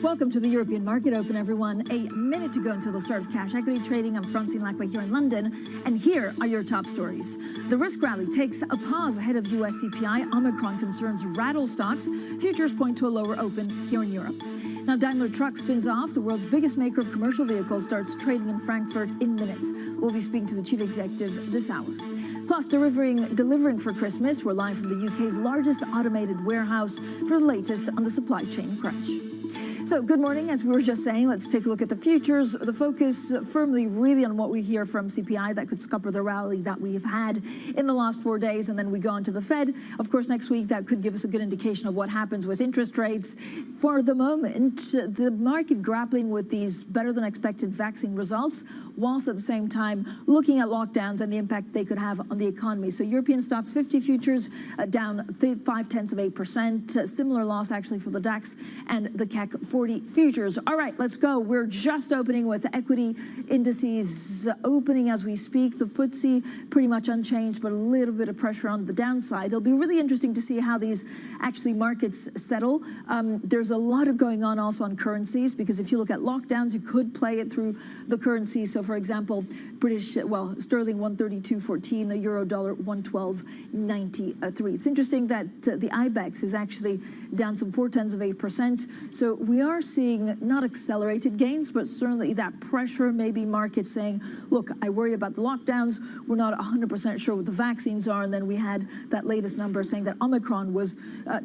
Welcome to the European Market Open, everyone. A minute to go until the start of cash equity trading. I'm Francine Lacquet here in London, and here are your top stories. The risk rally takes a pause ahead of US CPI. Omicron concerns rattle stocks. Futures point to a lower open here in Europe. Now, Daimler Truck spins off. The world's biggest maker of commercial vehicles starts trading in Frankfurt in minutes. We'll be speaking to the chief executive this hour. Plus, delivering for Christmas, we're live from the UK's largest automated warehouse for the latest on the supply chain crunch. So good morning. As we were just saying, let's take a look at the futures. The focus firmly really on what we hear from CPI that could scupper the rally that we've had in the last 4 days. And then we go on to the Fed. Of course, next week, that could give us a good indication of what happens with interest rates. For the moment, the market grappling with these better than expected vaccine results, whilst at the same time looking at lockdowns and the impact they could have on the economy. So European stocks 50 futures down 0.5%. Similar loss actually for the DAX and the CAC 40 futures. All right, let's go. We're just opening with equity indices opening as we speak. The FTSE pretty much unchanged, but a little bit of pressure on the downside. It'll be really interesting to see how these markets settle. There's a lot of going on also on currencies, because if you look at lockdowns, you could play it through the currency. So for example, sterling 132.14, a euro dollar 112.93. It's interesting that the IBEX is actually down some 0.4%. So we are seeing not accelerated gains, but certainly that pressure, maybe markets saying, look, I worry about the lockdowns. We're not 100% sure what the vaccines are. And then we had that latest number saying that Omicron was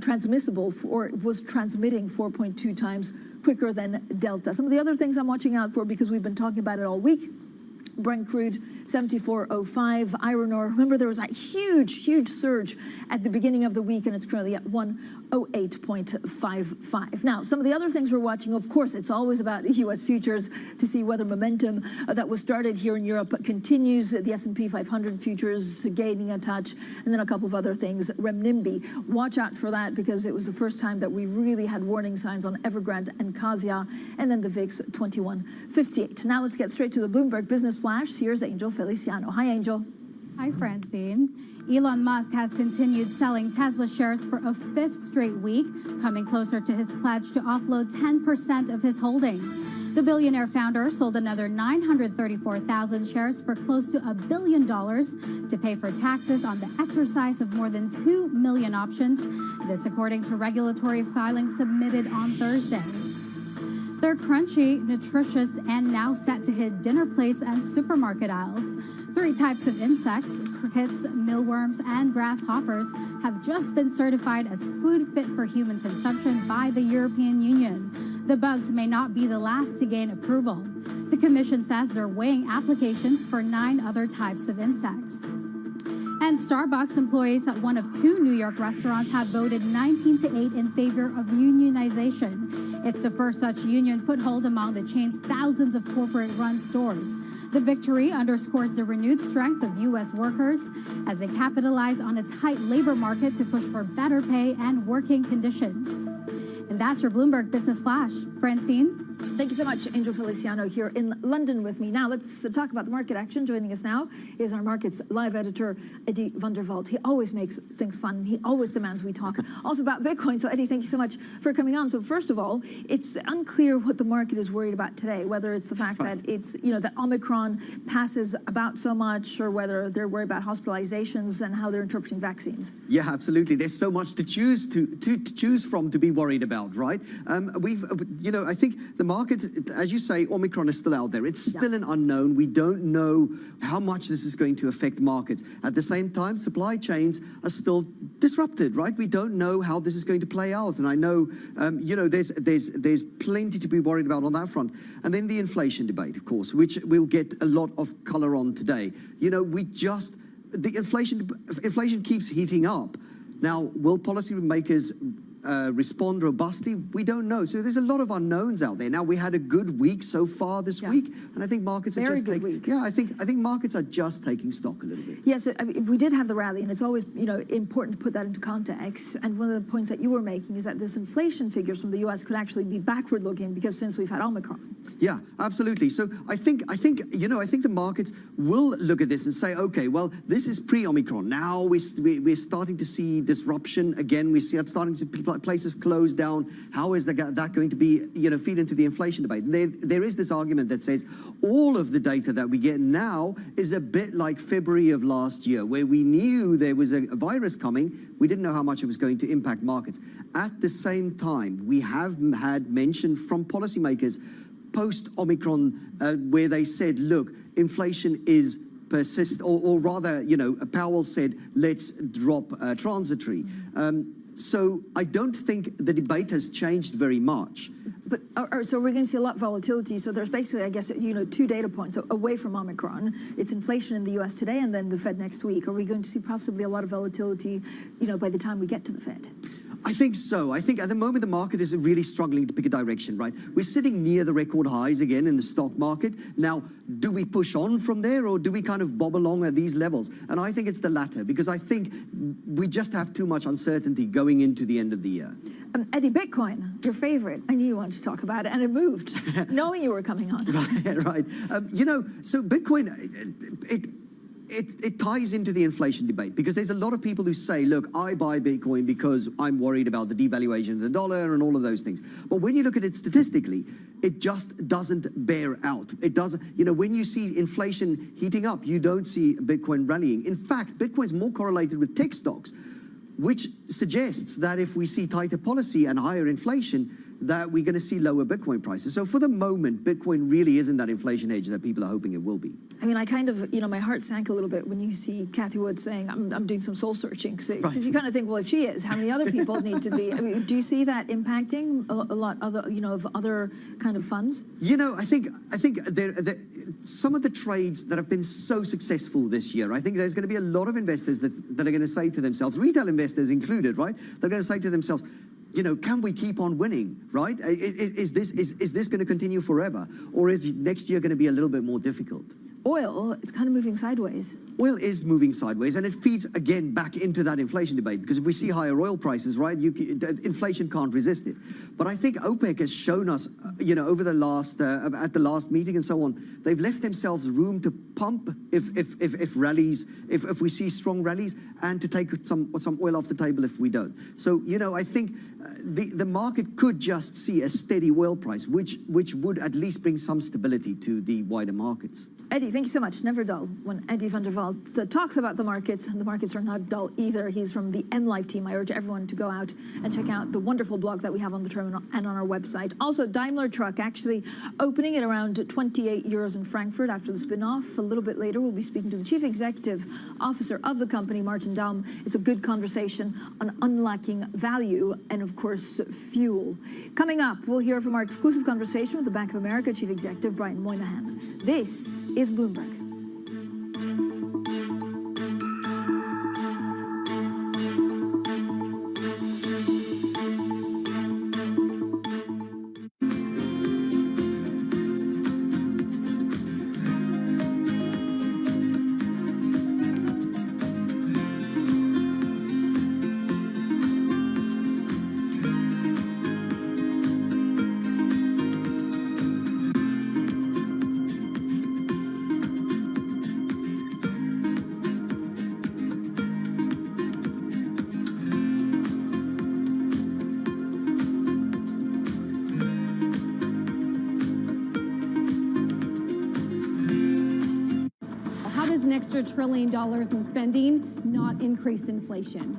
transmissible, or was transmitting 4.2 times quicker than Delta. Some of the other things I'm watching out for, because we've been talking about it all week: Brent crude 74.05, iron ore. Remember, there was a huge surge at the beginning of the week, and it's currently at 108.55. Now, some of the other things we're watching, of course, it's always about U.S. futures to see whether momentum that was started here in Europe continues. The S&P 500 futures gaining a touch, and then a couple of other things. Renminbi, watch out for that, because it was the first time that we really had warning signs on Evergrande and Casia, and then the VIX 21.58. Now let's get straight to the Bloomberg Business Flash. Here's Angel Feliciano. Hi, Angel. Hi, Francine. Elon Musk has continued selling Tesla shares for a fifth straight week, coming closer to his pledge to offload 10% of his holdings. The billionaire founder sold another 934,000 shares for close to $1 billion to pay for taxes on the exercise of more than 2 million options. This according to regulatory filings submitted on Thursday. They're crunchy, nutritious, and now set to hit dinner plates and supermarket aisles. 3 types of insects, crickets, mealworms, and grasshoppers, have just been certified as food fit for human consumption by the European Union. The bugs may not be the last to gain approval. The Commission says they're weighing applications for 9 other types of insects. And Starbucks employees at one of 2 New York restaurants have voted 19-8 in favor of unionization. It's the first such union foothold among the chain's thousands of corporate-run stores. The victory underscores the renewed strength of U.S. workers as they capitalize on a tight labor market to push for better pay and working conditions. And that's your Bloomberg Business Flash. Francine? Thank you so much, Angel Feliciano, here in London with me. Now, let's talk about the market action. Joining us now is our markets live editor, Eddie van der Walt. He always makes things fun. He always demands we talk also about Bitcoin. So, Eddie, thank you so much for coming on. So, first of all, it's unclear what the market is worried about today, whether it's the fact that it's, that Omicron passes about so much, or whether they're worried about hospitalizations and how they're interpreting vaccines. Yeah, absolutely. There's so much to choose from, to be worried about, right? I think the market, as you say, Omicron is still out there. It's still an unknown. We don't know how much this is going to affect markets. At the same time, supply chains are still disrupted, right? We don't know how this is going to play out. And I know, there's plenty to be worried about on that front. And then the inflation debate, of course, which we'll get a lot of color on today. The inflation keeps heating up. Now, will policymakers respond robustly? We don't know. So there's a lot of unknowns out there. Now, we had a good week so far this week, and I think markets are just taking. Yeah, I think markets are just taking stock a little bit. Yeah, so we did have the rally, and it's always important to put that into context. And one of the points that you were making is that this inflation figures from the U.S. could actually be backward-looking because since we've had Omicron. Yeah, absolutely. So I think the market will look at this and say, okay, well, this is pre-Omicron. Now we're starting to see disruption again. We see it starting to places close down. How is that going to be, feed into the inflation debate? There is this argument that says all of the data that we get now is a bit like February of last year, where we knew there was a virus coming. We didn't know how much it was going to impact markets. At the same time, we have had mention from policymakers post-Omicron where they said, look, inflation is or rather, Powell said, let's drop transitory. So I don't think the debate has changed very much. But so we're going to see a lot of volatility. So there's basically, I guess, two data points away from Omicron. It's inflation in the U.S. today, and then the Fed next week. Are we going to see possibly a lot of volatility, by the time we get to the Fed? I think so. I think at the moment the market is really struggling to pick a direction, right? We're sitting near the record highs again in the stock market. Now, do we push on from there, or do we kind of bob along at these levels? And I think it's the latter, because I think we just have too much uncertainty going into the end of the year. Eddie, Bitcoin, your favorite. I knew you wanted to talk about it, and it moved, knowing you were coming on. Right. So Bitcoin, it ties into the inflation debate, because there's a lot of people who say, look, I buy Bitcoin because I'm worried about the devaluation of the dollar and all of those things. But when you look at it statistically, it just doesn't bear out. It doesn't, when you see inflation heating up, you don't see Bitcoin rallying. In fact, Bitcoin's more correlated with tech stocks, which suggests that if we see tighter policy and higher inflation, that we're going to see lower Bitcoin prices. So for the moment, Bitcoin really isn't that inflation hedge that people are hoping it will be. I mean, I kind of, my heart sank a little bit when you see Cathie Wood saying, I'm doing some soul searching. Because you kind of think, well, if she is, how many other people need to be? I mean, do you see that impacting a lot of other kind of funds? I think some of the trades that have been so successful this year, I think there's going to be a lot of investors that are going to say to themselves, retail investors included, right? They're going to say to themselves, can we keep on winning, right? Is this going to continue forever? Or is next year going to be a little bit more difficult? Oil, it's kind of moving sideways. Oil is moving sideways, and it feeds again back into that inflation debate, because if we see higher oil prices, right, inflation can't resist it. But I think OPEC has shown us, over the last, at the last meeting and so on, they've left themselves room to pump if rallies, if we see strong rallies, and to take some oil off the table if we don't. So, I think the market could just see a steady oil price, which would at least bring some stability to the wider markets. Eddie, thank you so much. Never dull when Eddie van der Walt talks about the markets, and the markets are not dull either. He's from the MLive team. I urge everyone to go out and check out the wonderful blog that we have on the terminal and on our website. Also, Daimler Truck actually opening at around 28 euros in Frankfurt after the spin-off. A little bit later, we'll be speaking to the Chief Executive Officer of the company, Martin Daum. It's a good conversation on unlocking value and, of course, fuel. Coming up, we'll hear from our exclusive conversation with the Bank of America Chief Executive, Brian Moynihan. This is Bloomberg. extra $1 trillion in spending, not increase inflation?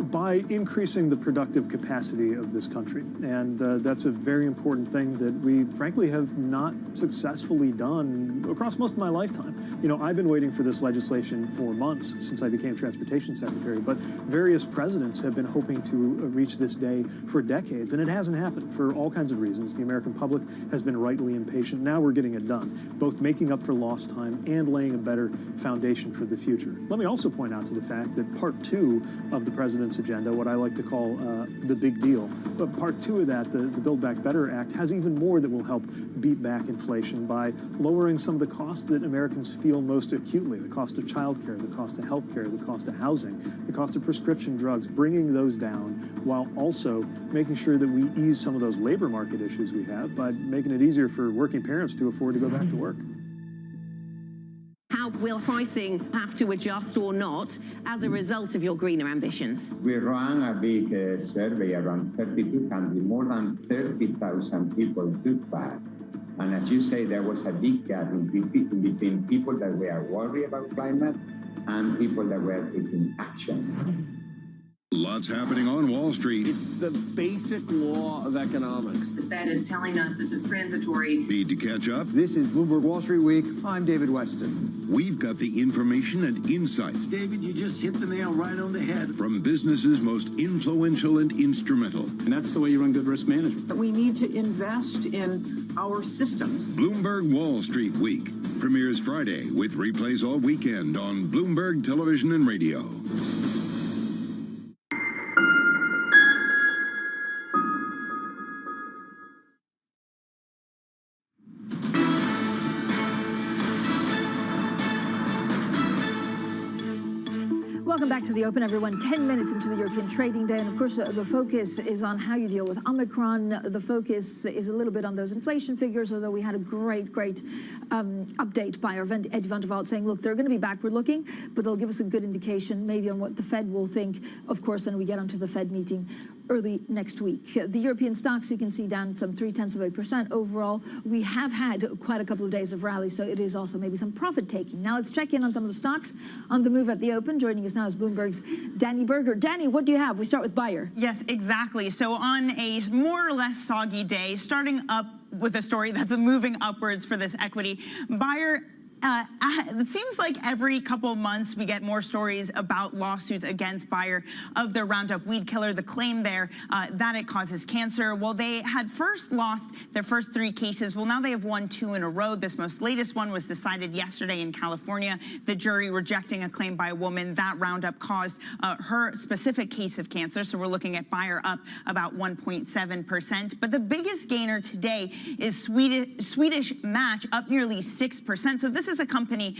By increasing the productive capacity of this country. And that's a very important thing that we frankly have not successfully done across most of my lifetime. You know, I've been waiting for this legislation for months since I became Transportation Secretary, but various presidents have been hoping to reach this day for decades, and it hasn't happened for all kinds of reasons. The American public has been rightly impatient. Now we're getting it done, both making up for lost time and laying a better foundation for the future. Let me also point out to the fact that Part 2 of the President's agenda, what I like to call the big deal. But Part 2 of that, the Build Back Better Act, has even more that will help beat back inflation by lowering some of the costs that Americans feel most acutely, the cost of childcare, the cost of health care, the cost of housing, the cost of prescription drugs, bringing those down while also making sure that we ease some of those labor market issues we have by making it easier for working parents to afford to go back to work. How will pricing have to adjust or not as a result of your greener ambitions? We ran a big survey around 32 countries. More than 30,000 people took part. And as you say, there was a big gap in between people that were worried about climate and people that were taking action. Lots happening on Wall Street. It's the basic law of economics. The Fed is telling us this is transitory. Need to catch up? This is Bloomberg Wall Street Week. I'm David Weston. We've got the information and insights. David, you just hit the nail right on the head. From businesses most influential and instrumental. And that's the way you run good risk management. But we need to invest in our systems. Bloomberg Wall Street Week premieres Friday with replays all weekend on Bloomberg Television and Radio. Welcome back to the Open, everyone. 10 minutes into the European trading day. And of course, the focus is on how you deal with Omicron. The focus is a little bit on those inflation figures, although we had a great update by our Eddie van der Walt saying, look, they're going to be backward looking, but they'll give us a good indication maybe on what the Fed will think, of course, when we get onto the Fed meeting early next week. The European stocks, you can see, down some 0.3% overall. We have had quite a couple of days of rally, so it is also maybe some profit taking. Now let's check in on some of the stocks on the move at the Open. Joining us now is Bloomberg's Danny Berger. Danny, what do you have? We start with Bayer. Yes, exactly. So on a more or less soggy day, starting up with a story that's moving upwards for this equity, Bayer. It seems like every couple of months we get more stories about lawsuits against Bayer of their Roundup weed killer, the claim there that it causes cancer. Well, they had first lost their first 3 cases. Well, now they have won 2 in a row. This most latest one was decided yesterday in California. The jury rejecting a claim by a woman that Roundup caused her specific case of cancer. So we're looking at Bayer up about 1.7%. But the biggest gainer today is Swedish Match, up nearly 6%. So this is a company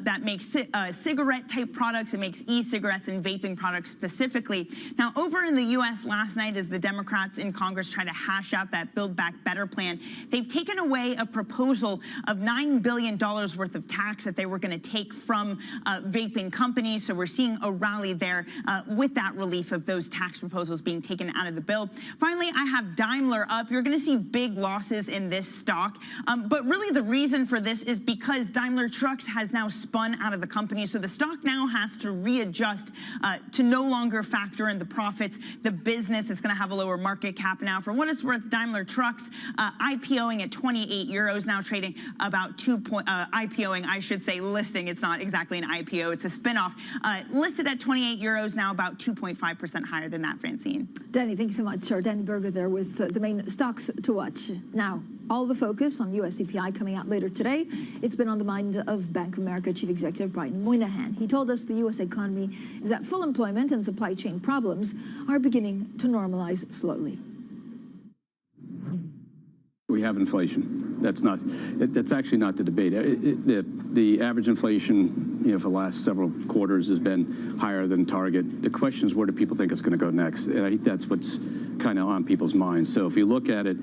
that makes cigarette-type products. It makes e-cigarettes and vaping products specifically. Now, over in the U.S. last night, as the Democrats in Congress try to hash out that Build Back Better plan, they've taken away a proposal of $9 billion worth of tax that they were going to take from vaping companies. So we're seeing a rally there with that relief of those tax proposals being taken out of the bill. Finally, I have Daimler up. You're going to see big losses in this stock. But really the reason for this is because Daimler Trucks has now spun out of the company, so the stock now has to readjust to no longer factor in the profits. The business is going to have a lower market cap now. For what it's worth, Daimler Trucks IPOing at 28 euros, now trading about IPOing, I should say, listing. It's not exactly an IPO, it's a spinoff. Listed at 28 euros, now about 2.5% higher than that, Francine. Danny, thank you so much. Danny Berger there with the main stocks to watch. Now, all the focus on US CPI coming out later today. It's been on the mind of Bank of America Chief Executive Brian Moynihan. He told us the US economy is at full employment and supply chain problems are beginning to normalize slowly. We have inflation. That's actually not the debate. The average inflation, for the last several quarters has been higher than target. The question is, where do people think it's going to go next? And I think that's what's kind of on people's minds. So if you look at it,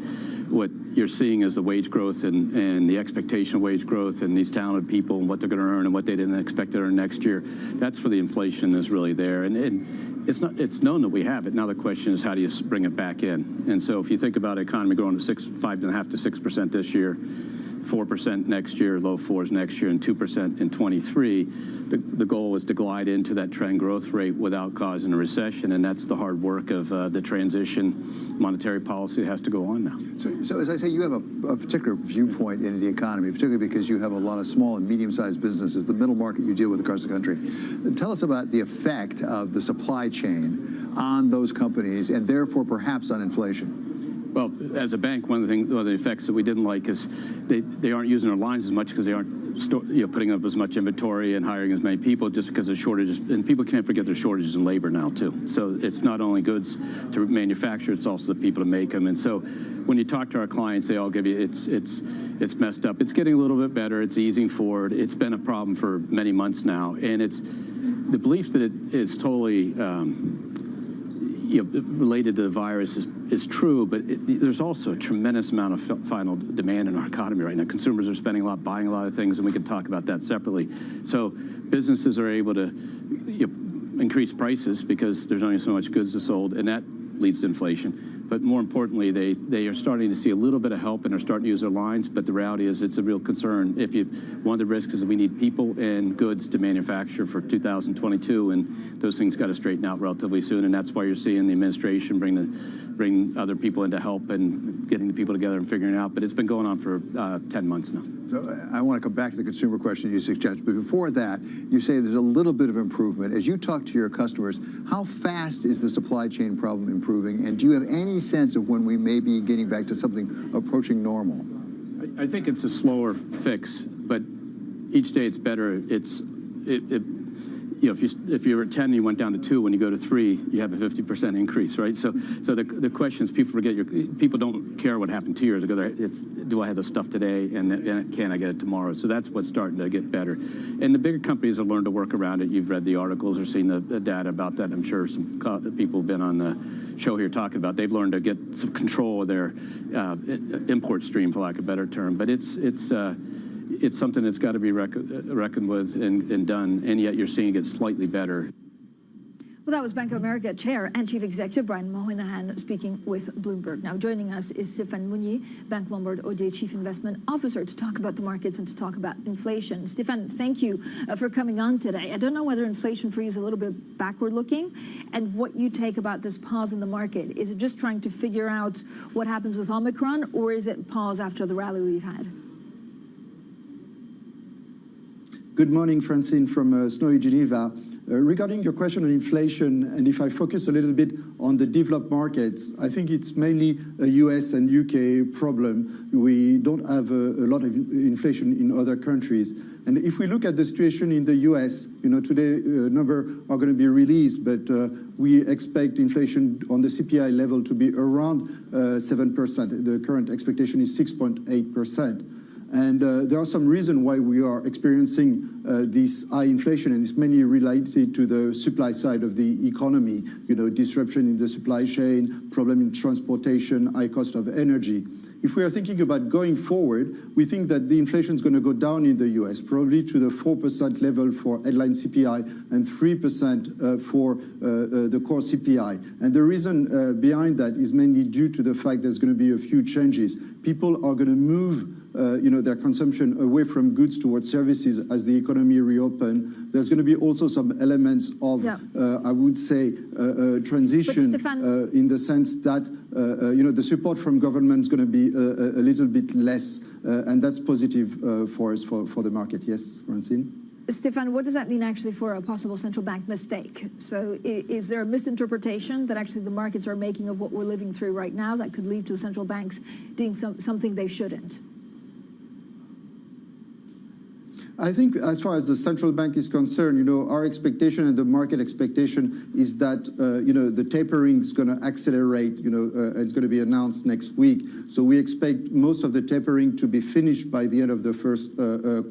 what you're seeing is the wage growth and the expectation of wage growth and these talented people and what they're going to earn and what they didn't expect to earn next year. That's where the inflation is really there. And it's known that we have it. Now the question is, how do you bring it back in? And so if you think about the economy growing to 5.5% to 6% this year, 4% next year, low 4s next year, and 2% in 23. The goal is to glide into that trend growth rate without causing a recession, and that's the hard work of the transition monetary policy that has to go on now. So as I say, you have a particular viewpoint in the economy, particularly because you have a lot of small and medium-sized businesses, the middle market you deal with across the country. Tell us about the effect of the supply chain on those companies and therefore perhaps on inflation. Well, as a bank, one of the effects that we didn't like is they aren't using our lines as much because they aren't putting up as much inventory and hiring as many people just because of shortages. And people can't forget there's shortages in labor now, too. So it's not only goods to manufacture, it's also the people to make them. And so when you talk to our clients, they all give you, it's messed up. It's getting a little bit better. It's easing forward. It's been a problem for many months now. And it's the belief that it is totally related to the virus is true, but there's also a tremendous amount of final demand in our economy right now. Consumers are spending a lot, buying a lot of things, and we can talk about that separately. So businesses are able to increase prices because there's only so much goods sold, and that leads to inflation. But more importantly, they are starting to see a little bit of help and are starting to use their lines, but the reality is it's a real concern. One of the risks is that we need people and goods to manufacture for 2022, and those things got to straighten out relatively soon, and that's why you're seeing the administration bring other people in to help and getting the people together and figuring it out. But it's been going on for 10 months now. So I want to come back to the consumer question you suggest, but before that, you say there's a little bit of improvement. As you talk to your customers, how fast is the supply chain problem improving, and do you have any sense of when we may be getting back to something approaching normal? I think it's a slower fix, but each day it's better. If you're at 10 and you went down to 2, when you go to 3, you have a 50% increase, right? So the question is, people don't care what happened 2 years ago. It's, do I have the stuff today, and can I get it tomorrow? So that's what's starting to get better. And the bigger companies have learned to work around it. You've read the articles or seen the data about that. I'm sure some people have been on the show here talking about. They've learned to get some control of their import stream, for lack of a better term. But it's something that's got to be reckoned with and done, and yet you're seeing it slightly better. Well, that was Bank of America Chair and Chief Executive Brian Moynihan speaking with Bloomberg. Now joining us is Stéphane Mounier, Banque Lombard Odier Chief Investment Officer, to talk about the markets and to talk about inflation. Stéphane, thank you for coming on today. I don't know whether inflation for you is a little bit backward-looking, and what you take about this pause in the market. Is it just trying to figure out what happens with Omicron, or is it pause after the rally we've had? Good morning, Francine, from snowy Geneva. Regarding your question on inflation, and if I focus a little bit on the developed markets, I think it's mainly a US and UK problem. We don't have a lot of inflation in other countries. And if we look at the situation in the US, today numbers are going to be released, but we expect inflation on the CPI level to be around 7%. The current expectation is 6.8%. And there are some reasons why we are experiencing this high inflation, and it's mainly related to the supply side of the economy, disruption in the supply chain, problem in transportation, high cost of energy. If we are thinking about going forward, we think that the inflation is going to go down in the US, probably to the 4% level for headline CPI and 3% for the core CPI. And the reason behind that is mainly due to the fact there's going to be a few changes. People are going to move their consumption away from goods towards services as the economy reopen. There's going to be also some elements of, I would say, transition in the sense that, the support from government is going to be a little bit less, and that's positive for us, for the market. Yes, Francine? Stéphane, what does that mean actually for a possible central bank mistake? So is there a misinterpretation that actually the markets are making of what we're living through right now that could lead to central banks doing something they shouldn't? I think as far as the central bank is concerned, our expectation and the market expectation is that, the tapering is going to accelerate, it's going to be announced next week. So we expect most of the tapering to be finished by the end of the first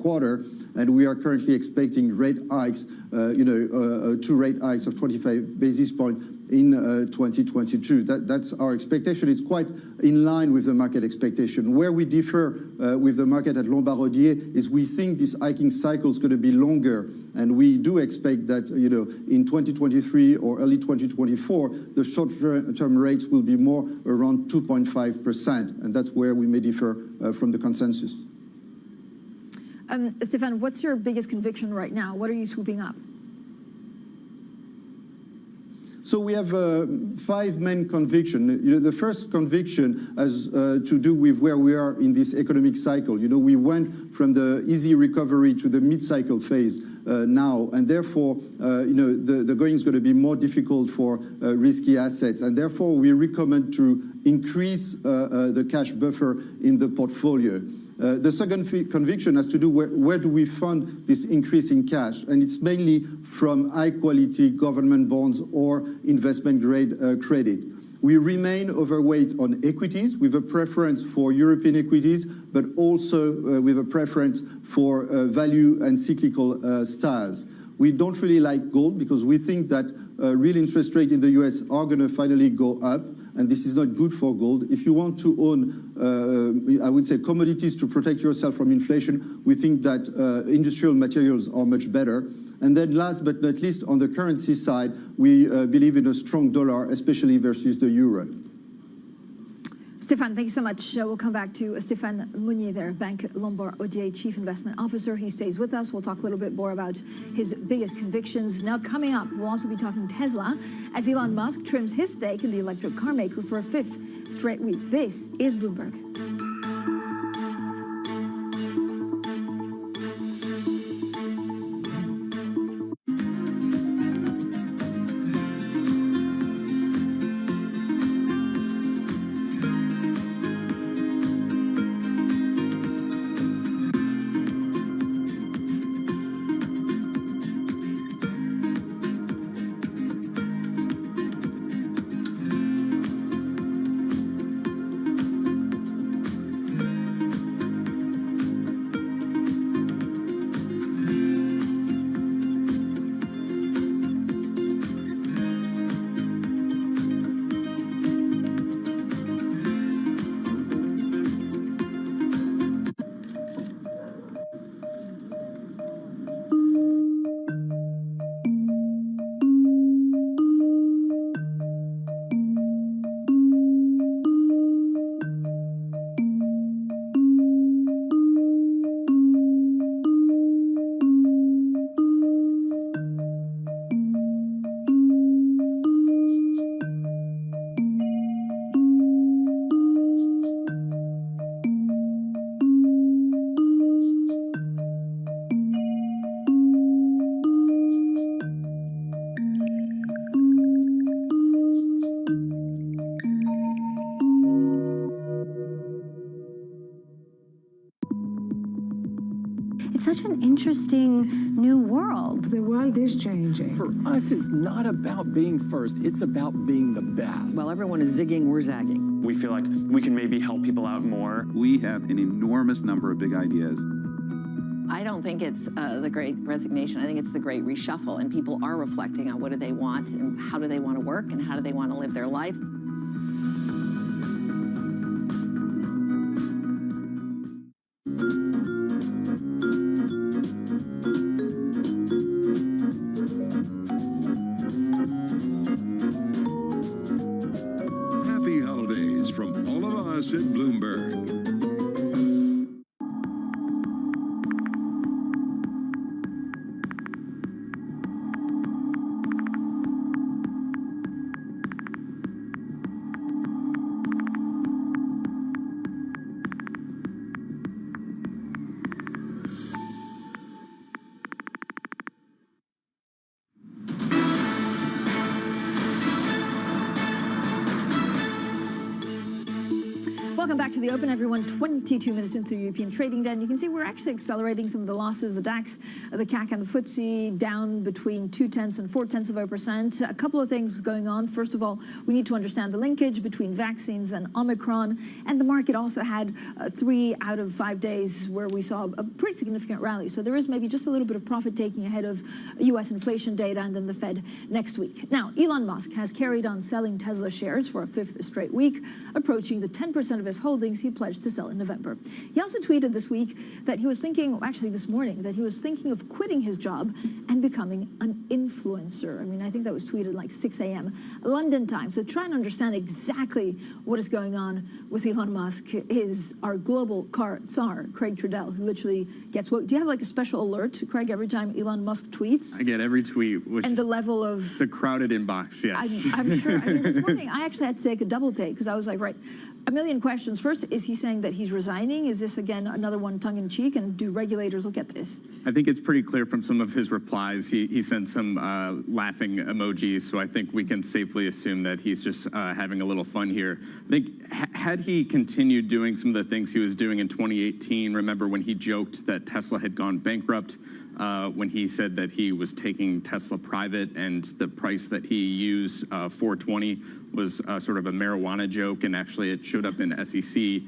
quarter. And we are currently expecting rate hikes, 2 rate hikes of 25 basis points in 2022. That's our expectation. It's quite in line with the market expectation. Where we differ with the market at Lombard Odier is we think this hiking cycle is going to be longer, and we do expect that in 2023 or early 2024, the short-term rates will be more around 2.5%, and that's where we may differ from the consensus. Stéphane, what's your biggest conviction right now? What are you swooping up? So we have 5 main convictions. The first conviction has to do with where we are in this economic cycle. We went from the easy recovery to the mid-cycle phase now, and therefore, the going is going to be more difficult for risky assets, and therefore we recommend to increase the cash buffer in the portfolio. The second conviction has to do where do we fund this increase in cash, and it's mainly from high-quality government bonds or investment-grade credit. We remain overweight on equities with a preference for European equities, but also with a preference for value and cyclical styles. We don't really like gold because we think that real interest rates in the US are going to finally go up, and this is not good for gold. If you want to own, I would say, commodities to protect yourself from inflation, we think that industrial materials are much better. And then last but not least, on the currency side, we believe in a strong dollar, especially versus the euro. Stéphane, thank you so much. We'll come back to Stéphane Mounier there, Bank Lombard Odier Chief Investment Officer. He stays with us. We'll talk a little bit more about his biggest convictions. Now, coming up, we'll also be talking Tesla as Elon Musk trims his stake in the electric car maker for a 5th straight week. This is Bloomberg. It's such an interesting new world. The world is changing. For us, it's not about being first. It's about being the best. While everyone is zigging, we're zagging. We feel like we can maybe help people out more. We have an enormous number of big ideas. I don't think it's the great resignation. I think it's the great reshuffle, and people are reflecting on what do they want and how do they want to work and how do they want to live their lives. Happy holidays from all of us at Bloomberg. Welcome back to the Open, everyone. 22 minutes into the European trading day. And you can see we're actually accelerating some of the losses. The DAX, the CAC, and the FTSE down between 0.2 and 0.4%. A couple of things going on. First of all, we need to understand the linkage between vaccines and Omicron. And the market also had 3 out of 5 days where we saw a pretty significant rally. So there is maybe just a little bit of profit taking ahead of U.S. inflation data and then the Fed next week. Now, Elon Musk has carried on selling Tesla shares for a 5th straight week, approaching the 10% of his holdings he pledged to sell in November. He also tweeted this week that he was thinking, actually this morning, that he was thinking of quitting his job and becoming an influencer. I mean, I think that was tweeted like 6 a.m. London time. So try and understand exactly what is going on with Elon Musk is our global car czar, Craig Trudell, who literally gets what? Do you have like a special alert, Craig, every time Elon Musk tweets? I get every tweet. And the level of... The crowded inbox, yes. I'm sure. I mean, this morning, I actually had to take a double take because I was like, right, a million questions. First, is he saying that he's resigning? Is this, again, another one tongue-in-cheek? And do regulators look at this? I think it's pretty clear from some of his replies. He sent some laughing emojis, so I think we can safely assume that he's just having a little fun here. I think had he continued doing some of the things he was doing in 2018, remember when he joked that Tesla had gone bankrupt, when he said that he was taking Tesla private and the price that he used, 420, was sort of a marijuana joke, and actually it showed up in SEC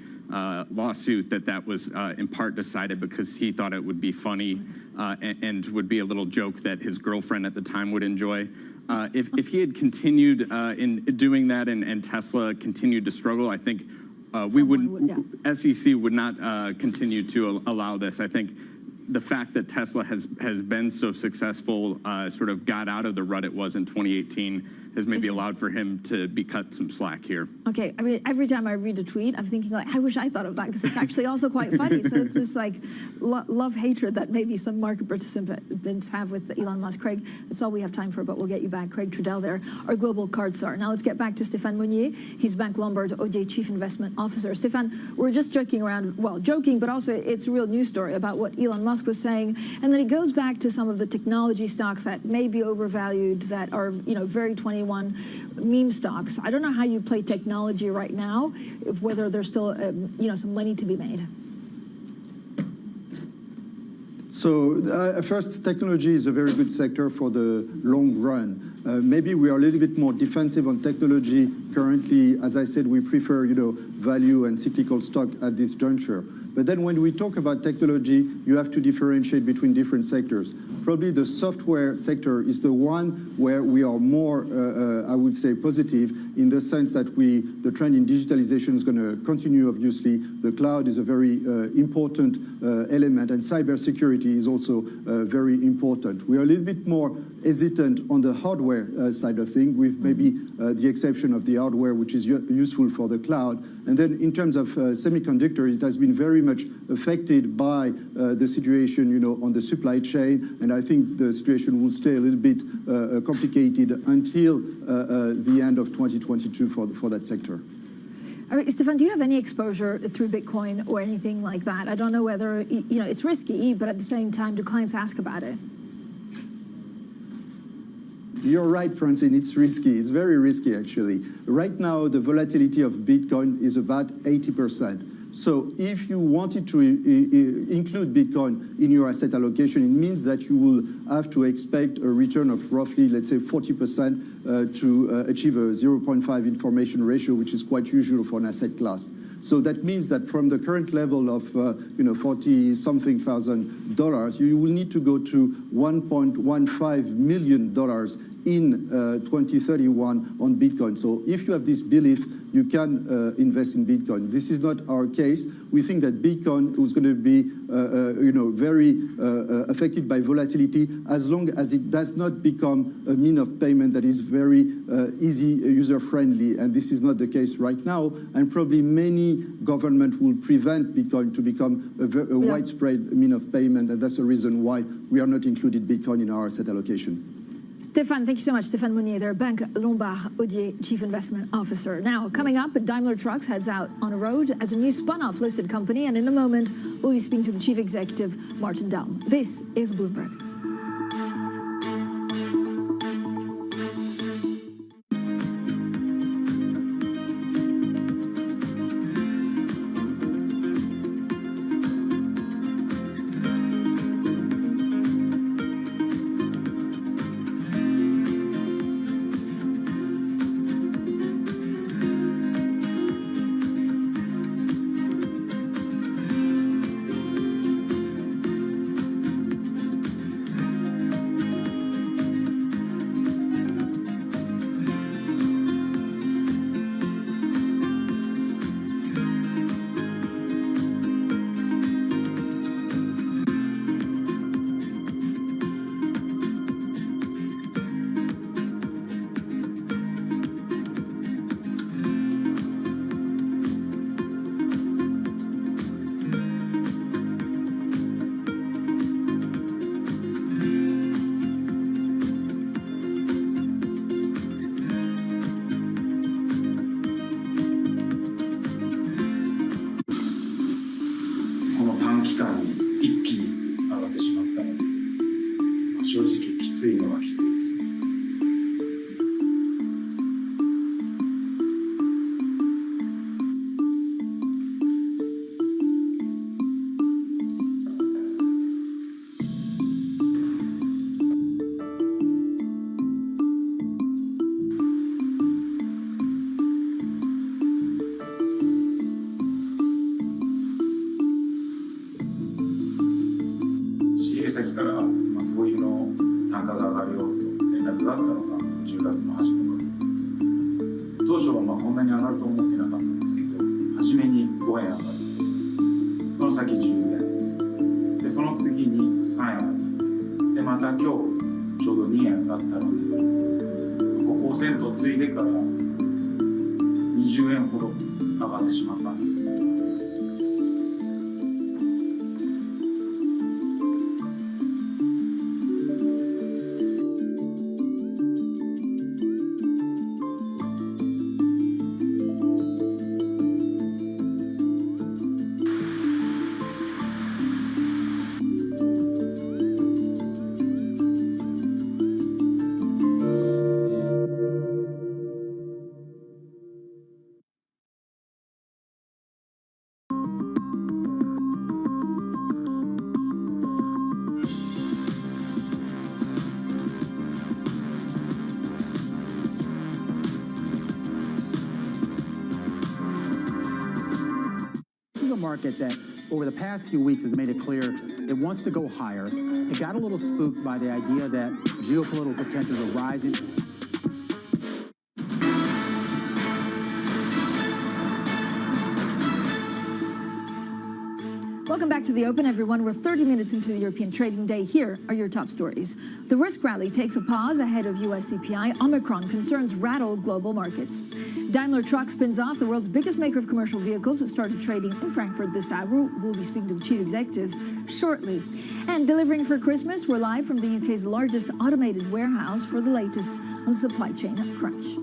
lawsuit that was in part decided because he thought it would be funny and would be a little joke that his girlfriend at the time would enjoy. If he had continued in doing that and Tesla continued to struggle, I think SEC would not continue to allow this. I think the fact that Tesla has been so successful, sort of got out of the rut it was in 2018, has maybe allowed for him to be cut some slack here. Okay, I mean, every time I read a tweet, I'm thinking like, I wish I thought of that because it's actually also quite funny. So it's just like love-hatred that maybe some market participants have with Elon Musk. Craig, that's all we have time for, but we'll get you back. Craig Trudell there, our global card czar. Now let's get back to Stéphane Monnier. He's Bank Lombard Odier Chief Investment Officer. Stéphane, we're just joking around, well, joking, but also it's a real news story about what Elon Musk was saying. And then it goes back to some of the technology stocks that may be overvalued, that are, very 21 meme stocks. I don't know how you play technology right now, whether there's still, some money to be made. So first, technology is a very good sector for the long run. Maybe we are a little bit more defensive on technology currently. As I said, we prefer, value and cyclical stock at this juncture. But then when we talk about technology, you have to differentiate between different sectors. Probably the software sector is the one where we are more, I would say, positive in the sense that the trend in digitalization is going to continue, obviously. The cloud is a very important element, and cybersecurity is also very important. We are a little bit more hesitant on the hardware side of things, with maybe the exception of the hardware, which is useful for the cloud. And then in terms of semiconductor, it has been very much affected by the situation, on the supply chain. And I think the situation will stay a little bit complicated until the end of 2022 for that sector. All right, Stéphane, do you have any exposure through Bitcoin or anything like that? I don't know whether, it's risky, but at the same time, do clients ask about it? You're right, Francine, it's risky. It's very risky, actually. Right now, the volatility of Bitcoin is about 80%. So if you wanted to include Bitcoin in your asset allocation, it means that you will have to expect a return of roughly, let's say, 40% to achieve a 0.5 information ratio, which is quite usual for an asset class. So that means that from the current level of, $40-something thousand, you will need to go to $1.15 million in 2031 on Bitcoin. So if you have this belief, you can invest in Bitcoin. This is not our case. We think that Bitcoin is going to be, very affected by volatility as long as it does not become a mean of payment that is very easy, user-friendly. And this is not the case right now. And probably many governments will prevent Bitcoin to become a widespread mean of payment. And that's the reason why we are not included Bitcoin in our asset allocation. Stéphane, thank you so much. Stéphane Monnier there, Bank Lombard Odier Chief Investment Officer. Now, coming up, Daimler Trucks heads out on a road as a new spun-off listed company, and in a moment, we'll be speaking to the Chief Executive, Martin Daum. This is Bloomberg. だったのが10月の初め頃。当初はこんなに上がると思ってなかったんですけど、初めに5円上がって、その先10円、でその次に3円上がった、でまた今日ちょうど2円上がったので、ここを1000とついでから20円ほど上がってしまったんです。Market that over the past few weeks has made it clear it wants to go higher. It got a little spooked by the idea that geopolitical tensions are rising. Welcome back to The Open, everyone. We're 30 minutes into the European trading day. Here are your top stories. The risk rally takes a pause ahead of U.S. CPI. Omicron concerns rattle global markets. Daimler Truck spins off. The world's biggest maker of commercial vehicles started trading in Frankfurt this hour. We'll be speaking to the chief executive shortly. And delivering for Christmas, we're live from the UK's largest automated warehouse for the latest on supply chain crunch.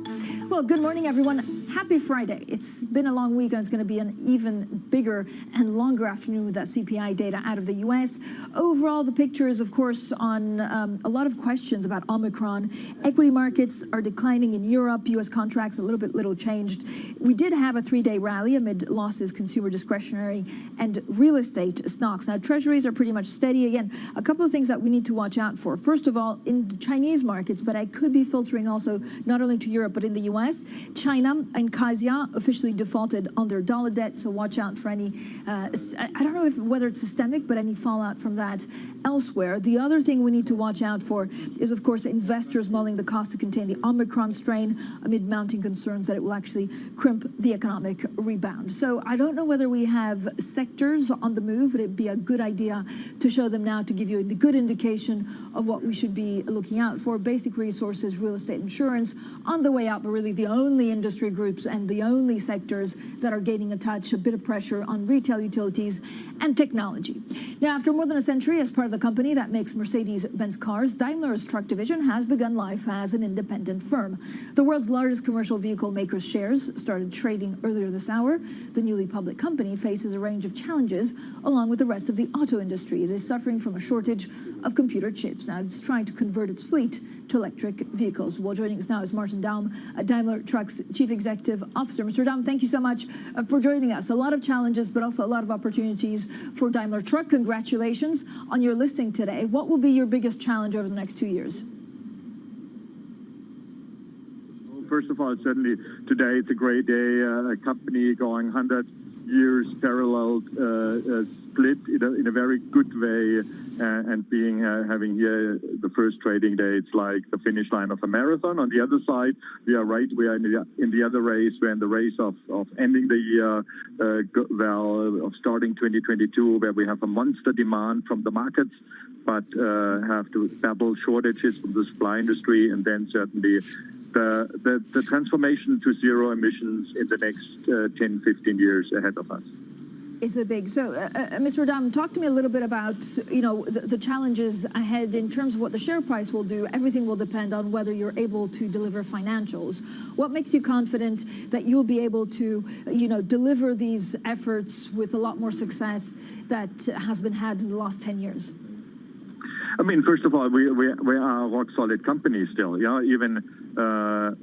Well, good morning, everyone. Happy Friday. It's been a long week, and it's going to be an even bigger and longer afternoon with that CPI data out of the U.S. Overall, the picture is, of course, on a lot of questions about Omicron. Equity markets are declining in Europe. U.S. contracts a little changed. We did have a three-day rally amid losses, consumer discretionary and real estate stocks. Now, treasuries are pretty much steady. Again, a couple of things that we need to watch out for. First of all, in the Chinese markets, but I could be filtering also not only to Europe, but in the U.S., China and Kasia officially defaulted on their dollar debt, so watch out for any, I don't know whether it's systemic, but any fallout from that elsewhere. The other thing we need to watch out for is, of course, investors mulling the cost to contain the Omicron strain amid mounting concerns that it will actually crimp the economic rebound. So I don't know whether we have sectors on the move, but it'd be a good idea to show them now to give you a good indication of what we should be looking out for. Basic resources, real estate, insurance on the way out, but really the only industry groups and the only sectors that are gaining a touch, a bit of pressure on retail, utilities, and technology. Now, after more than a century as part of the company that makes Mercedes-Benz cars, Daimler's truck division has begun life as an independent firm. The world's largest commercial vehicle maker's shares started trading earlier this hour. The newly public company faces a range of challenges along with the rest of the auto industry. It is suffering from a shortage of computer chips. Now, it's trying to convert its fleet to electric vehicles. Well, joining us now is Martin Daum, Daimler Truck's Chief Executive Officer. Mr. Daum, thank you so much for joining us. A lot of challenges, but also a lot of opportunities for Daimler Truck. Congratulations on your listing today. What will be your biggest challenge over the next 2 years? First of all, certainly today it's a great day. A company going 100 years parallel, split in a very good way, and having here the first trading day, it's like the finish line of a marathon. On the other side, we are in the other race. We're in the race of ending the year well, of starting 2022, where we have a monster demand from the markets, but have to battle shortages from the supply industry, and then certainly the transformation to zero emissions in the next 10, 15 years ahead of us. Is a big. So, Mr. Daum, talk to me a little bit about, the challenges ahead in terms of what the share price will do. Everything will depend on whether you're able to deliver financials. What makes you confident that you'll be able to, deliver these efforts with a lot more success that has been had in the last 10 years? I mean, first of all, we are a rock solid company still. Yeah, even when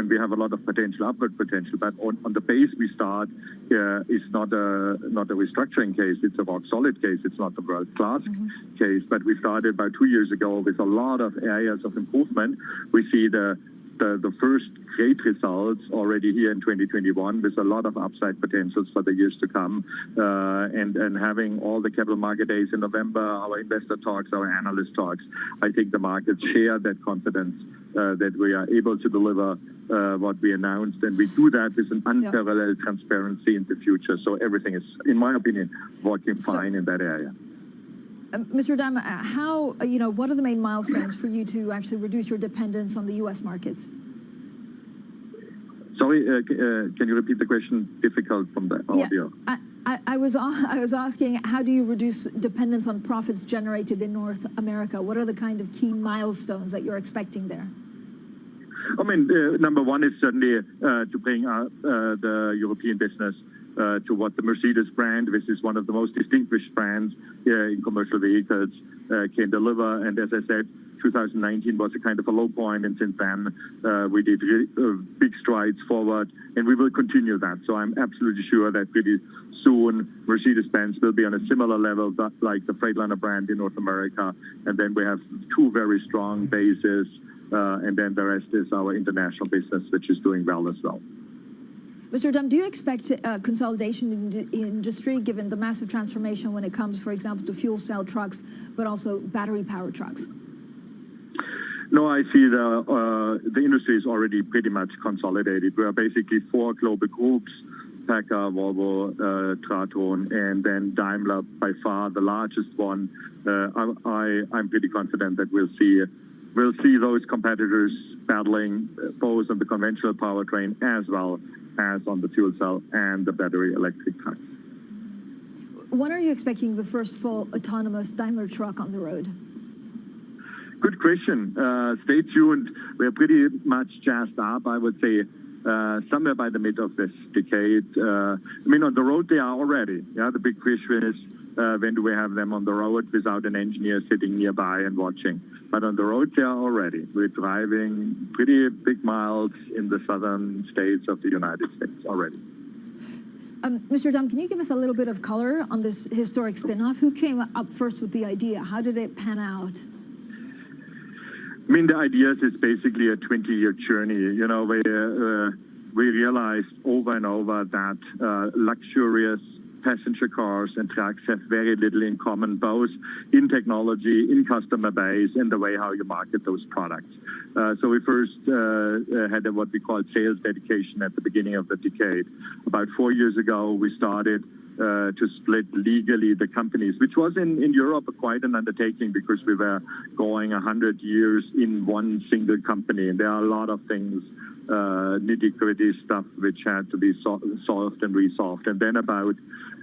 we have a lot of potential, upward potential, but on the base we start is not a restructuring case. It's a rock solid case. It's not a world class case. But we started about 2 years ago with a lot of areas of improvement. We see the the first great results already here in 2021 with a lot of upside potentials for the years to come. And having all the capital market days in November, our investor talks, our analyst talks, I think the markets share that confidence that we are able to deliver what we announced, and we do that with an unparalleled transparency in the future. So everything is, in my opinion, working fine in that area. Mr. Damm, how, what are the main milestones for you to actually reduce your dependence on the U.S. markets? Sorry, can you repeat the question? Difficult from the audio. I was asking, how do you reduce dependence on profits generated in North America? What are the kind of key milestones that you're expecting there? I mean, number one is certainly to bring the European business to what the Mercedes brand, which is one of the most distinguished brands in commercial vehicles, can deliver. And as I said, 2019 was a kind of a low point, and since then we did big strides forward, and we will continue that. So I'm absolutely sure that pretty soon Mercedes-Benz will be on a similar level like the Freightliner brand in North America, and then we have two very strong bases, and then the rest is our international business, which is doing well as well. Mr. Damm, do you expect consolidation in the industry, given the massive transformation when it comes, for example, to fuel cell trucks, but also battery-powered trucks? No, I see the industry is already pretty much consolidated. We are basically four global groups: PACCAR, Volvo, Traton, and then Daimler, by far the largest one. I'm pretty confident that we'll see those competitors battling both on the conventional powertrain as well as on the fuel cell and the battery electric trucks. When are you expecting the first full autonomous Daimler truck on the road? Good question. Stay tuned. We're pretty much jazzed up, I would say, somewhere by the mid of this decade. I mean, on the road they are already. Yeah, the big question is when do we have them on the road without an engineer sitting nearby and watching? But on the road they are already. We're driving pretty big miles in the southern states of the United States already. Mr. Damm, can you give us a little bit of color on this historic spin-off? Who came up first with the idea? How did it pan out? I mean, the idea is basically a 20-year journey. You know, we realized over and over that luxurious passenger cars and trucks have very little in common, both in technology, in customer base, and the way how you market those products. So we first had what we call sales dedication at the beginning of the decade. About 4 years ago, we started to split legally the companies, which was in Europe quite an undertaking because we were going 100 years in one single company. And there are a lot of things, nitty-gritty stuff, which had to be solved and resolved. And then about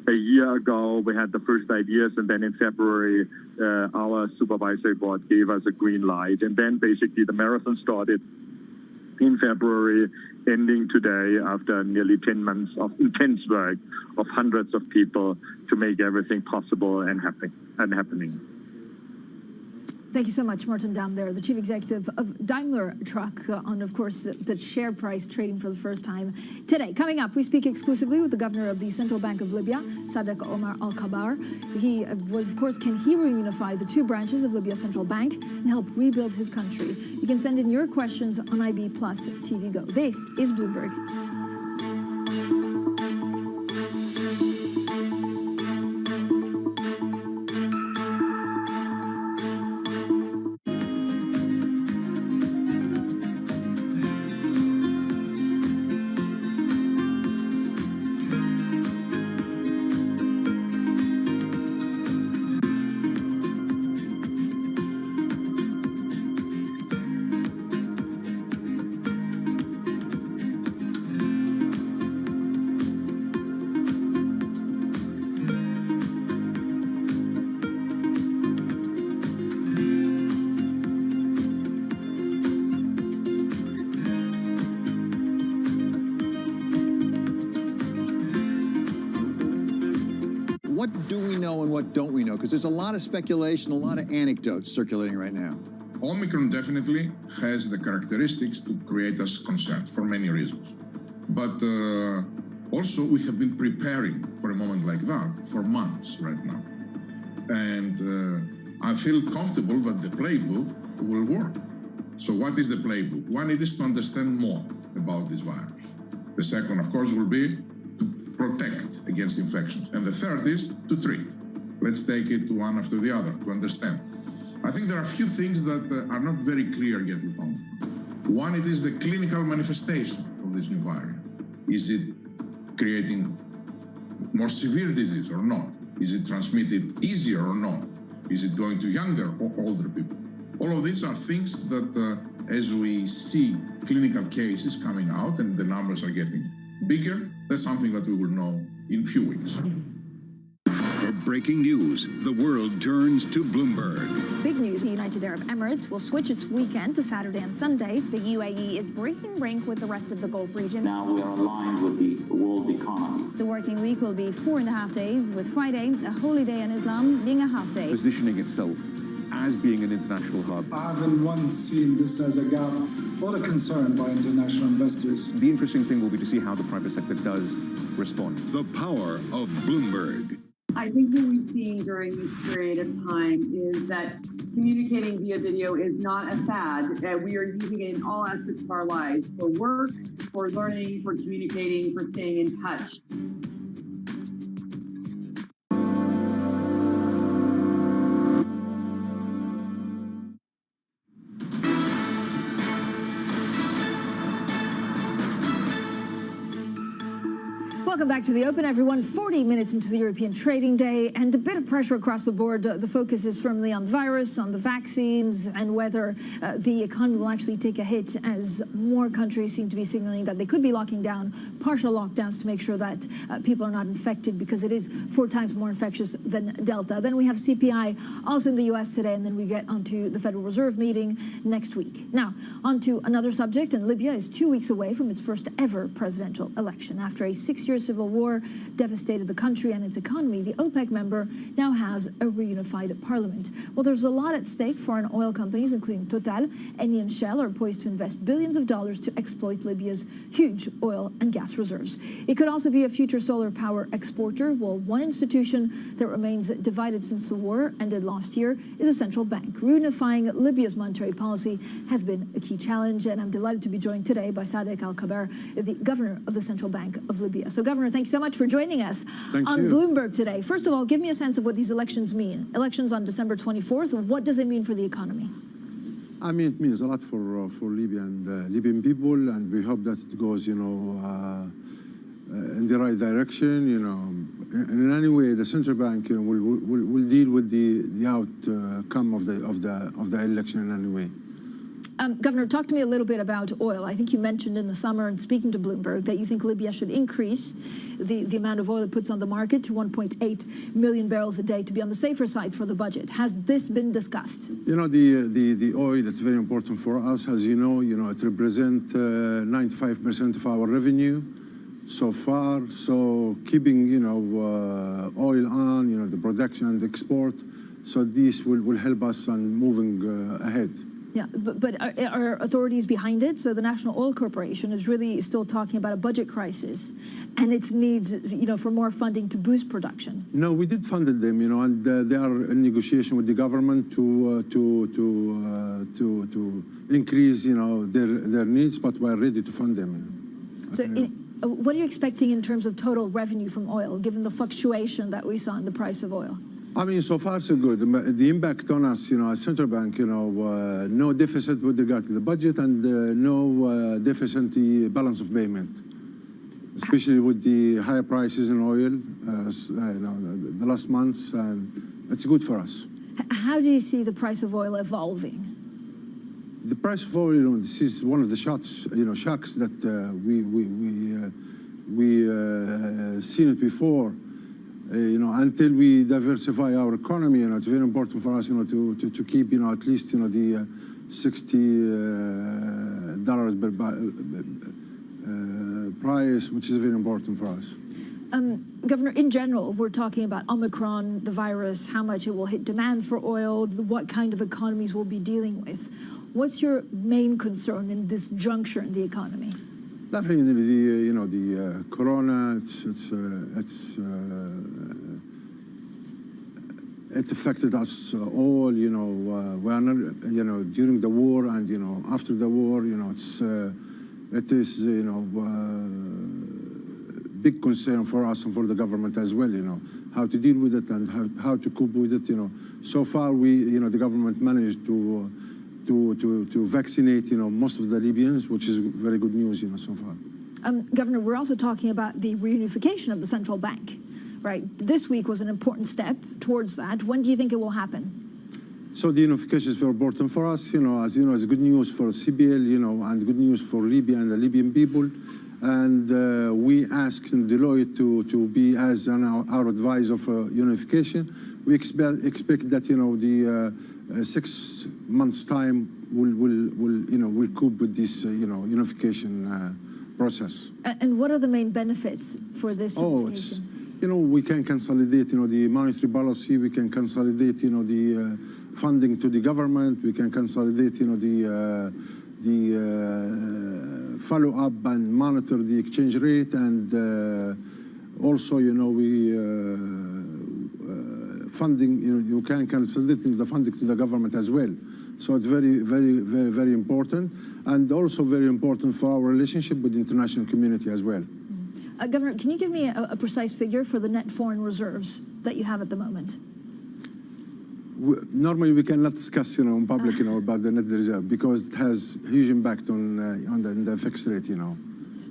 a year ago, we had the first ideas, and then in February, our supervisory board gave us a green light. And then basically the marathon started in February, ending today after nearly 10 months of intense work of hundreds of people to make everything possible and happening. Thank you so much, Martin Damm, there, the chief executive of Daimler Truck, on, of course, the share price trading for the first time today. Coming up, we speak exclusively with the governor of the Central Bank of Libya, Sadek Omar Al-Kabar. He was, of course, can he reunify the two branches of Libya's central bank and help rebuild his country? You can send in your questions on IB Plus TV Go. This is Bloomberg. What do we know and what don't we know? Because there's a lot of speculation, a lot of anecdotes circulating right now. Omicron definitely has the characteristics to create us concern for many reasons. But also we have been preparing for a moment like that for months right now. And I feel comfortable that the playbook will work. So what is the playbook? One, it is to understand more about this virus. The second, of course, will be to protect against infections. And the third is to treat. Let's take it one after the other to understand. I think there are a few things that are not very clear yet with Omicron. One, it is the clinical manifestation of this new variant. Is it creating more severe disease or not? Is it transmitted easier or not? Is it going to younger or older people? All of these are things that, as we see clinical cases coming out and the numbers are getting bigger, that's something that we will know in a few weeks. For breaking news, the world turns to Bloomberg. Big news, the United Arab Emirates will switch its weekend to Saturday and Sunday. The UAE is breaking rank with the rest of the Gulf region. Now we are aligned with the world economies. The working week will be 4.5 days, with Friday, a holy day in Islam, being a half day. Positioning itself as being an international hub. I haven't once seen this as a gap or a concern by international investors. The interesting thing will be to see how the private sector does respond. The power of Bloomberg. I think what we've seen during this period of time is that communicating via video is not a fad. We are using it in all aspects of our lives, for work, for learning, for communicating, for staying in touch. Welcome back to The Open, everyone. 40 minutes into the European trading day, and a bit of pressure across the board. The focus is firmly on the virus, on the vaccines, and whether the economy will actually take a hit, as more countries seem to be signaling that they could be locking down partial lockdowns to make sure that people are not infected, because it is 4 times more infectious than Delta. Then we have CPI also in the U.S. today, and then we get onto the Federal Reserve meeting next week. Now, onto another subject, and Libya is 2 weeks away from its first ever presidential election. After a 6-year civil war devastated the country and its economy, the OPEC member now has a reunified parliament. Well, there's a lot at stake. Foreign oil companies, including Total, Eni, and Shell, are poised to invest billions of dollars to exploit Libya's huge oil and gas reserves. It could also be a future solar power exporter. Well, one institution that remains divided since the war ended last year is a central bank. Reunifying Libya's monetary policy has been a key challenge, and I'm delighted to be joined today by Sadek Al-Kaber, the governor of the Central Bank of Libya. So, Governor, thank you so much for joining us on Bloomberg today. First of all, give me a sense of what these elections mean. Elections on December 24th. What does it mean for the economy? I mean, it means a lot for Libya and Libyan people, and we hope that it goes, in the right direction. And in any way, the central bank will deal with the outcome of the election in any way. Governor, talk to me a little bit about oil. I think you mentioned in the summer, and speaking to Bloomberg, that you think Libya should increase the amount of oil it puts on the market to 1.8 million barrels a day to be on the safer side for the budget. Has this been discussed? The oil, it's very important for us. As you know, it represents 95% of our revenue so far. So keeping, oil on, the production and export, so this will help us on moving ahead. Yeah, but are authorities behind it? So the National Oil Corporation is really still talking about a budget crisis and its need, for more funding to boost production. No, we did fund them, and they are in negotiation with the government to increase, their needs, but we're ready to fund them. So what are you expecting in terms of total revenue from oil, given the fluctuation that we saw in the price of oil? I mean, so far so good. The impact on us, as central bank, no deficit with regard to the budget, and no deficit the balance of payment, especially with the higher prices in oil, the last months, and it's good for us. How do you see the price of oil evolving? The price of oil, this is one of the shocks that we seen it before. Until we diversify our economy, it's very important for us, to keep, at least, the $60 price, which is very important for us. Governor, in general, we're talking about Omicron, the virus, how much it will hit demand for oil, what kind of economies we'll be dealing with. What's your main concern in this juncture in the economy? Definitely, the corona. it affected us all, we are not, during the war and, after the war, it is, big concern for us and for the government as well, how to deal with it and how to cope with it, So far, the government managed to vaccinate, most of the Libyans, which is very good news, so far. Governor, we're also talking about the reunification of the central bank, right? This week was an important step towards that. When do you think it will happen? So the unification is very important for us, as you know, it's good news for CBL, and good news for Libya and the Libyan people. And we asked Deloitte to be as our advisor for unification. We expect that, the 6 months' time will cope with this, unification process. And what are the main benefits for this unification? We can consolidate, the monetary policy. We can consolidate, the funding to the government. We can consolidate, the follow-up and monitor the exchange rate. And also, we funding, you can consolidate the funding to the government as well. So it's very, very, very, very important. And also very important for our relationship with the international community as well. Governor, can you give me a precise figure for the net foreign reserves that you have at the moment? Normally, we cannot discuss, in public, about the net reserve because it has huge impact on the fixed rate,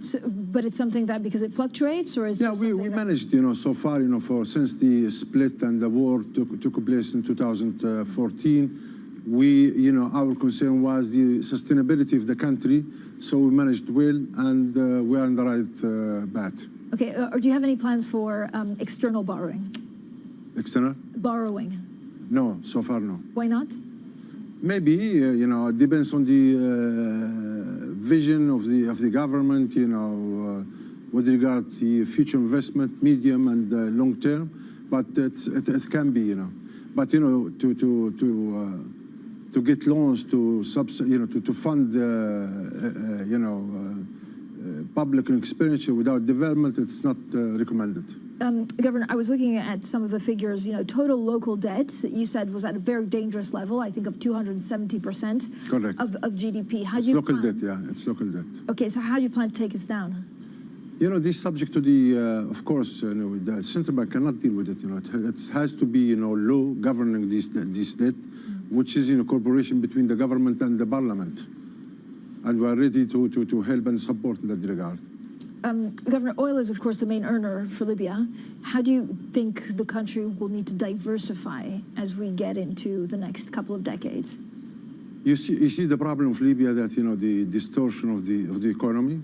So, but it's something that because it fluctuates, or is we managed, so far, since the split and the war took place in 2014. Our concern was the sustainability of the country, so we managed well, and we are on the right path. Okay, or do you have any plans for external borrowing? External? Borrowing. No, so far no. Why not? Maybe, it depends on the vision of the government, with regard to the future investment, medium and long term, but it can be, But, to get loans to fund, public expenditure without development, it's not recommended. Governor, I was looking at some of the figures. Total local debt, you said, was at a very dangerous level, I think of 270% Correct. of GDP. It's local debt, yeah, it's local debt. Okay, so how do you plan to take us down? This is subject to the, of course, the central bank cannot deal with it. It has to be, law governing this debt, which is, cooperation between the government and the parliament. And we are ready to help and support in that regard. Governor, oil is, of course, the main earner for Libya. How do you think the country will need to diversify as we get into the next couple of decades? You see the problem of Libya, that, the distortion of the economy.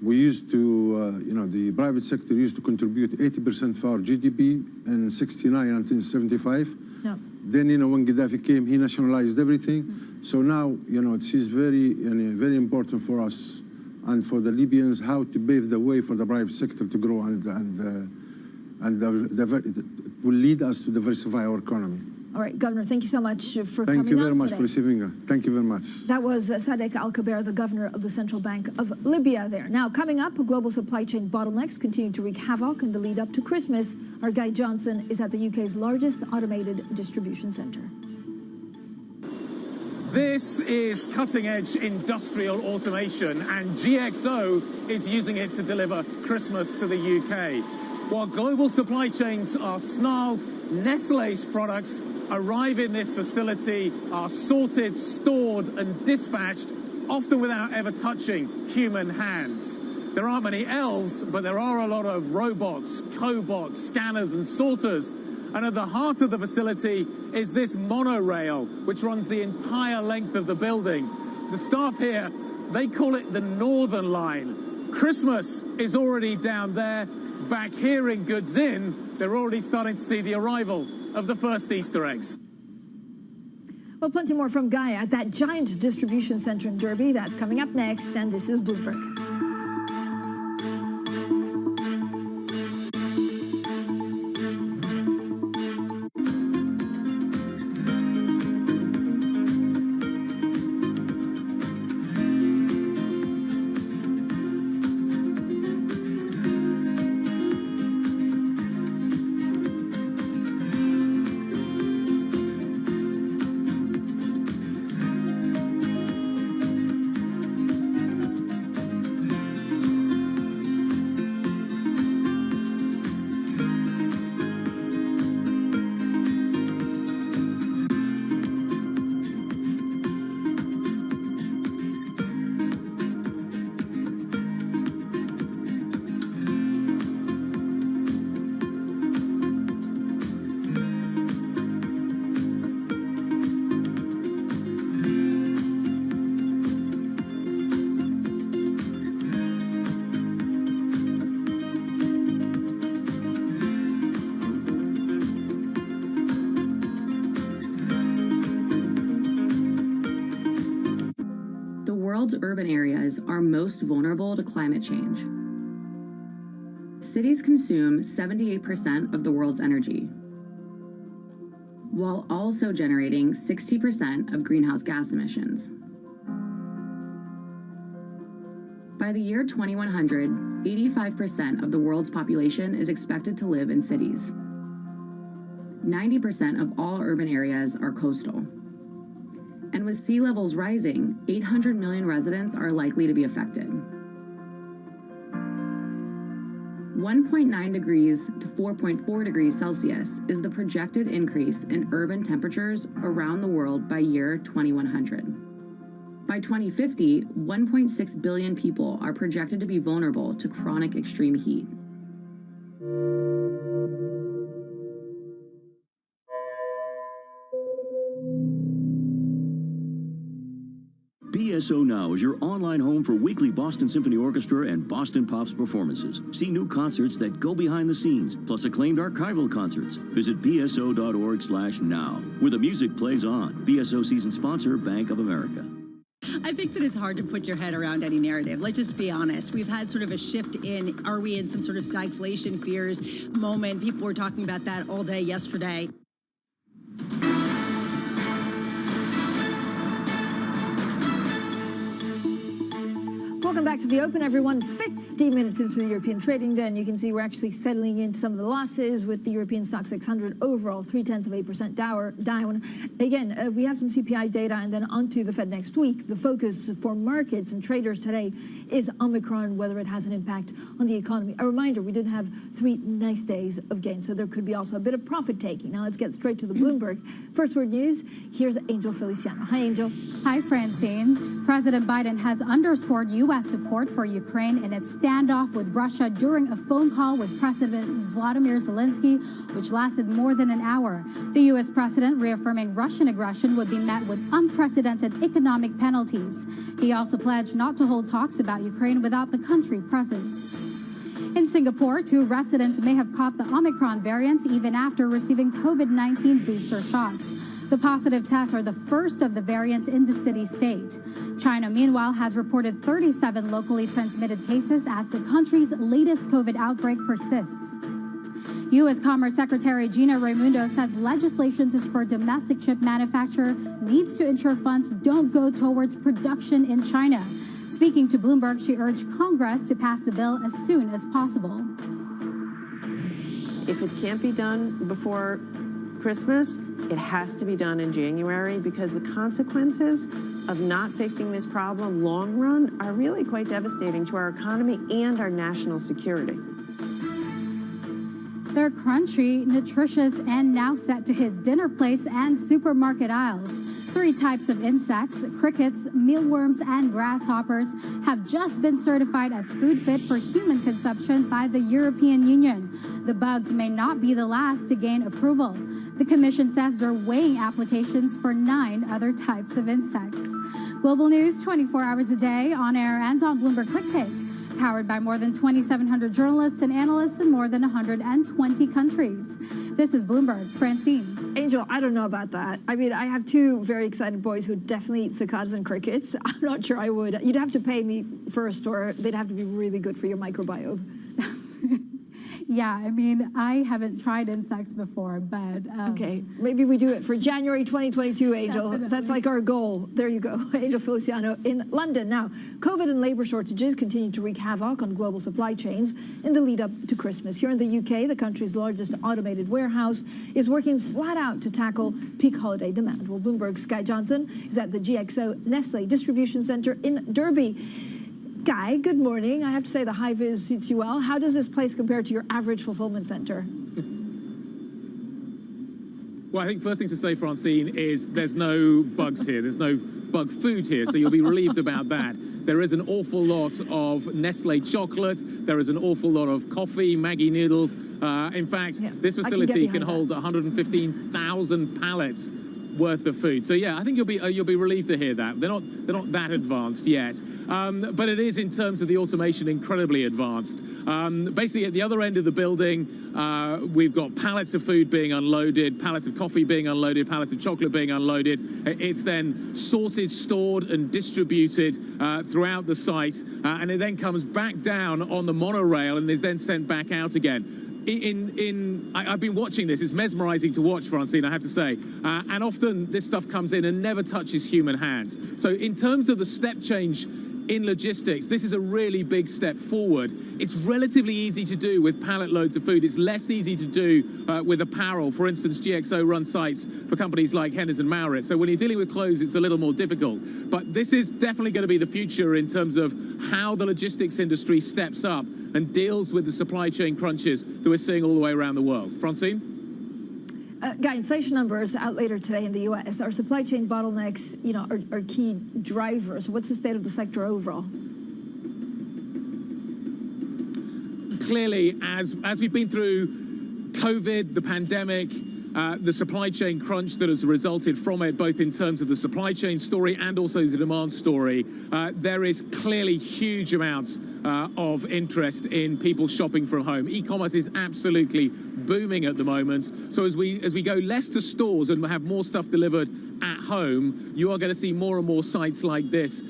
We used to, the private sector used to contribute 80% for our GDP in 69 until 75. Yeah. Then, when Gaddafi came, he nationalized everything. So now, it is very, very important for us and for the Libyans how to pave the way for the private sector to grow, and it will lead us to diversify our economy. All right, Governor, thank you so much for coming on Thank you very much today. for receiving us. Thank you very much. That was Sadek Al-Kaber, the governor of the Central Bank of Libya there. Now, coming up, global supply chain bottlenecks continue to wreak havoc in the lead up to Christmas. Our Guy Johnson is at the UK's largest automated distribution centre. This is cutting-edge industrial automation, and GXO is using it to deliver Christmas to the UK. While global supply chains are snarled, Nestlé's products arrive in this facility, are sorted, stored and dispatched, often without ever touching human hands. There aren't many elves, but there are a lot of robots, cobots, scanners and sorters. And at the heart of the facility is this monorail, which runs the entire length of the building. The staff here, they call it the Northern Line. Christmas is already down there. Back here in Goods Inn, they're already starting to see the arrival of the first Easter eggs. Well, plenty more from Guy at that giant distribution center in Derby. That's coming up next, and this is Bloomberg. urban areas are most vulnerable to climate change. Cities consume 78% of the world's energy, while also generating 60% of greenhouse gas emissions. By the year 2100, 85% of the world's population is expected to live in cities. 90% of all urban areas are coastal. And with sea levels rising, 800 million residents are likely to be affected. 1.9 degrees to 4.4 degrees Celsius is the projected increase in urban temperatures around the world by year 2100. By 2050, 1.6 billion people are projected to be vulnerable to chronic extreme heat. BSO Now is your online home for weekly Boston Symphony Orchestra and Boston Pops performances. See new concerts that go behind the scenes, plus acclaimed archival concerts. Visit bso.org/now, where the music plays on. BSO season sponsor, Bank of America. I think that it's hard to put your head around any narrative. Let's just be honest. We've had sort of a shift in, are we in some sort of stagflation fears moment? People were talking about that all day yesterday. Welcome back to the Open, everyone. 50 minutes into the European trading day, and you can see we're actually settling into some of the losses with the European stock 600 overall 0.3% down. Again, we have some CPI data, and then onto the Fed next week. The focus for markets and traders today is Omicron, whether it has an impact on the economy. A reminder, we did have 3 nice days of gains, so there could be also a bit of profit taking. Now let's get straight to the Bloomberg. First word news, here's Angel Feliciano. Hi, Angel. Hi, Francine. President Biden has underscored U.S. support for Ukraine in its standoff with Russia during a phone call with President Vladimir Zelensky, which lasted more than an hour. The U.S. president reaffirming Russian aggression would be met with unprecedented economic penalties. He also pledged not to hold talks about Ukraine without the country present. In Singapore, 2 residents may have caught the Omicron variant even after receiving COVID-19 booster shots. The positive tests are the first of the variant in the city-state. China, meanwhile, has reported 37 locally transmitted cases as the country's latest COVID outbreak persists. U.S. Commerce Secretary Gina Raimondo says legislation to spur domestic chip manufacture needs to ensure funds don't go towards production in China. Speaking to Bloomberg, she urged Congress to pass the bill as soon as possible. If it can't be done before Christmas, it has to be done in January, because the consequences of not fixing this problem long run are really quite devastating to our economy and our national security. They're crunchy, nutritious, and now set to hit dinner plates and supermarket aisles. 3 types of insects, crickets, mealworms, and grasshoppers, have just been certified as food fit for human consumption by the European Union. The bugs may not be the last to gain approval. The Commission says they're weighing applications for 9 other types of insects. Global news 24 hours a day, on air and on Bloomberg Quick Take. Powered by more than 2,700 journalists and analysts in more than 120 countries. This is Bloomberg. Francine. Angel, I don't know about that. I mean, I have 2 very excited boys who definitely eat cicadas and crickets. I'm not sure I would. You'd have to pay me first, or they'd have to be really good for your microbiome. Yeah, I mean, I haven't tried insects before, but... Okay, maybe we do it for January 2022, Angel. Definitely. That's like our goal. There you go. Angel Feliciano in London. Now, COVID and labor shortages continue to wreak havoc on global supply chains in the lead up to Christmas. Here in the UK, the country's largest automated warehouse is working flat out to tackle peak holiday demand. Well, Bloomberg's Guy Johnson is at the GXO Nestle Distribution Center in Derby. Guy, good morning. I have to say the high-vis suits you well. How does this place compare to your average fulfillment center? Well, I think first thing to say, Francine, is there's no bugs here. There's no bug food here, so you'll be relieved about that. There is an awful lot of Nestle chocolate. There is an awful lot of coffee, Maggi noodles. In fact, this facility can hold 115,000 pallets worth of food. So yeah, I think you'll be relieved to hear that they're not that advanced yet, but it is in terms of the automation incredibly advanced. Basically, at the other end of the building, we've got pallets of food being unloaded, pallets of coffee being unloaded, pallets of chocolate being unloaded. It's then sorted, stored, and distributed throughout the site, and it then comes back down on the monorail and is then sent back out again. I've been watching this. It's mesmerizing to watch, Francine, I have to say. And often this stuff comes in and never touches human hands. So in terms of the step change in logistics, this is a really big step forward. It's relatively easy to do with pallet loads of food. It's less easy to do with apparel. For instance, GXO runs sites for companies like Hennes and Mauritz. So when you're dealing with clothes, it's a little more difficult. But this is definitely going to be the future in terms of how the logistics industry steps up and deals with the supply chain crunches that we're seeing all the way around the world. Francine? Guy, inflation numbers out later today in the U.S. Our supply chain bottlenecks, are key drivers. What's the state of the sector overall? Clearly, as we've been through COVID, the pandemic, the supply chain crunch that has resulted from it, both in terms of the supply chain story and also the demand story, there is clearly huge amounts of interest in people shopping from home. E-commerce is absolutely booming at the moment. So as we go less to stores and have more stuff delivered at home, you are going to see more and more sites like this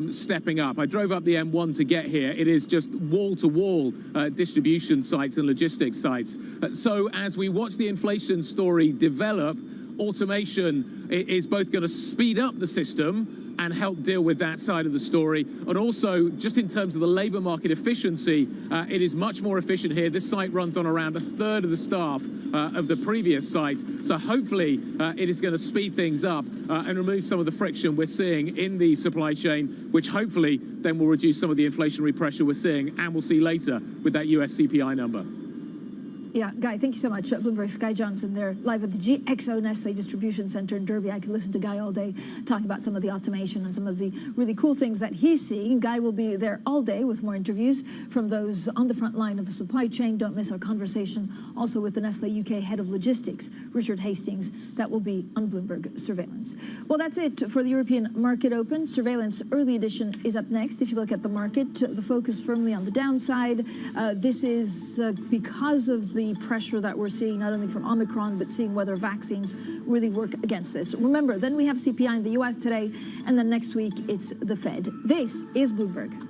stepping up. I drove up the M1 to get here. It is just wall-to-wall distribution sites and logistics sites. So as we watch the inflation story develop, automation is both going to speed up the system and help deal with that side of the story. And also, just in terms of the labor market efficiency, it is much more efficient here. This site runs on around a third of the staff of the previous site. So hopefully it is going to speed things up and remove some of the friction we're seeing in the supply chain, which hopefully then will reduce some of the inflationary pressure we're seeing and we'll see later with that US CPI number. Yeah, Guy, thank you so much. Bloomberg's Guy Johnson there, live at the GXO Nestle Distribution Center in Derby. I could listen to Guy all day talking about some of the automation and some of the really cool things that he's seeing. Guy will be there all day with more interviews from those on the front line of the supply chain. Don't miss our conversation also with the Nestle UK head of logistics, Richard Hastings. That will be on Bloomberg Surveillance. Well, that's it for the European Market Open. Surveillance Early Edition is up next. If you look at the market, the focus firmly on the downside. This is because of the pressure that we're seeing not only from Omicron, but seeing whether vaccines really work against this. Remember, then we have CPI in the US today, and then next week it's the Fed. This is Bloomberg.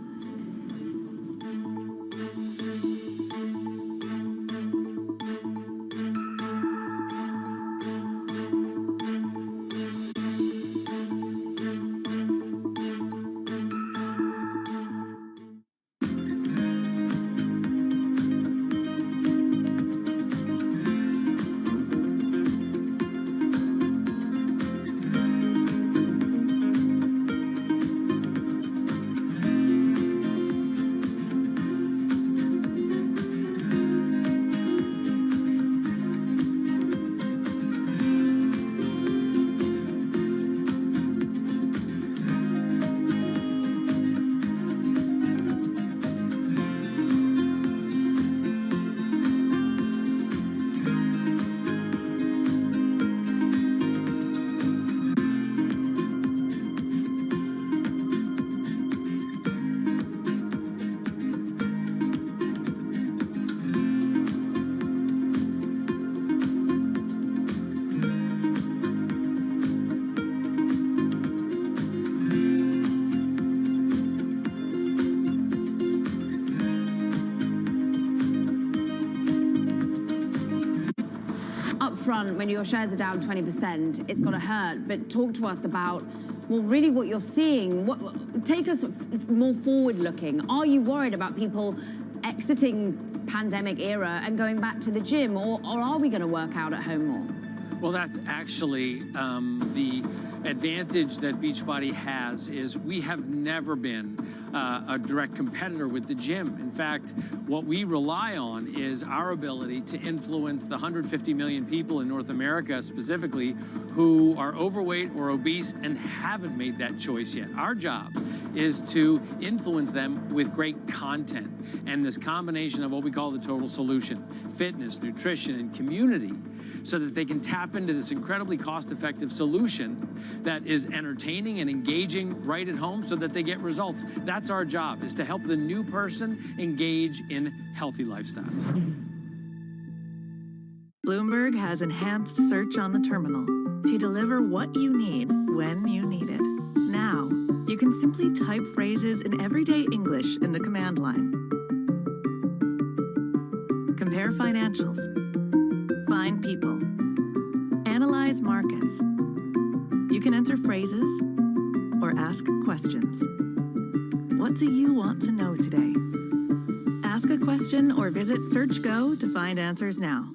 When your shares are down 20%, it's going to hurt. But talk to us about, well, really what you're seeing. Take us more forward-looking. Are you worried about people exiting pandemic era and going back to the gym, or are we going to work out at home more? Well, that's actually the advantage that Beachbody has is we have never been a direct competitor with the gym. In fact, what we rely on is our ability to influence the 150 million people in North America specifically who are overweight or obese and haven't made that choice yet. Our job is to influence them with great content and this combination of what we call the total solution: fitness, nutrition, and community, so that they can tap into this incredibly cost-effective solution that is entertaining and engaging right at home so that they get results. That's our job, is to help the new person engage in healthy lifestyles. Bloomberg has enhanced search on the terminal to deliver what you need when you need it. Now, you can simply type phrases in everyday English in the command line. Compare financials. Find people. Analyze markets. You can enter phrases or ask questions. What do you want to know today? Ask a question or visit SearchGo to find answers now.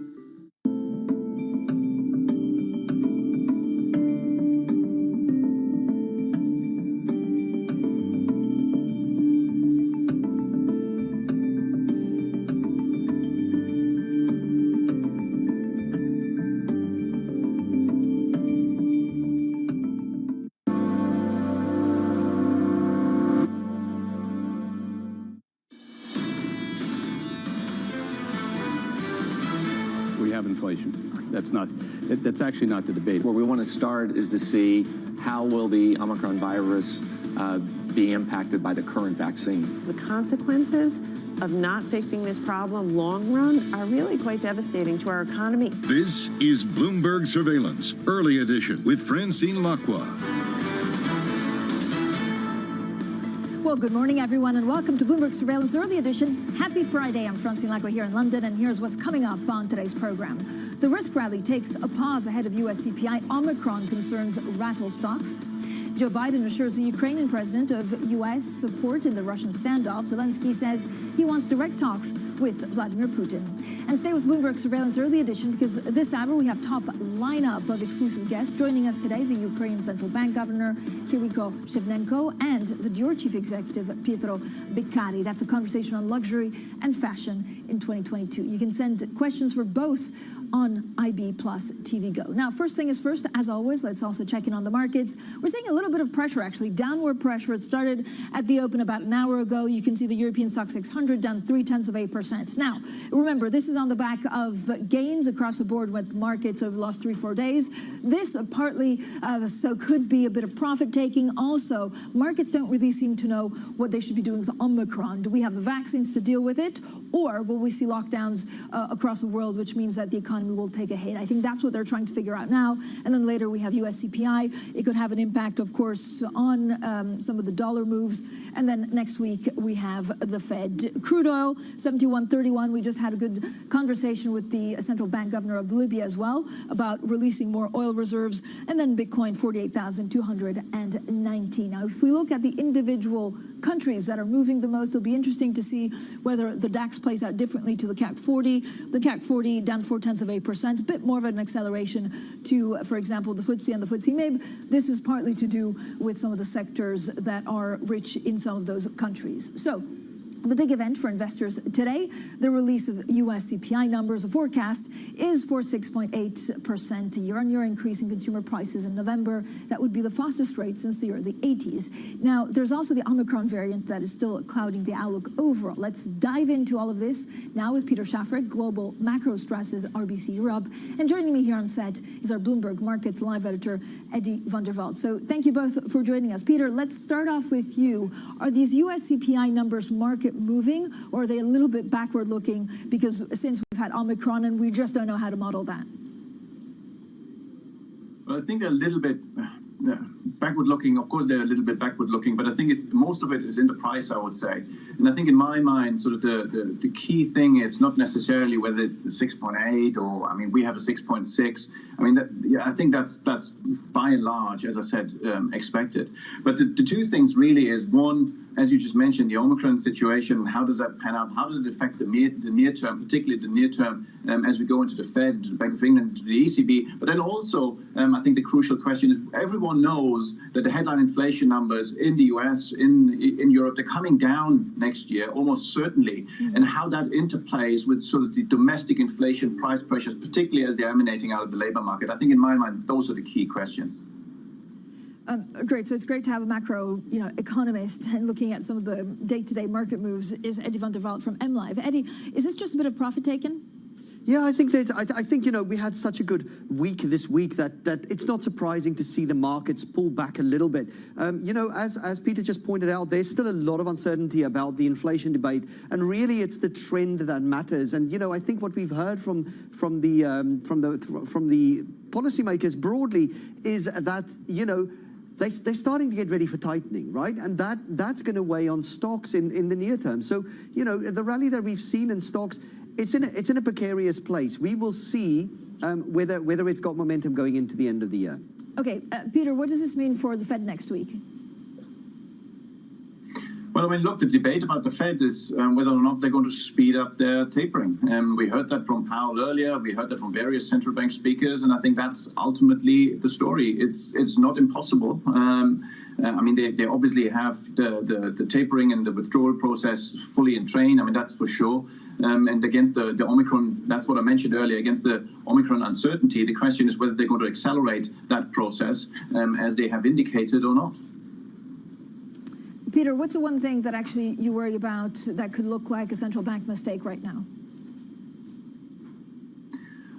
That's actually not the debate. Where we want to start is to see how will the Omicron virus be impacted by the current vaccine. The consequences of not fixing this problem long run are really quite devastating to our economy. This is Bloomberg Surveillance, Early Edition with Francine Lacqua. Well, good morning, everyone, and welcome to Bloomberg Surveillance Early Edition. Happy Friday. I'm Francine Lacqua here in London, and here's what's coming up on today's program. The risk rally takes a pause ahead of U.S. CPI. Omicron concerns rattle stocks. Joe Biden assures the Ukrainian president of U.S. support in the Russian standoff. Zelensky says he wants direct talks with Vladimir Putin. And stay with Bloomberg Surveillance Early Edition, because this hour we have top lineup of exclusive guests. Joining us today, the Ukrainian Central Bank Governor, Kyrylo Shevchenko, and the Dior Chief Executive, Pietro Beccari. That's a conversation on luxury and fashion in 2022. You can send questions for both on IB Plus TV Go. Now, first thing is first, as always, let's also check in on the markets. We're seeing a little bit of pressure, actually, downward pressure. It started at the open about an hour ago. You can see the European stock 600 down 0.3%. Now, remember, this is on the back of gains across the board with markets over the last 3-4 days. This partly so could be a bit of profit taking. Also, markets don't really seem to know what they should be doing with Omicron. Do we have the vaccines to deal with it, or will we see lockdowns across the world, which means that the economy will take a hit? I think that's what they're trying to figure out now. And then later we have US CPI. It could have an impact, of course, on some of the dollar moves. And then next week we have the Fed. Crude oil, 71.31. We just had a good conversation with the central bank governor of Libya as well about releasing more oil reserves. And then Bitcoin, 48,290. Now, if we look at the individual countries that are moving the most, it'll be interesting to see whether the DAX plays out differently to the CAC 40. The CAC 40 down 0.4%, a bit more of an acceleration to, for example, the FTSE and the FTSE MIB. This is partly to do with some of the sectors that are rich in some of those countries. So, the big event for investors today, the release of U.S. CPI numbers. The forecast is for 6.8% year-on-year increase in consumer prices in November. That would be the fastest rate since the early 80s. Now, there's also the Omicron variant that is still clouding the outlook overall. Let's dive into all of this now with Peter Shafrick, Global Macro Strategist at RBC Europe. And joining me here on set is our Bloomberg Markets live editor, Eddie van der Walt. So thank you both for joining us. Peter, let's start off with you. Are these U.S. CPI numbers market moving, or are they a little bit backward looking, because since we've had Omicron and we just don't know how to model that? Well, I think they're a little bit backward looking. Of course, they're a little bit backward looking, but I think most of it is in the price, I would say. And I think in my mind, sort of the key thing is not necessarily whether it's the 6.8 or, I mean, we have a 6.6. I mean, I think that's by and large, as I said, expected. But the two things really is, one, as you just mentioned, the Omicron situation, how does that pan out? How does it affect the near term, particularly the near term, as we go into the Fed, into the Bank of England, into the ECB? But then also, I think the crucial question is, everyone knows that the headline inflation numbers in the US, in Europe, they're coming down next year, almost certainly, and how that interplays with sort of the domestic inflation price pressures, particularly as they're emanating out of the labor market. I think in my mind, those are the key questions. Great. So it's great to have a macro, economist and looking at some of the day-to-day market moves is Eddie van der Waal from MLive. Eddie, is this just a bit of profit taken? Yeah, I think we had such a good week this week that it's not surprising to see the markets pull back a little bit. As Peter just pointed out, there's still a lot of uncertainty about the inflation debate, and really it's the trend that matters. And I think what we've heard from the policymakers broadly is that they're starting to get ready for tightening, right? And that's going to weigh on stocks in the near term. So the rally that we've seen in stocks, it's in a precarious place. We will see whether it's got momentum going into the end of the year. Okay, Peter, what does this mean for the Fed next week? Well, I mean, look, the debate about the Fed is whether or not they're going to speed up their tapering. We heard that from Powell earlier. We heard that from various central bank speakers, and I think that's ultimately the story. It's not impossible. I mean, they obviously have the tapering and the withdrawal process fully in train. I mean, that's for sure. And against the Omicron, that's what I mentioned earlier, against the Omicron uncertainty, the question is whether they're going to accelerate that process as they have indicated or not. Peter, what's the one thing that actually you worry about that could look like a central bank mistake right now?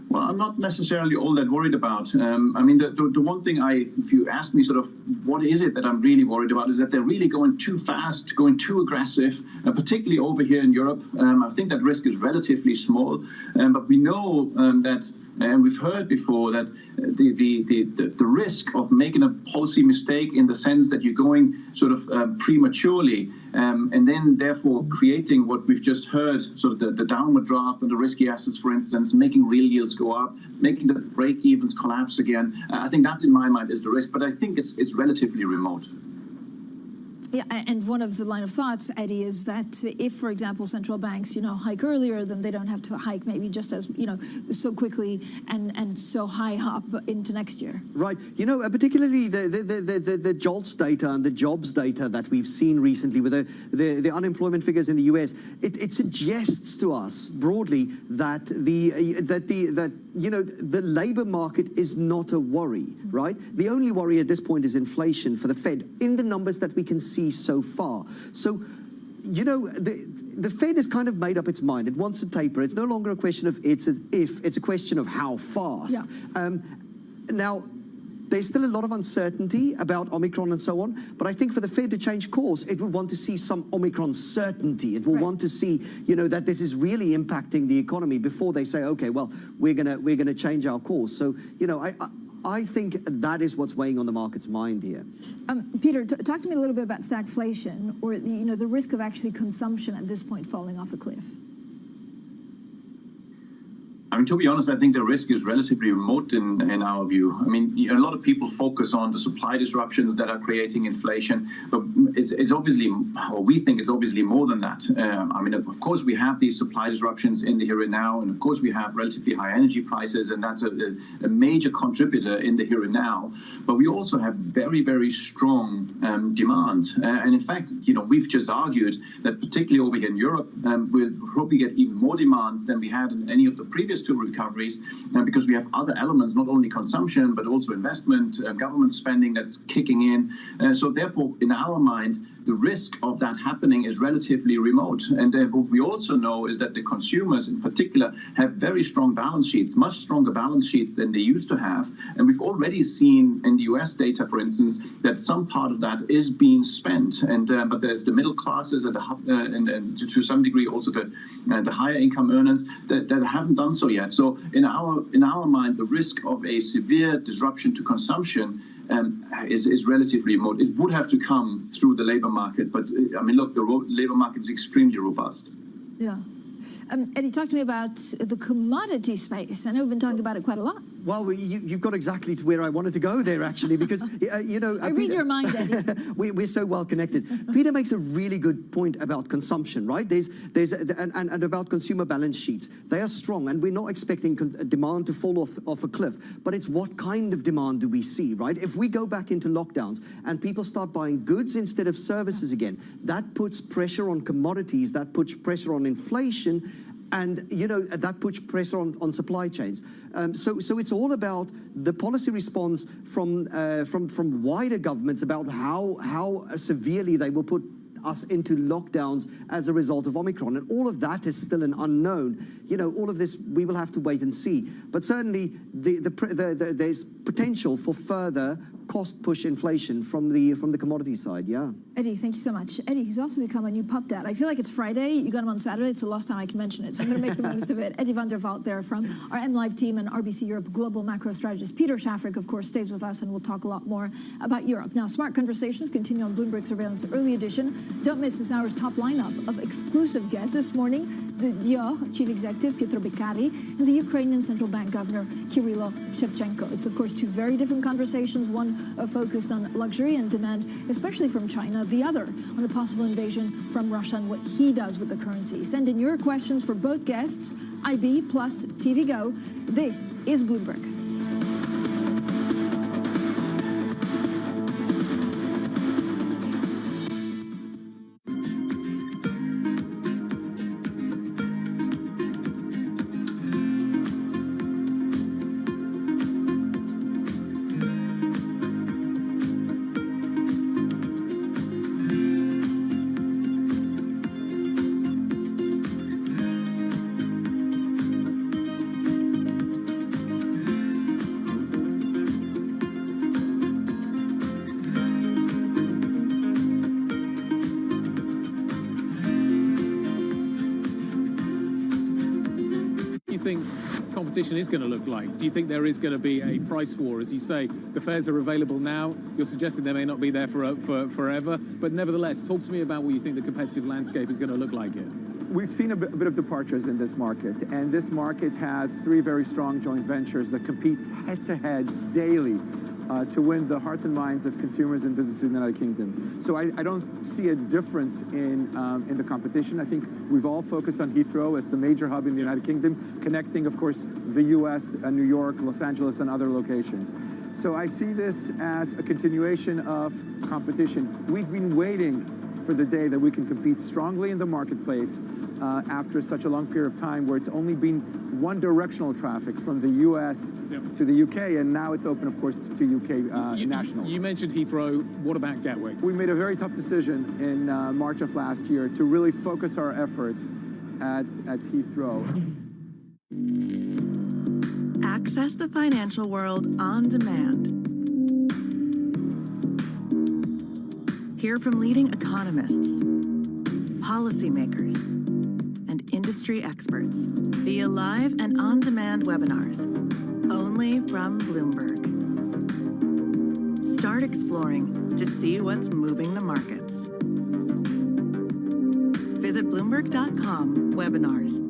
Well, I'm not necessarily all that worried about. I mean, the one thing if you ask me sort of what is it that I'm really worried about, is that they're really going too fast, going too aggressive, particularly over here in Europe. I think that risk is relatively small, but we know that, and we've heard before, that the risk of making a policy mistake in the sense that you're going sort of prematurely and then therefore creating what we've just heard, sort of the downward draft on the risky assets, for instance, making real yields go up, making the break-evens collapse again. I think that, in my mind, is the risk, but I think it's relatively remote. Yeah, and one of the line of thoughts, Eddie, is that if, for example, central banks, hike earlier, then they don't have to hike maybe just as, so quickly and so high up into next year. Right. Particularly the JOLTS data and the jobs data that we've seen recently with the unemployment figures in the US, it suggests to us broadly that the labor market is not a worry, right? The only worry at this point is inflation for the Fed in the numbers that we can see so far. So, the Fed has kind of made up its mind. It wants to taper. It's no longer a question of if, it's a question of how fast. Yeah. Now, there's still a lot of uncertainty about Omicron and so on, but I think for the Fed to change course, it would want to see some Omicron certainty. It will want to see, that this is really impacting the economy before they say, okay, well, we're gonna change our course. So, I think that is what's weighing on the market's mind here. Peter, talk to me a little bit about stagflation, or the risk of actually consumption at this point falling off a cliff. I mean, to be honest, I think the risk is relatively remote in our view. I mean, a lot of people focus on the supply disruptions that are creating inflation, but it's obviously, or we think it's obviously more than that. I mean, of course, we have these supply disruptions in the here and now, and of course, we have relatively high energy prices, and that's a major contributor in the here and now. But we also have very, very strong demand. And in fact, we've just argued that particularly over here in Europe, we'll probably get even more demand than we had in any of the previous two recoveries, because we have other elements, not only consumption, but also investment, government spending that's kicking in. So therefore, in our mind, the risk of that happening is relatively remote. And what we also know is that the consumers in particular have very strong balance sheets, much stronger balance sheets than they used to have. And we've already seen in the US data, for instance, that some part of that is being spent. And but there's the middle classes and to some degree also the higher income earners that haven't done so yet. So in our mind, the risk of a severe disruption to consumption is relatively remote. It would have to come through the labor market, but I mean, look, the labor market is extremely robust. Yeah. Eddie, talk to me about the commodity space. I know we've been talking about it quite a lot. Well, you've got exactly to where I wanted to go there, actually, because, you know... I read your mind, Eddie. We're so well connected. Peter makes a really good point about consumption, right? And about consumer balance sheets. They are strong, and we're not expecting demand to fall off a cliff. But it's what kind of demand do we see, right? If we go back into lockdowns and people start buying goods instead of services again, that puts pressure on commodities, that puts pressure on inflation, and, you know, that puts pressure on supply chains. So it's all about the policy response from wider governments about how severely they will put us into lockdowns as a result of Omicron. And all of that is still an unknown. You know, all of this, we will have to wait and see. But certainly, there's potential for further cost push inflation from the commodity side, yeah. Eddie, thank you so much. Eddie, he's also become a new pup dad. I feel like it's Friday. You got him on Saturday. It's the last time I can mention it, so I'm going to make the most of it. Eddie van der Walt there from our MLive team and RBC Europe global macro strategist. Peter Shafrick, of course, stays with us, and we'll talk a lot more about Europe. Now, Smart Conversations continue on Bloomberg Surveillance Early Edition. Don't miss this hour's top lineup of exclusive guests. This morning, the Dior chief executive, Pietro Beccari, and the Ukrainian central bank governor, Kirilo Shevchenko. It's, of course, two very different conversations. One focused on luxury and demand, especially from China. The other on a possible invasion from Russia and what he does with the currency. Send in your questions for both guests, IB plus TV Go. This is Bloomberg. Competition is going to look like? Do you think there is going to be a price war? As you say, the fares are available now. You're suggesting they may not be there for forever, but nevertheless, talk to me about what you think the competitive landscape is going to look like here. We've seen a bit of departures in this market, and this market has three very strong joint ventures that compete head-to-head daily to win the hearts and minds of consumers and businesses in the United Kingdom. So I don't see a difference in the competition. I think we've all focused on Heathrow as the major hub in the United Kingdom, connecting, of course, the U.S., New York, Los Angeles, and other locations. So I see this as a continuation of competition. We've been waiting for the day that we can compete strongly in the marketplace after such a long period of time where it's only been one directional traffic from the U.S. to the U.K., and now it's open, of course, to U.K. nationals. You mentioned Heathrow. What about Gatwick? We made a very tough decision in March of last year to really focus our efforts at Heathrow. Access the financial world on demand. Hear from leading economists, policymakers, and industry experts via live and on-demand webinars, only from Bloomberg. Start exploring to see what's moving the markets. Visit Bloomberg.com/webinars.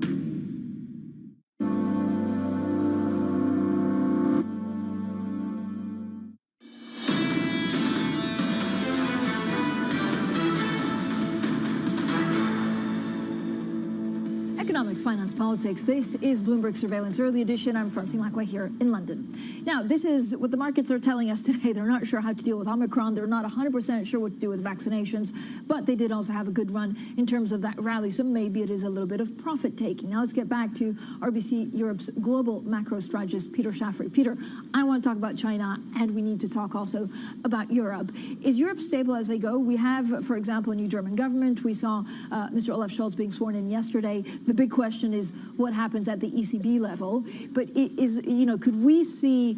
Economics, finance, politics. This is Bloomberg Surveillance Early Edition. I'm Francine Lacqua here in London. Now, this is what the markets are telling us today. They're not sure how to deal with Omicron. They're not 100% sure what to do with vaccinations, but they did also have a good run in terms of that rally, so maybe it is a little bit of profit taking. Now, let's get back to RBC Europe's global macro strategist, Peter Shafrick. Peter, I want to talk about China, and we need to talk also about Europe. Is Europe stable as they go? We have, for example, a new German government. We saw Mr. Olaf Scholz being sworn in yesterday. The big question is what happens at the ECB level. But could we see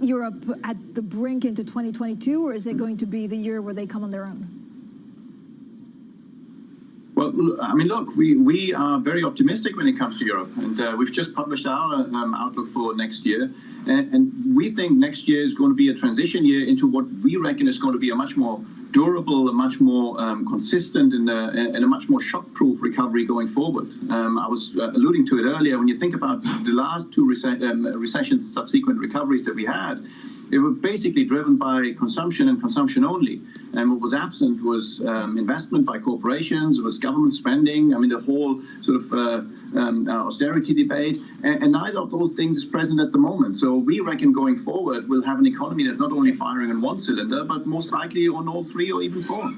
Europe at the brink into 2022, or is it going to be the year where they come on their own? Well, I mean, look, we are very optimistic when it comes to Europe, and we've just published our outlook for next year. And we think next year is going to be a transition year into what we reckon is going to be a much more durable, a much more consistent, and a much more shock-proof recovery going forward. I was alluding to it earlier. When you think about the last two recessions, subsequent recoveries that we had, it was basically driven by consumption and consumption only. And what was absent was investment by corporations, it was government spending, I mean, the whole sort of austerity debate, and neither of those things is present at the moment. So we reckon going forward, we'll have an economy that's not only firing on one cylinder, but most likely on all three or even four.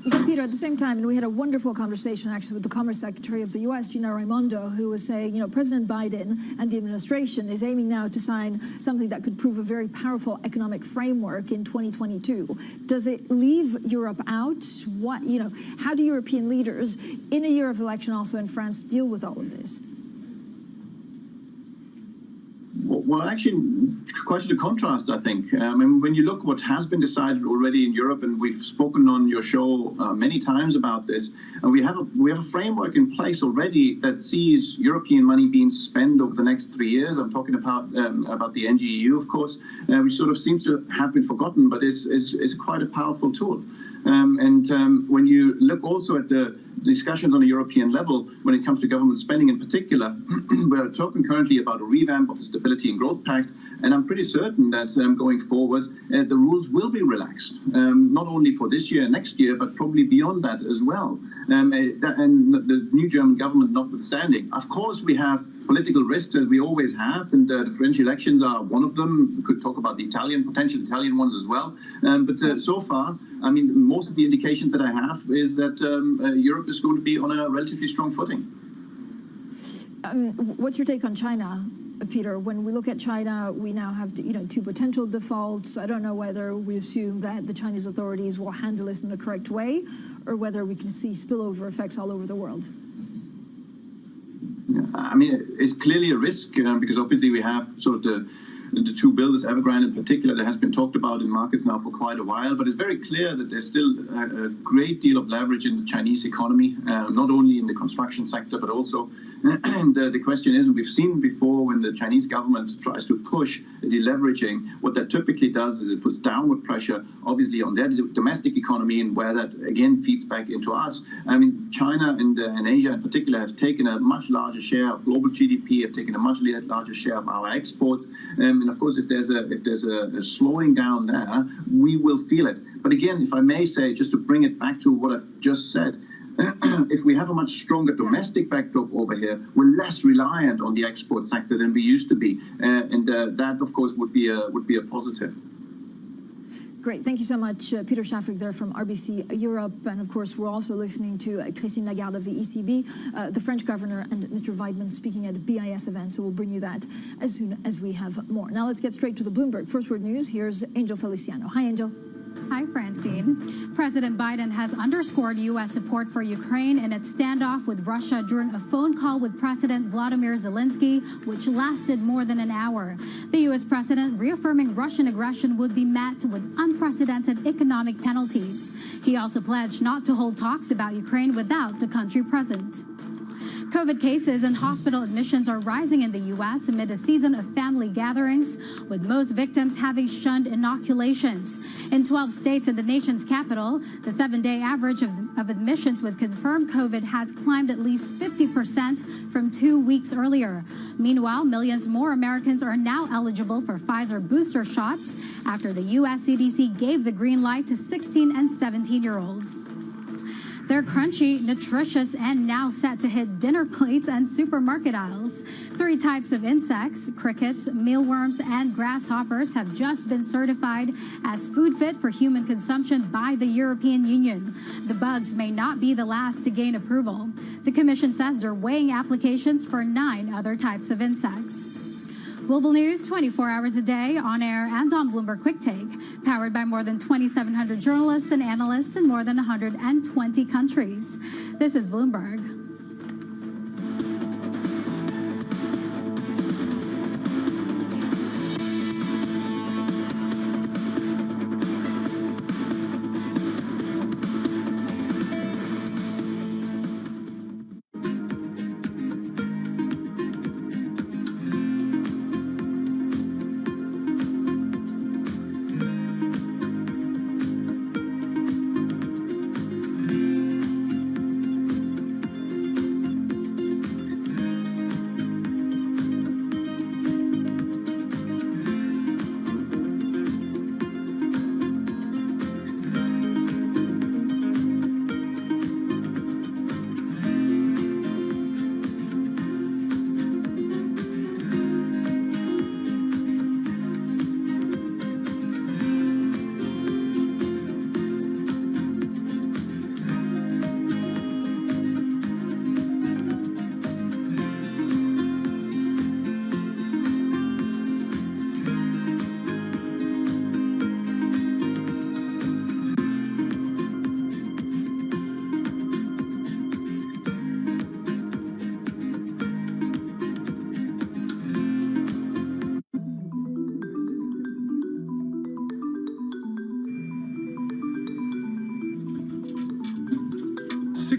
But Peter, at the same time, and we had a wonderful conversation actually with the Commerce Secretary of the U.S., Gina Raimondo, who was saying, you know, President Biden and the administration is aiming now to sign something that could prove a very powerful economic framework in 2022. Does it leave Europe out? What, you know, how do European leaders, in a year of election also in France, deal with all of this? Well, actually, quite to the contrast, I think. And when you look what has been decided already in Europe, and we've spoken on your show many times about this, and we have a framework in place already that sees European money being spent over the next 3 years. I'm talking about the NGEU, of course, which sort of seems to have been forgotten, but is quite a powerful tool. When you look also at the discussions on a European level, when it comes to government spending in particular, we're talking currently about a revamp of the Stability and Growth Pact, and I'm pretty certain that going forward, the rules will be relaxed, not only for this year and next year, but probably beyond that as well. And the new German government notwithstanding. Of course, we have political risks, as we always have, and the French elections are one of them. We could talk about the potential Italian ones as well. But so far, I mean, most of the indications that I have is that Europe is going to be on a relatively strong footing. What's your take on China, Peter? When we look at China, we now have, you know, two potential defaults. I don't know whether we assume that the Chinese authorities will handle this in the correct way, or whether we can see spillover effects all over the world. I mean, it's clearly a risk because obviously we have sort of the two builders, Evergrande in particular, that has been talked about in markets now for quite a while. But it's very clear that there's still a great deal of leverage in the Chinese economy, not only in the construction sector, but also. And the question is, and we've seen before, when the Chinese government tries to push deleveraging, what that typically does is it puts downward pressure, obviously, on their domestic economy, and where that, again, feeds back into us. I mean, China and Asia in particular have taken a much larger share of global GDP, have taken a much larger share of our exports. And of course, if there's a slowing down there, we will feel it. But again, if I may say, just to bring it back to what I've just said, if we have a much stronger domestic backdrop over here, we're less reliant on the export sector than we used to be, and that, of course, would be a positive. Great. Thank you so much, Peter Schaffrick there from RBC Europe. And of course, we're also listening to Christine Lagarde of the ECB, the French governor, and Mr. Weidmann speaking at a BIS event. So we'll bring you that as soon as we have more. Now let's get straight to the Bloomberg First Word News. Here's Angel Feliciano. Hi, Angel. Hi, Francine. President Biden has underscored U.S. support for Ukraine in its standoff with Russia during a phone call with President Vladimir Zelensky, which lasted more than an hour. The U.S. president reaffirming Russian aggression would be met with unprecedented economic penalties. He also pledged not to hold talks about Ukraine without the country present. COVID cases and hospital admissions are rising in the U.S. amid a season of family gatherings, with most victims having shunned inoculations. In 12 states and the nation's capital, the 7-day average of admissions with confirmed COVID has climbed at least 50% from 2 weeks earlier. Meanwhile, millions more Americans are now eligible for Pfizer booster shots after the U.S. CDC gave the green light to 16 and 17-year-olds. They're crunchy, nutritious, and now set to hit dinner plates and supermarket aisles. 3 types of insects, crickets, mealworms, and grasshoppers, have just been certified as food fit for human consumption by the European Union. The bugs may not be the last to gain approval. The Commission says they're weighing applications for 9 other types of insects. Global news 24 hours a day, on air and on Bloomberg Quick Take, powered by more than 2,700 journalists and analysts in more than 120 countries. This is Bloomberg.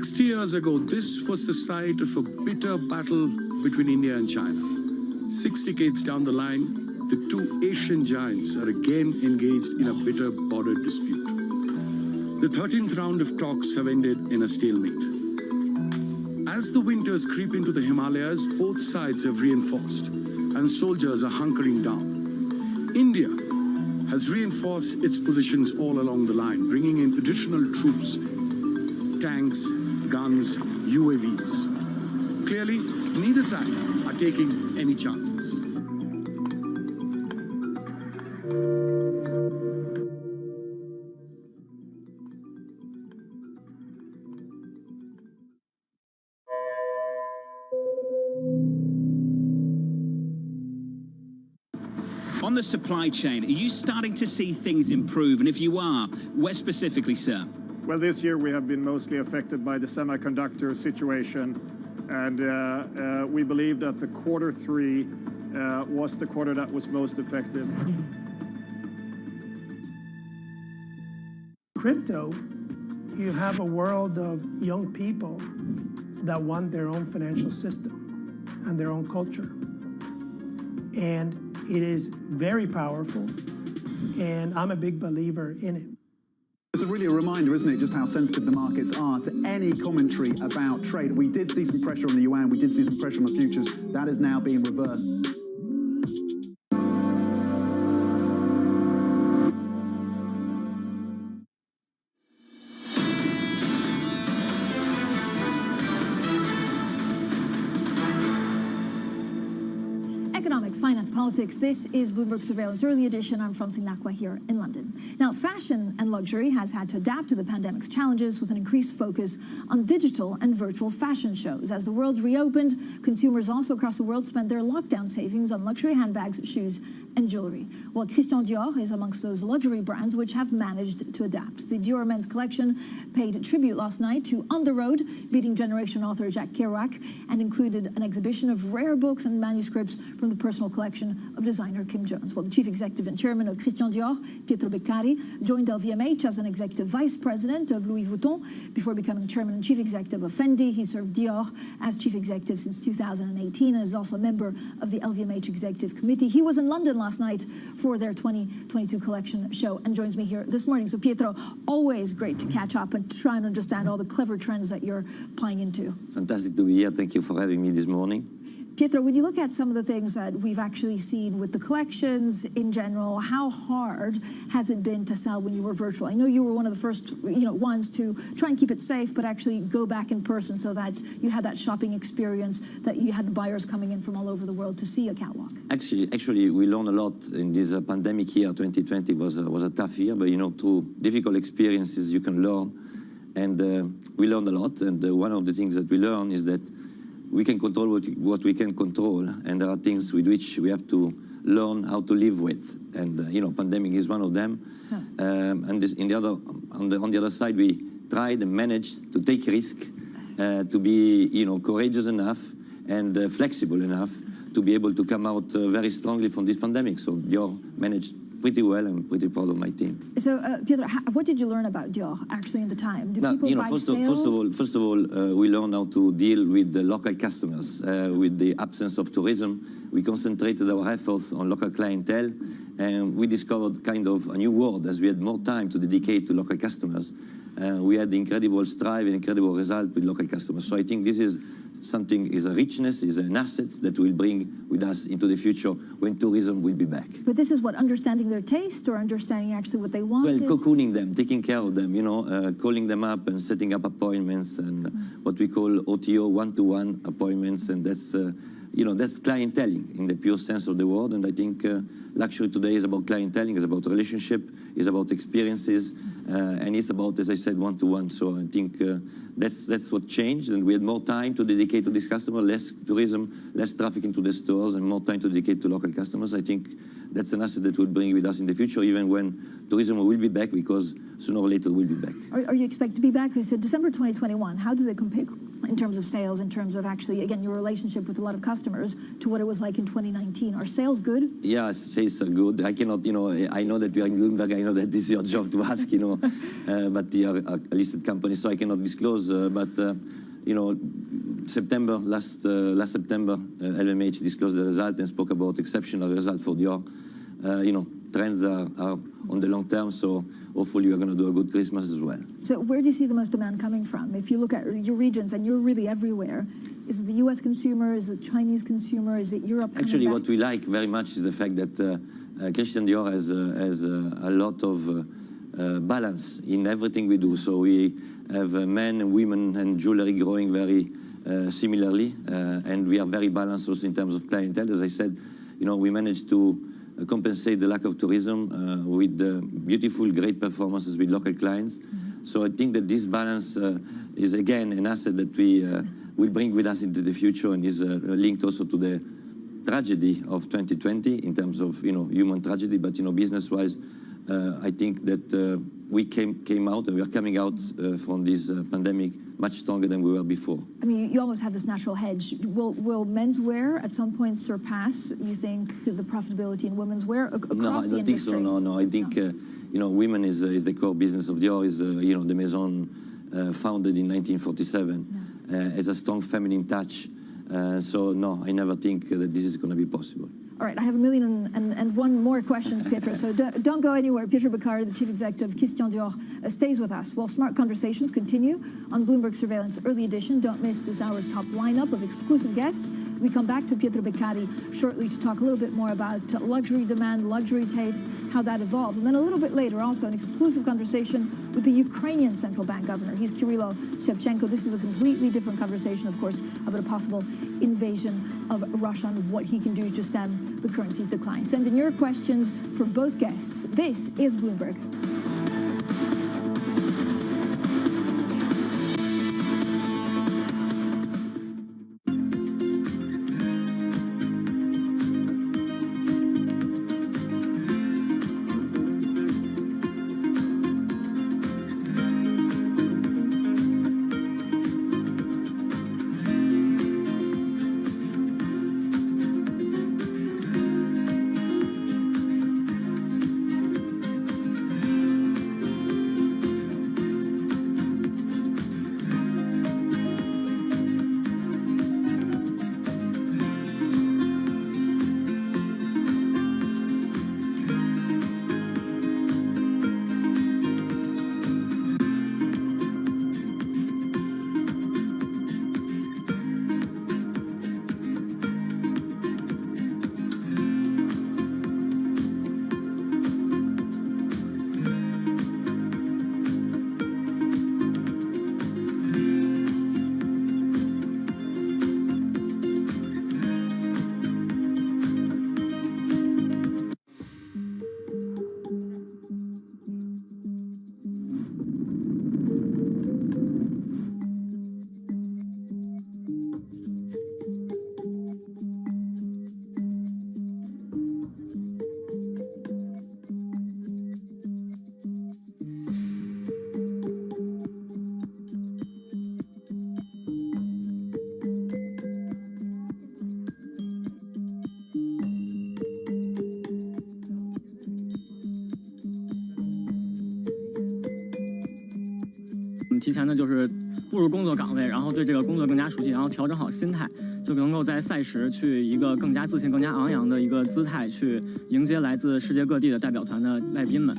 60 years ago, this was the site of a bitter battle between India and China. 6 decades down the line, the two Asian giants are again engaged in a bitter border dispute. The 13th round of talks have ended in a stalemate. As the winters creep into the Himalayas, both sides have reinforced, and soldiers are hunkering down. India has reinforced its positions all along the line, bringing in additional troops, tanks, guns, UAVs. Clearly, neither side are taking any chances. On the supply chain, are you starting to see things improve? And if you are, where specifically, sir? Well, this year we have been mostly affected by the semiconductor situation, and we believe that the Q3 was the quarter that was most effective. Crypto, you have a world of young people that want their own financial system and their own culture. And it is very powerful, and I'm a big believer in it. It's really a reminder, isn't it, just how sensitive the markets are to any commentary about trade. We did see some pressure on the yuan, we did see some pressure on the futures. That is now being reversed. Economics, finance, politics. This is Bloomberg Surveillance Early Edition. I'm Francine Lacroix here in London. Now, fashion and luxury has had to adapt to the pandemic's challenges with an increased focus on digital and virtual fashion shows. As the world reopened, consumers also across the world spent their lockdown savings on luxury handbags, shoes, and jewelry. Well, Christian Dior is amongst those luxury brands which have managed to adapt. The Dior men's collection paid tribute last night to On the Road, beating generation author Jack Kerouac, and included an exhibition of rare books and manuscripts from the personal collection of designer Kim Jones. Well, the chief executive and chairman of Christian Dior, Pietro Beccari, joined LVMH as an executive vice president of Louis Vuitton. Before becoming chairman and chief executive of Fendi, he served Dior as chief executive since 2018 and is also a member of the LVMH executive committee. He was in London last night for their 2022 collection show and joins me here this morning. So Pietro, always great to catch up and try and understand all the clever trends that you're playing into. Fantastic to be here. Thank you for having me this morning. Pietro, when you look at some of the things that we've actually seen with the collections in general, how hard has it been to sell when you were virtual? I know you were one of the first, ones to try and keep it safe, but actually go back in person so that you had that shopping experience, that you had the buyers coming in from all over the world to see a catwalk. Actually, we learned a lot in this pandemic year. 2020 was a tough year, but through difficult experiences you can learn, and we learned a lot. And one of the things that we learned is that we can control what we can control, and there are things with which we have to learn how to live with. And pandemic is one of them. And this, on the other side, we tried and managed to take risk, to be courageous enough and flexible enough to be able to come out very strongly from this pandemic. So Dior managed pretty well. I'm pretty proud of my team. So, Pietro, what did you learn about Dior actually in the time? Did people buy sales? First of all, we learned how to deal with the local customers. With the absence of tourism, we concentrated our efforts on local clientele, and we discovered kind of a new world as we had more time to dedicate to local customers. We had incredible strive and incredible result with local customers. So I think this is something, is a richness, is an asset that we'll bring with us into the future when tourism will be back. But this is what, understanding their taste or understanding actually what they wanted? Well, cocooning them, taking care of them, calling them up and setting up appointments and what we call OTO, one-to-one appointments, and that's, that's clienteling in the pure sense of the word. And I think luxury today is about clienteling, it's about relationship, it's about experiences, and it's about, as I said, one-to-one. So I think that's what changed, and we had more time to dedicate to this customer, less tourism, less traffic into the stores, and more time to dedicate to local customers. I think that's an asset that we'll bring with us in the future, even when tourism will be back, because sooner or later we'll be back. Are you expected to be back? You said December 2021. How does it compare? in terms of sales, in terms of actually, again, your relationship with a lot of customers to what it was like in 2019? Are sales good? Yeah, sales are good. I cannot, I know that we are in Bloomberg. I know that this is your job to ask, but they are a listed company, so I cannot disclose. September, last September, LVMH disclosed the result and spoke about exceptional result for Dior. Trends are on the long term, so hopefully we're going to do a good Christmas as well. So where do you see the most demand coming from? If you look at your regions, and you're really everywhere, is it the US consumer, is it Chinese consumer, is it Europe coming Actually, back? what we like very much is the fact that Christian Dior has a lot of balance in everything we do. So we have men and women and jewelry growing very similarly, and we are very balanced also in terms of clientele. As I said, we managed to compensate the lack of tourism with beautiful, great performances with local clients. So I think that this balance is, again, an asset that we will bring with us into the future, and is linked also to the tragedy of 2020 in terms of, human tragedy. But, business-wise, I think that we came out, and we are coming out from this pandemic much stronger than we were before. I mean, you almost have this natural hedge. Will menswear at some point surpass, you think, the profitability in women's wear across the industry? No, I don't think so. No, I think, women is the core business of Dior. Is the Maison founded in 1947, has a strong feminine touch. So no, I never think that this is going to be possible. All right, I have 1,000,001 more questions, Pietro, so don't go anywhere. Pietro Beccari, the chief executive of Christian Dior, stays with us while Smart Conversations continue on Bloomberg Surveillance Early Edition. Don't miss this hour's top lineup of exclusive guests. We come back to Pietro Beccari shortly to talk a little bit more about luxury demand, luxury tastes, how that evolved. And then a little bit later, also an exclusive conversation with the Ukrainian central bank governor. He's Kirilo Shevchenko. This is a completely different conversation, of course, about a possible invasion of Russia and what he can do to stem the currency's decline. Send in your questions for both guests. This is Bloomberg.提前的就是步入工作岗位，然后对这个工作更加熟悉，然后调整好心态，就能够在赛时去一个更加自信、更加昂扬的一个姿态去迎接来自世界各地的代表团的外宾们。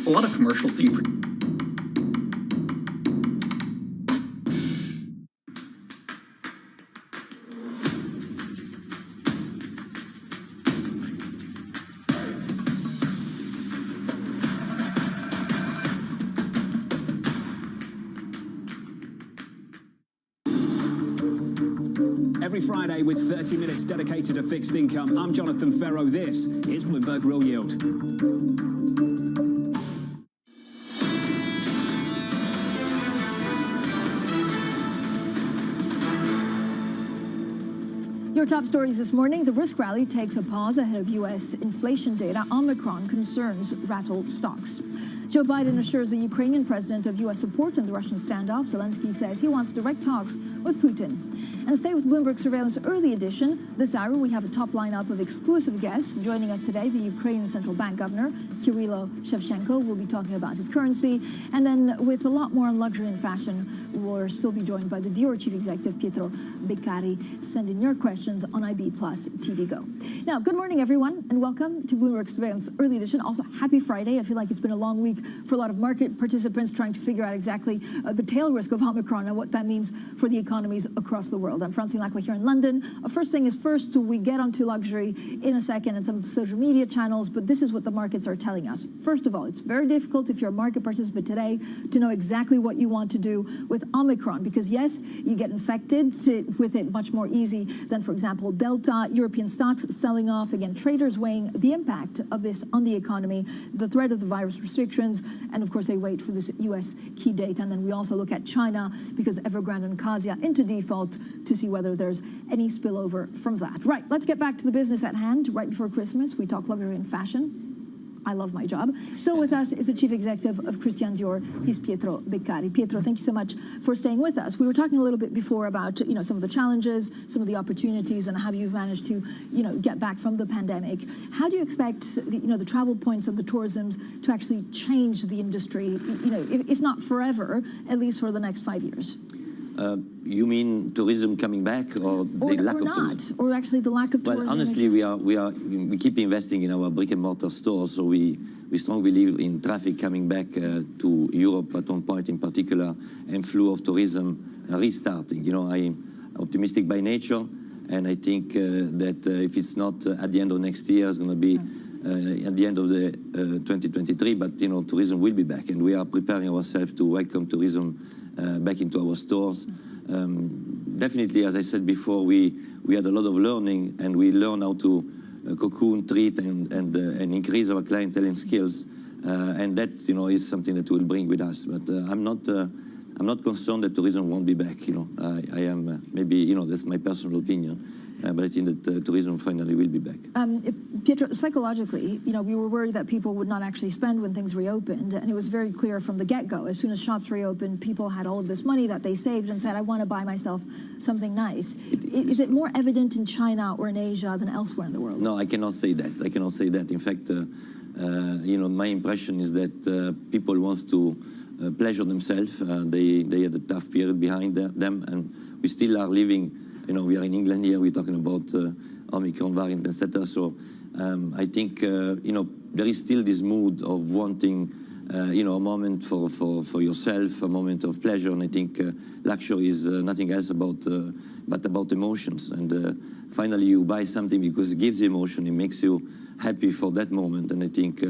A lot of commercials seem pretty. every Friday with 30 minutes dedicated to fixed income. I'm Jonathan Ferro. This is Bloomberg Real Yield. Your top stories this morning. The risk rally takes a pause ahead of U.S. inflation data. Omicron concerns rattle stocks. Joe Biden assures the Ukrainian president of U.S. support in the Russian standoff. Zelensky says he wants direct talks with Putin. And stay with Bloomberg Surveillance Early Edition. This hour, we have a top lineup of exclusive guests. Joining us today, the Ukrainian Central Bank Governor, Kirilo Shevchenko. We'll be talking about his currency. And then with a lot more on luxury and fashion, we'll still be joined by the Dior Chief Executive, Pietro Beccari. Send in your questions on IB Plus TV Go. Now, good morning, everyone, and welcome to Bloomberg Surveillance Early Edition. Also, happy Friday. I feel like it's been a long week for a lot of market participants trying to figure out exactly the tail risk of Omicron and what that means for the economies across the world. I'm Francine Lacqua here in London. First thing is first, we get onto luxury in a second and some of the social media channels, but this is what the markets are telling us. First of all, it's very difficult if you're a market participant today to know exactly what you want to do with Omicron, because yes, you get infected with it much more easy than, for example, Delta. European stocks selling off. Again, traders weighing the impact of this on the economy, the threat of the virus restrictions, and of course they wait for this U.S. key date. And then we also look at China, because Evergrande and Casia into default, to see whether there's any spillover from that. Right, let's get back to the business at hand. Right before Christmas, we talk luxury and fashion. I love my job. Still with us is the Chief Executive of Christian Dior. He's Pietro Beccari. Pietro, thank you so much for staying with us. We were talking a little bit before about, some of the challenges, some of the opportunities, and how you've managed to, get back from the pandemic. How do you expect, the travel points and the tourisms to actually change the industry, if not forever, at least for the next 5 years? You mean tourism coming back, or the lack of tourism? Or actually the lack of tourism? Well, honestly, we keep investing in our brick and mortar stores, so we strongly believe in traffic coming back to Europe at one point in particular, and flow of tourism restarting. I'm optimistic by nature, and I think that if it's not at the end of next year, it's going to be at the end of the 2023, but tourism will be back, and we are preparing ourselves to welcome tourism back into our stores. Definitely, as I said before, we had a lot of learning, and we learn how to cocoon, treat, and increase our clienteling skills, and that is something that we'll bring with us. But I'm not concerned that tourism won't be back. I am maybe that's my personal opinion. But I think that tourism finally will be back. Pietro, psychologically, we were worried that people would not actually spend when things reopened, and it was very clear from the get-go. As soon as shops reopened, people had all of this money that they saved and said, I want to buy myself something nice. Is it more evident in China or in Asia than elsewhere in the world? No, I cannot say that. I cannot say that. In fact, my impression is that people want to pleasure themselves. They had a tough period behind them, and we still are living. We are in England here, we're talking about Omicron variant, etc. So I think, there is still this mood of wanting, a moment for yourself, a moment of pleasure. And I think luxury is nothing else but about emotions. And finally, you buy something because it gives you emotion, it makes you happy for that moment. And I think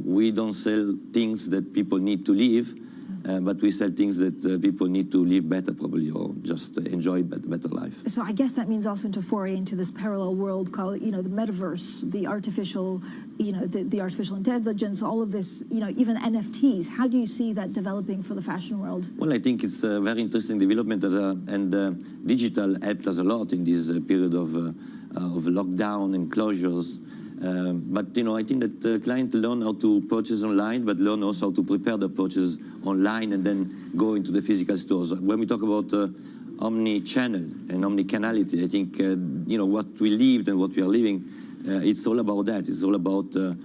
we don't sell things that people need to live, but we sell things that people need to live better, probably, or just enjoy a better life. So I guess that means also into foray into this parallel world called, the metaverse, the artificial, the artificial intelligence, all of this, even NFTs. How do you see that developing for the fashion world? Well, I think it's a very interesting development, and digital helped us a lot in this period of lockdown and closures. But I think that clients learn how to purchase online, but learn also how to prepare the purchase online and then go into the physical stores. When we talk about omni-channel and omni-canality, I think what we lived and what we are living, it's all about that. It's all about a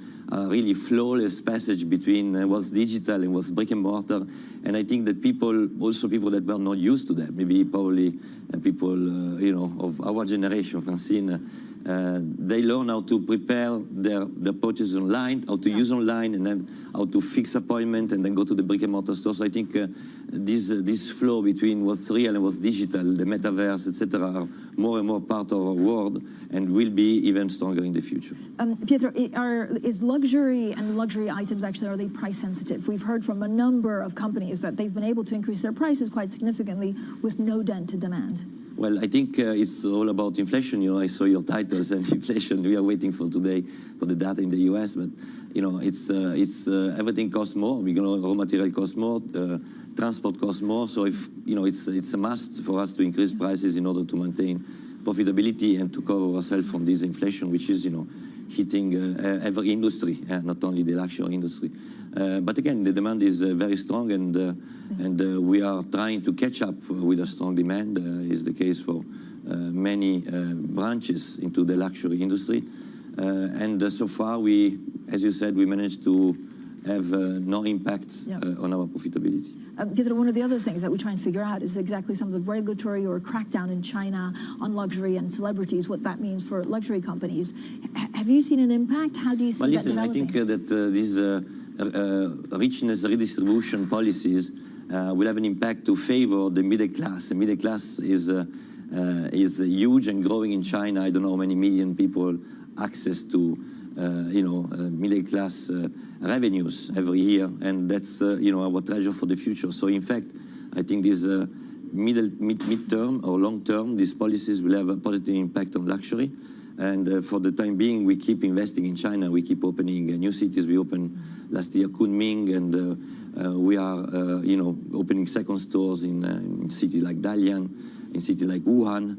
really flawless passage between what's digital and what's brick and mortar. And I think that people that were not used to that, maybe probably people of our generation, Francine, they learn how to prepare their purchases online, how to use online, and then how to fix appointment and then go to the brick and mortar store. So I think this flow between what's real and what's digital, the metaverse, etc., are more and more part of our world and will be even stronger in the future. Pietro, is luxury and luxury items actually, are they price sensitive? We've heard from a number of companies that they've been able to increase their prices quite significantly with no dent to demand. Well, I think it's all about inflation. You know, I saw your titles and inflation. We are waiting for today for the data in the US, but you know, it's everything costs more. You know, raw material costs more, transport costs more. So if you know, it's a must for us to increase prices in order to maintain profitability and to cover ourselves from this inflation, which is, you know, hitting every industry, not only the luxury industry. But again, the demand is very strong, and we are trying to catch up with a strong demand. Is the case for many branches into the luxury industry. And so far, as you said, we managed to have no impact on our profitability. Pietro, one of the other things that we try and figure out is exactly some of the regulatory or crackdown in China on luxury and celebrities, what that means for luxury companies. Have you seen an impact? How do you see that developing? I think that these richness redistribution policies will have an impact to favor the middle class. The middle class is huge and growing in China. I don't know how many million people access to middle class revenues every year, and that's our treasure for the future. So in fact, I think this mid-term or long-term, these policies will have a positive impact on luxury. And for the time being, we keep investing in China. We keep opening new cities. We opened last year Kunming, and we are opening second stores in cities like Dalian, in cities like Wuhan,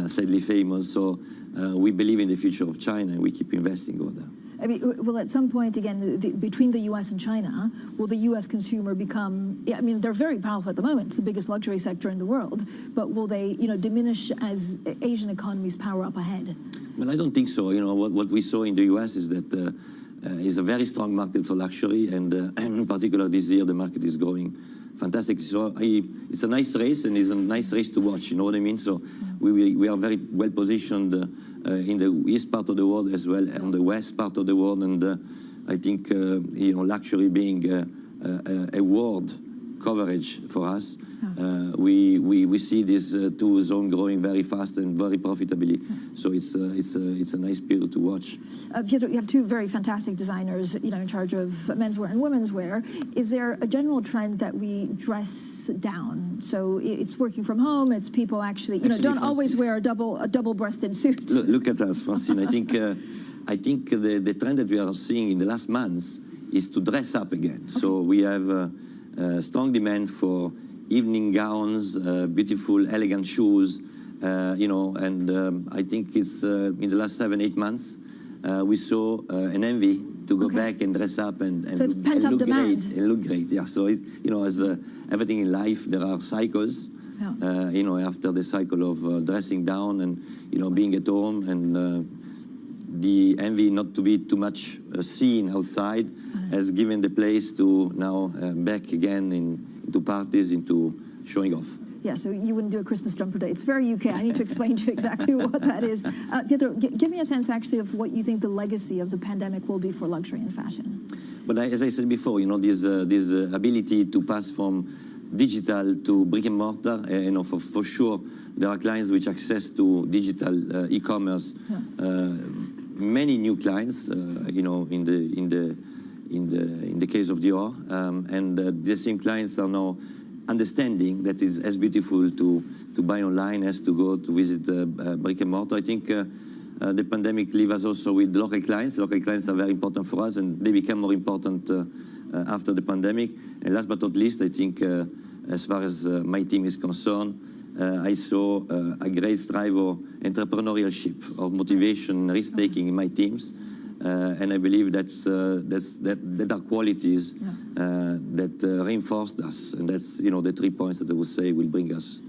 sadly famous. So we believe in the future of China, and we keep investing over there. I mean, well, at some point, again, between the U.S. and China, will the U.S. consumer become, I mean, they're very powerful at the moment. It's the biggest luxury sector in the world. But will they, diminish as Asian economies power up ahead? Well, I don't think so. You know, what we saw in the U.S. is that is a very strong market for luxury, and in particular this year, the market is growing fantastic. So it's a nice race, and it's a nice race to watch. You know what I mean? So we are very well positioned in the east part of the world as well, and the west part of the world. And I think luxury being a world coverage for us, we see these two zones growing very fast and very profitably. So it's a nice period to watch. Pietro, you have two very fantastic designers, in charge of menswear and women's wear. Is there a general trend that we dress down? So it's working from home. It's people actually, don't always wear a double-breasted suit. Look at us, Francine. I think the trend that we are seeing in the last months is to dress up again. Okay. So we have strong demand for evening gowns, beautiful, elegant shoes, and I think it's in the last 7-8 months we saw an envy to go back and dress up and so it's pent-up demand. And look great, yeah. So as everything in life, there are cycles. Yeah. After the cycle of dressing down and being at home, and the envy not to be too much seen outside has given the place to now back again into parties, into showing off. Yeah, so you wouldn't do a Christmas jumper day. It's very UK. I need to explain to you exactly what that is. Pietro, give me a sense actually of what you think the legacy of the pandemic will be for luxury and fashion. But as I said before, this ability to pass from digital to brick and mortar, for sure, there are clients which access to digital e-commerce. Yeah. Many new clients, in the case of Dior, and the same clients are now understanding that it's as beautiful to buy online as to go to visit brick and mortar. I think the pandemic leaves us also with local clients. Local clients are very important for us, and they become more important after the pandemic. And last but not least, I think as far as my team is concerned, I saw a great strive of entrepreneurship, of motivation, risk-taking in my teams. And I believe that are qualities that reinforced us. And that's, the 3 points that I would say will bring us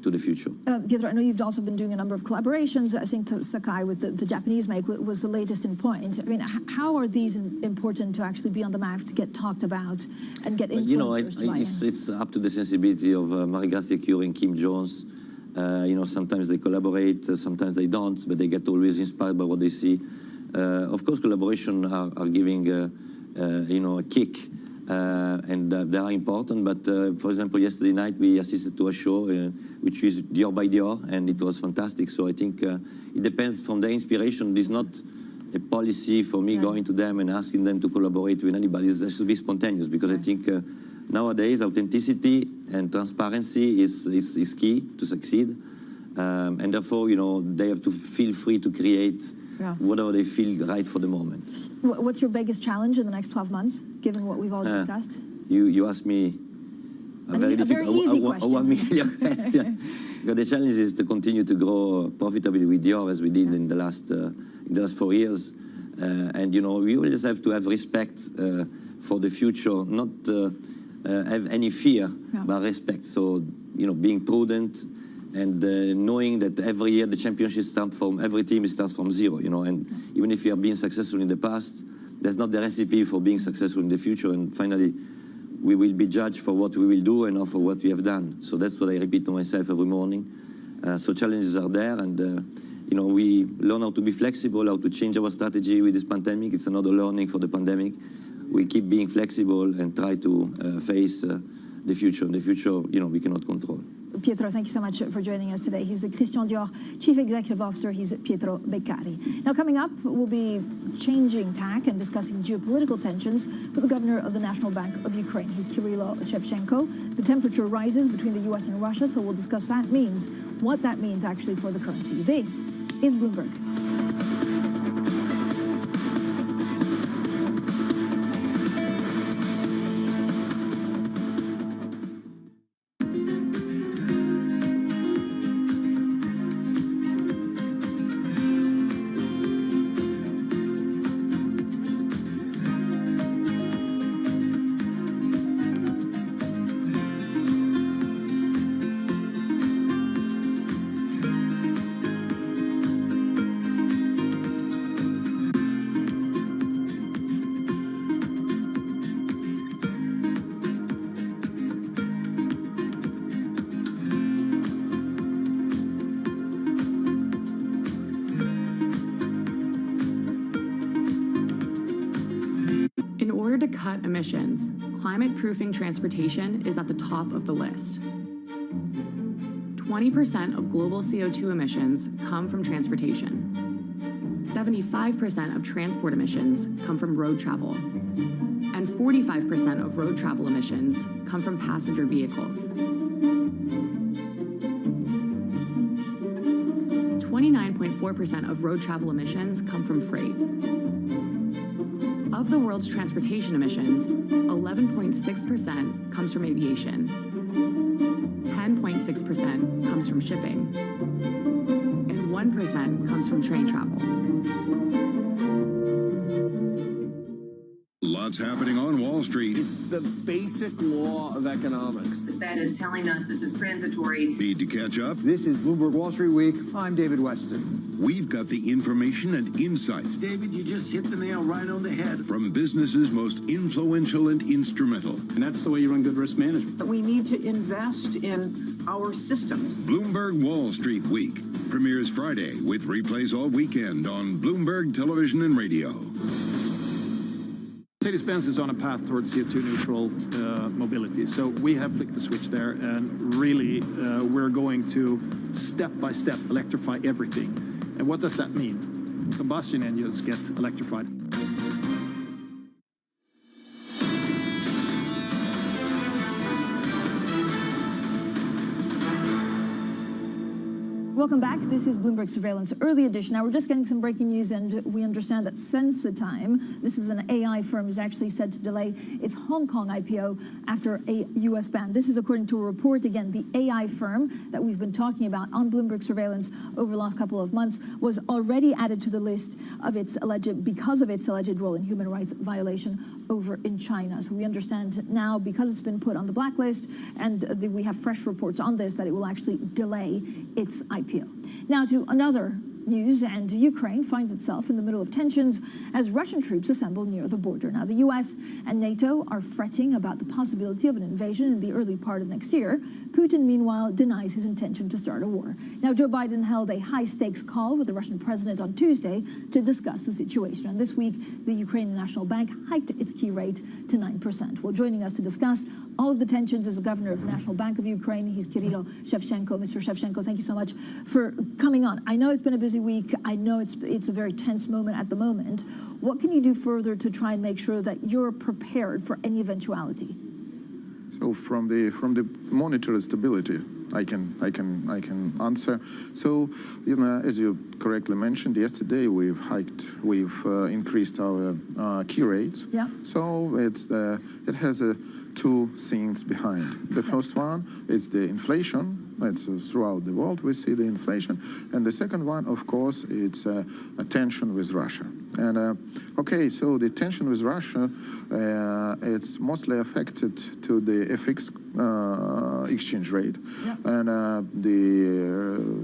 to the future. Pietro, I know you've also been doing a number of collaborations. I think Sakai with the Japanese make was the latest in point. I mean, how are these important to actually be on the map, to get talked about and get influencers to buy in? It's up to the sensibility of Marie-Gracia Curie and Kim Jones. Sometimes they collaborate, sometimes they don't, but they get always inspired by what they see. Of course, collaboration are giving a kick, and they are important. But for example, yesterday night we assisted to a show which is Dior by Dior, and it was fantastic. So I think it depends from the inspiration. It's not a policy for me going to them and asking them to collaborate with anybody. It has to be spontaneous, because I think nowadays authenticity and transparency is key to succeed. And therefore, they have to feel free to create whatever they feel right for the moment. What's your biggest challenge in the next 12 months, given what we've all discussed? You asked me a very easy question. 1 million question. Because the challenge is to continue to grow profitably with Dior as we did in the last 4 years. And, we will just have to have respect for the future, not have any fear, but respect. So, being prudent and knowing that every year the championship starts from, every team starts from zero, and even if you have been successful in the past, that's not the recipe for being successful in the future. And finally, we will be judged for what we will do and not for what we have done. So that's what I repeat to myself every morning. So challenges are there, and we learn how to be flexible, how to change our strategy with this pandemic. It's another learning for the pandemic. We keep being flexible and try to face the future. The future, we cannot control. Pietro, thank you so much for joining us today. He's Christian Dior Chief Executive Officer. He's Pietro Beccari. Now, coming up, we'll be changing tack and discussing geopolitical tensions with the governor of the National Bank of Ukraine. He's Kirilo Shevchenko. The temperature rises between the U.S. and Russia, so we'll discuss what that means actually for the currency. This is Bloomberg. To cut emissions, climate-proofing transportation is at the top of the list. 20% of global CO2 emissions come from transportation. 75% of transport emissions come from road travel. And 45% of road travel emissions come from passenger vehicles. 29.4% of road travel emissions come from freight. Of the world's transportation emissions, 11.6% comes from aviation, 10.6% comes from shipping, and 1% comes from train travel. Lots happening on Wall Street. It's the basic law of economics. The Fed is telling us this is transitory. Need to catch up? This is Bloomberg Wall Street Week. I'm David Weston. We've got the information and insights. David, you just hit the nail right on the head. From businesses most influential and instrumental. And that's the way you run good risk management. But we need to invest in our systems. Bloomberg Wall Street Week premieres Friday with replays all weekend on Bloomberg Television and Radio. Mercedes-Benz is on a path towards CO2 neutral mobility. So we have flicked the switch there, and really we're going to step by step electrify everything. And what does that mean? Combustion engines get electrified. Welcome back. This is Bloomberg Surveillance Early Edition. Now, we're just getting some breaking news, and we understand that Sensitime, this is an AI firm, is actually said to delay its Hong Kong IPO after a U.S. ban. This is according to a report. Again, the AI firm that we've been talking about on Bloomberg Surveillance over the last couple of months was already added to the list of because of its alleged role in human rights violation over in China. So we understand now, because it's been put on the blacklist, and we have fresh reports on this, that it will actually delay its IPO. Now to another news, and Ukraine finds itself in the middle of tensions as Russian troops assemble near the border. Now, the U.S. and NATO are fretting about the possibility of an invasion in the early part of next year. Putin, meanwhile, denies his intention to start a war. Now, Joe Biden held a high-stakes call with the Russian president on Tuesday to discuss the situation. And this week, the Ukrainian National Bank hiked its key rate to 9%. Well, joining us to discuss all of the tensions is the governor of the National Bank of Ukraine. He's Kirilo Shevchenko. Mr. Shevchenko, thank you so much for coming on. I know it's been a busy week. I know it's a very tense moment at the moment. What can you do further to try and make sure that you're prepared for any eventuality? So from the monetary stability I can answer. So, as you correctly mentioned, yesterday we've increased our key rates. Yeah. So it has two things behind. The first one is the inflation. It's throughout the world we see the inflation, and the second one, of course, it's a tension with Russia. And so the tension with Russia, it's mostly affected to the FX exchange rate, and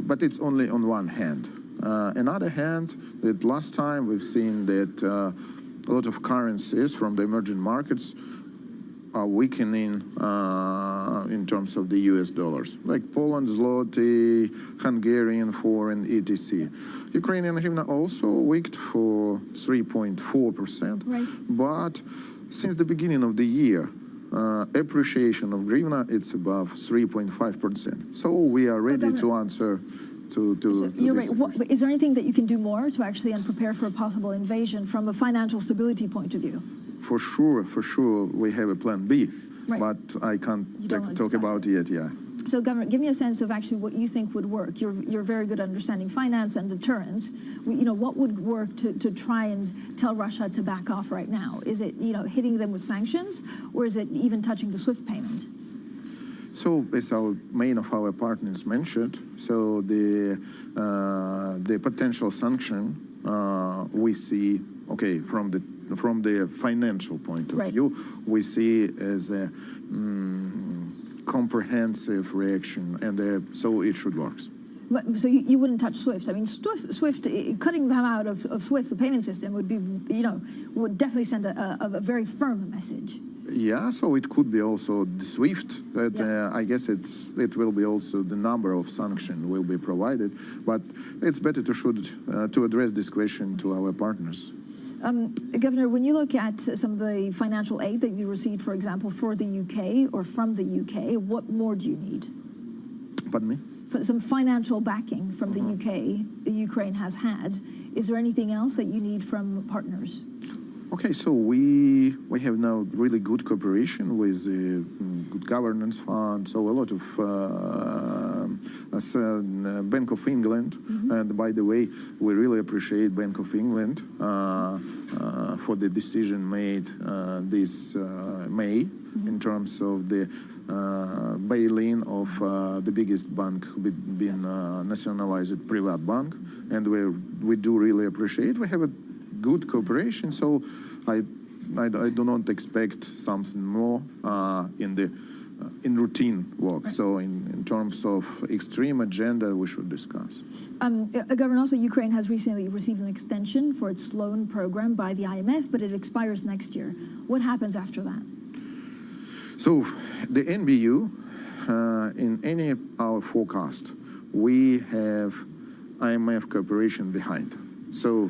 but it's only on one hand. Another hand, that last time we've seen that a lot of currencies from the emerging markets are weakening in terms of the US dollars, like Poland zloty, Hungarian forint, etc. Ukrainian hryvnia also weakened for 3.4%, right. But since the beginning of the year, appreciation of hryvnia, it's above 3.5%. So we are ready to answer to you're right. Is there anything that you can do more to actually prepare for a possible invasion from a financial stability point of view? For sure, we have a plan B, right. But I can't talk about it yet. So, Governor, give me a sense of actually what you think would work. You're very good at understanding finance and deterrence. What would work to try and tell Russia to back off right now? Is it hitting them with sanctions, or is it even touching the SWIFT payment? So, as our main of our partners mentioned, so the potential sanction we see, from the financial point of view, we see as a comprehensive reaction, and so it should work. So you wouldn't touch SWIFT. I mean, SWIFT, cutting them out of SWIFT, the payment system, would be, would definitely send a very firm message. Yeah, so it could be also the SWIFT. That I guess it will be also the number of sanctions will be provided, but it's better to address this question to our partners. Governor, when you look at some of the financial aid that you received, for example, for the UK or from the UK, what more do you need? Pardon me? For some financial backing from the UK, Ukraine has had. Is there anything else that you need from partners? Okay, so we have now really good cooperation with the Good Governance Fund, so a lot of Bank of England, and by the way, we really appreciate Bank of England for the decision made this May in terms of the bail-in of the biggest bank being nationalized private bank, and we do really appreciate. We have a good cooperation, so I do not expect something more in routine work. So in terms of extreme agenda, we should discuss. Governor, also Ukraine has recently received an extension for its loan program by the IMF, but it expires next year. What happens after that? So the NBU, in any of our forecast, we have IMF cooperation behind. So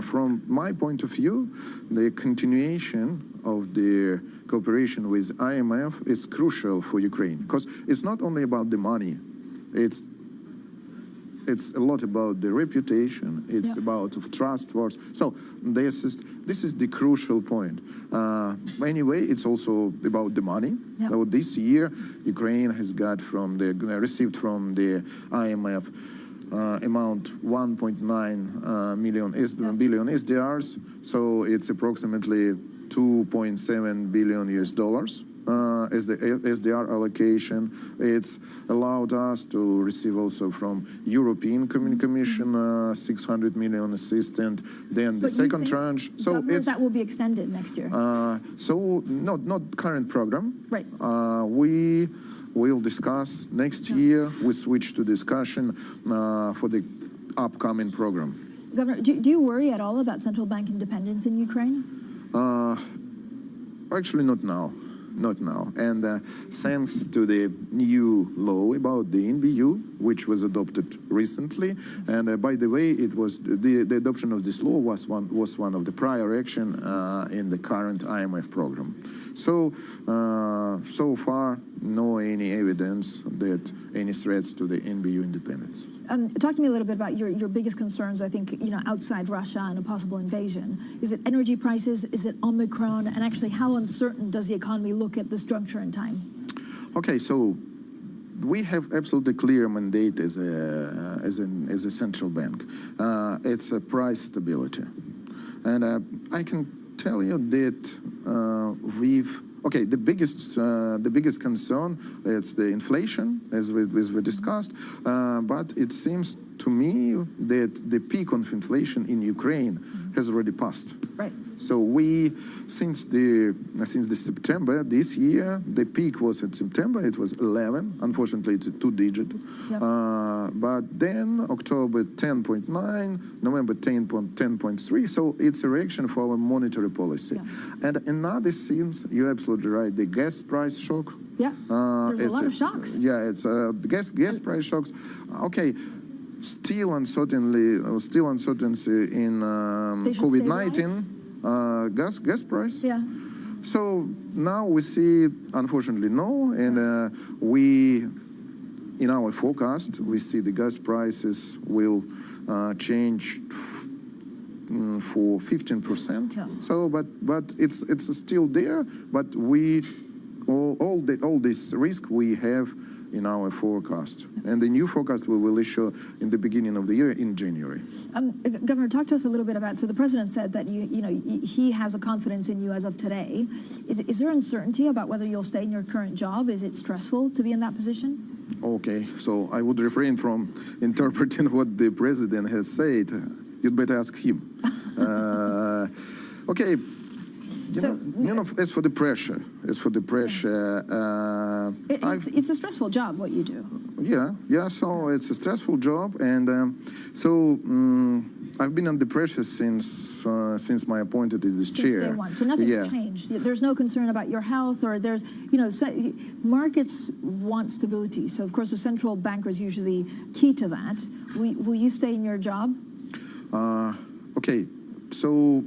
from my point of view, the continuation of the cooperation with IMF is crucial for Ukraine, because it's not only about the money, it's a lot about the reputation, it's about of trustworthiness. So this is the crucial point. Anyway, it's also about the money. So this year, Ukraine has received from the IMF amount 1.9 billion SDRs, so it's approximately 2.7 billion US dollars as the SDR allocation. It's allowed us to receive also from European Commission 600 million assistance. Then the second tranche. So that will be extended next year. So not current program. Right. We'll discuss next year. We switch to discussion for the upcoming program. Governor, do you worry at all about central bank independence in Ukraine? Actually, not now. And thanks to the new law about the NBU, which was adopted recently, and by the way, it was the adoption of this law was one of the prior action in the current IMF program. So so far, no any evidence that any threats to the NBU independence. Talk to me a little bit about your biggest concerns, I think, outside Russia and a possible invasion. Is it energy prices? Is it Omicron? And actually, how uncertain does the economy look at this juncture in time? Okay, so we have absolutely clear mandate as a central bank. It's a price stability, and I can tell you that the biggest concern is the inflation, as we discussed, but it seems to me that the peak of inflation in Ukraine has already passed. Right. So since the September this year, the peak was in September. It was 11. Unfortunately, it's a two-digit. Yep. But then October 10.9, November 10.3. So it's a reaction for our monetary policy. Yeah. And another seems, you're absolutely right, the gas price shock. Yeah. There's a lot of shocks. Yeah, it's gas price shocks. Okay. Still uncertainty in COVID-19 gas price. Yeah. So now we see, unfortunately, no, and in our forecast, we see the gas prices will change for 15%. Yeah. So, but it's still there. But all this risk we have in our forecast, and the new forecast we will issue in the beginning of the year in January. Governor, talk to us a little bit about. So the president said that he has a confidence in you as of today. Is there uncertainty about whether you'll stay in your current job? Is it stressful to be in that position? Okay, so I would refrain from interpreting what the president has said. You'd better ask him. Okay. As for the pressure, it's a stressful job what you do. Yeah. So it's a stressful job, and I've been under pressure since my appointment as this chair. Since day one. So nothing's changed. There's no concern about your health, or there's markets want stability. So of course the central banker is usually key to that. Will you stay in your job? Okay. So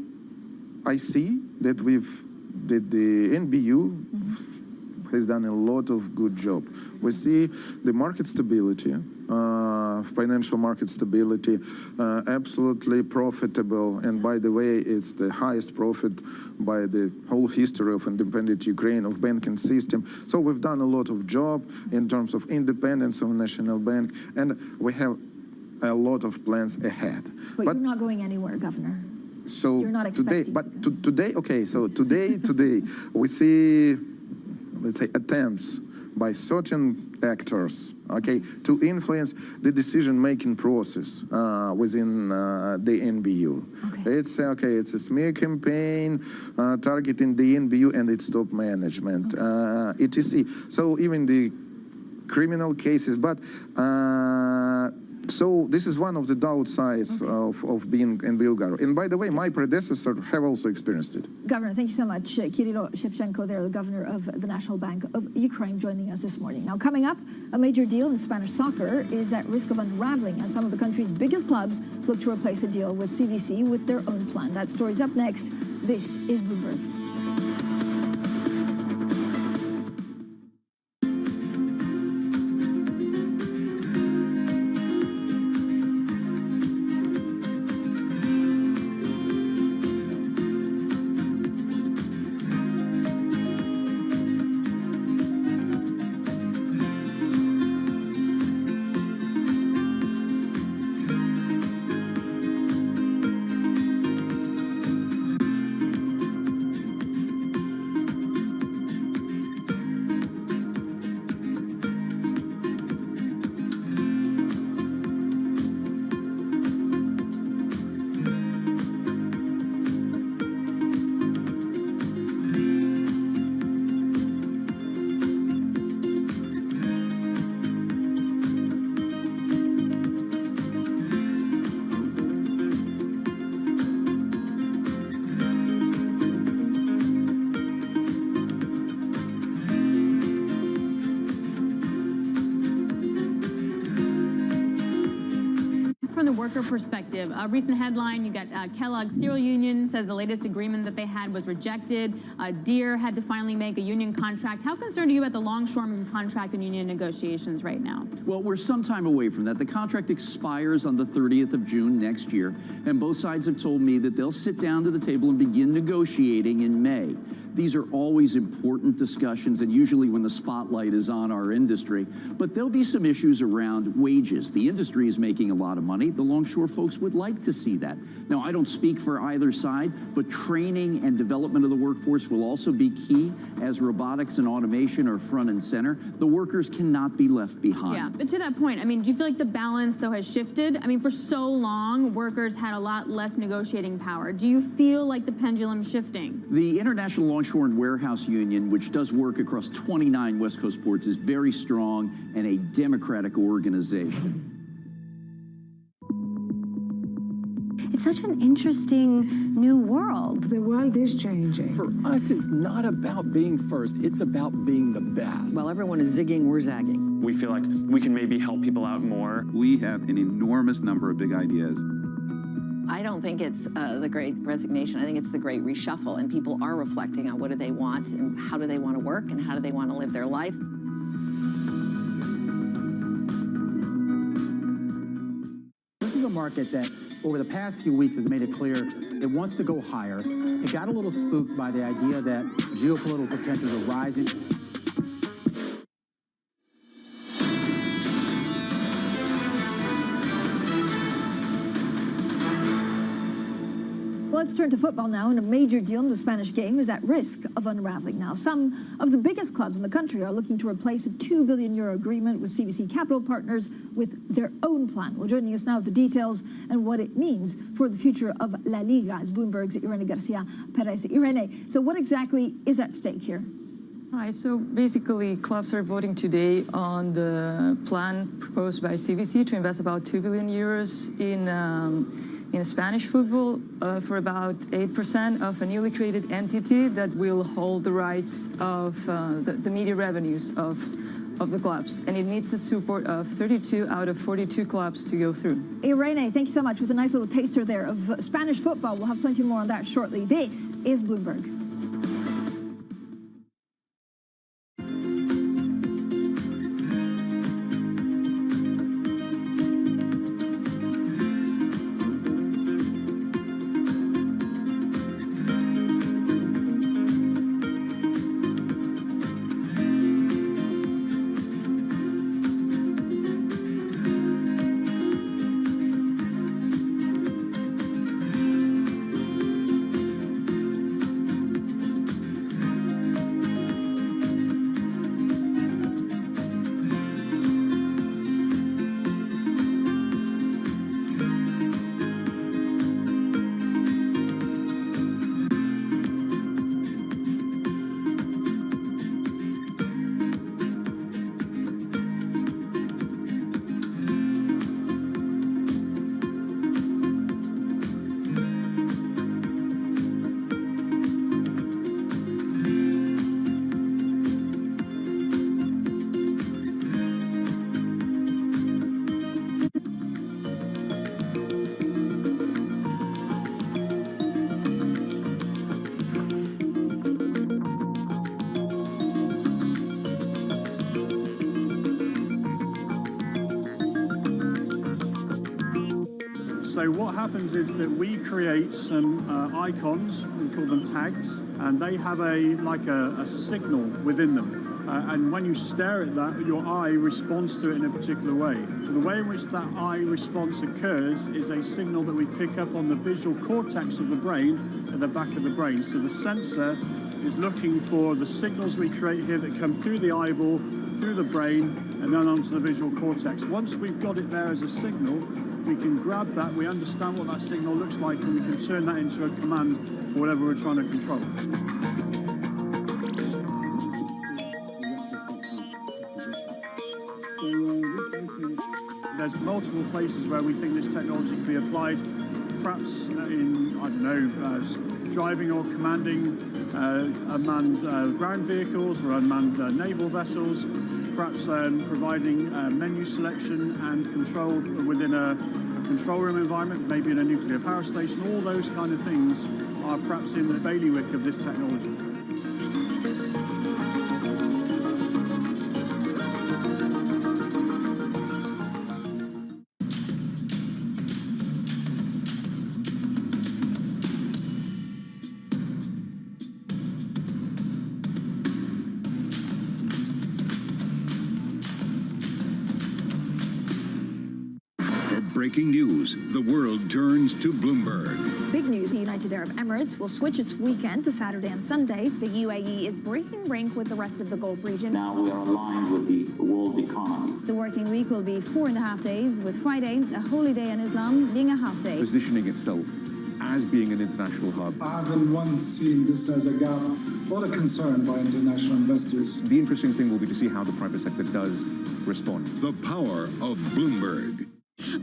I see that the NBU has done a lot of good job. We see the market stability, financial market stability, absolutely profitable. And by the way, it's the highest profit by the whole history of independent Ukraine of banking system. So we've done a lot of job in terms of independence of national bank, and we have a lot of plans ahead. But you're not going anywhere, Governor. So you're not expecting today, today we see, let's say, attempts by certain actors, to influence the decision-making process within the NBU. It's a smear campaign targeting the NBU and its top management, etc. So even the criminal cases, but. So this is one of the downsides of being in Bulgaria. And by the way, my predecessors have also experienced it. Governor, thank you so much. Kirilo Shevchenko there, the governor of the National Bank of Ukraine, joining us this morning. Now, coming up, a major deal in Spanish soccer is at risk of unraveling as some of the country's biggest clubs look to replace a deal with CVC with their own plan. That story's up next. This is Bloomberg. Worker perspective, a recent headline, you got Kellogg's Cereal Union says the latest agreement that they had was rejected. Deere had to finally make a union contract. How concerned are you about the longshoreman contract and union negotiations right now? Well, we're some time away from that. The contract expires on the 30th of June next year, and both sides have told me that they'll sit down to the table and begin negotiating in May. These are always important discussions, and usually when the spotlight is on our industry. But there'll be some issues around wages. The industry is making a lot of money. The longshore folks would like to see that. Now, I don't speak for either side, but training and development of the workforce will also be key as robotics and automation are front and center. The workers cannot be left behind. Yeah, but to that point, I mean, do you feel like the balance, though, has shifted? I mean, for so long, workers had a lot less negotiating power. Do you feel like the pendulum's shifting? The International Longshore and Warehouse Union, which does work across 29 West Coast ports, is very strong and a democratic organization. It's such an interesting new world. The world is changing. For us, it's not about being first. It's about being the best. While everyone is zigging, we're zagging. We feel like we can maybe help people out more. We have an enormous number of big ideas. I don't think it's the great resignation. I think it's the great reshuffle, and people are reflecting on what do they want and how do they want to work and how do they want to live their lives. This is a market that over the past few weeks has made it clear it wants to go higher. It got a little spooked by the idea that geopolitical tensions are rising. Let's turn to football now, and a major deal in the Spanish game is at risk of unraveling now. Some of the biggest clubs in the country are looking to replace a €2 billion agreement with CVC Capital Partners with their own plan. Well, joining us now with the details and what it means for the future of La Liga is Bloomberg's Irene Garcia Perez. Irene, so what exactly is at stake here? Hi, so basically clubs are voting today on the plan proposed by CVC to invest about €2 billion in Spanish football for about 8% of a newly created entity that will hold the rights of the media revenues of the clubs. And it needs the support of 32 out of 42 clubs to go through. Irene, thank you so much. With a nice little taster there of Spanish football. We'll have plenty more on that shortly. This is Bloomberg. So what happens is that we create some icons, we call them tags, and they have a signal within them. And when you stare at that, your eye responds to it in a particular way. So the way in which that eye response occurs is a signal that we pick up on the visual cortex of the brain at the back of the brain. So the sensor is looking for the signals we create here that come through the eyeball, through the brain, and then onto the visual cortex. Once we've got it there as a signal, we can grab that, we understand what that signal looks like, and we can turn that into a command for whatever we're trying to control. There's multiple places where we think this technology can be applied, perhaps in, I don't know, driving or commanding unmanned ground vehicles or unmanned naval vessels, perhaps providing menu selection and control within a control room environment, maybe in a nuclear power station. All those kind of things are perhaps in the bailiwick of this technology. breaking news, the world turns to Bloomberg. Big news, the United Arab Emirates will switch its weekend to Saturday and Sunday. The UAE is breaking rank with the rest of the Gulf region. Now we are aligned with the world economies. The working week will be 4.5 days, with Friday, a holy day in Islam, being a half day. Positioning itself as being an international hub. I haven't once seen this as a gap or a concern by international investors. The interesting thing will be to see how the private sector does respond. The power of Bloomberg.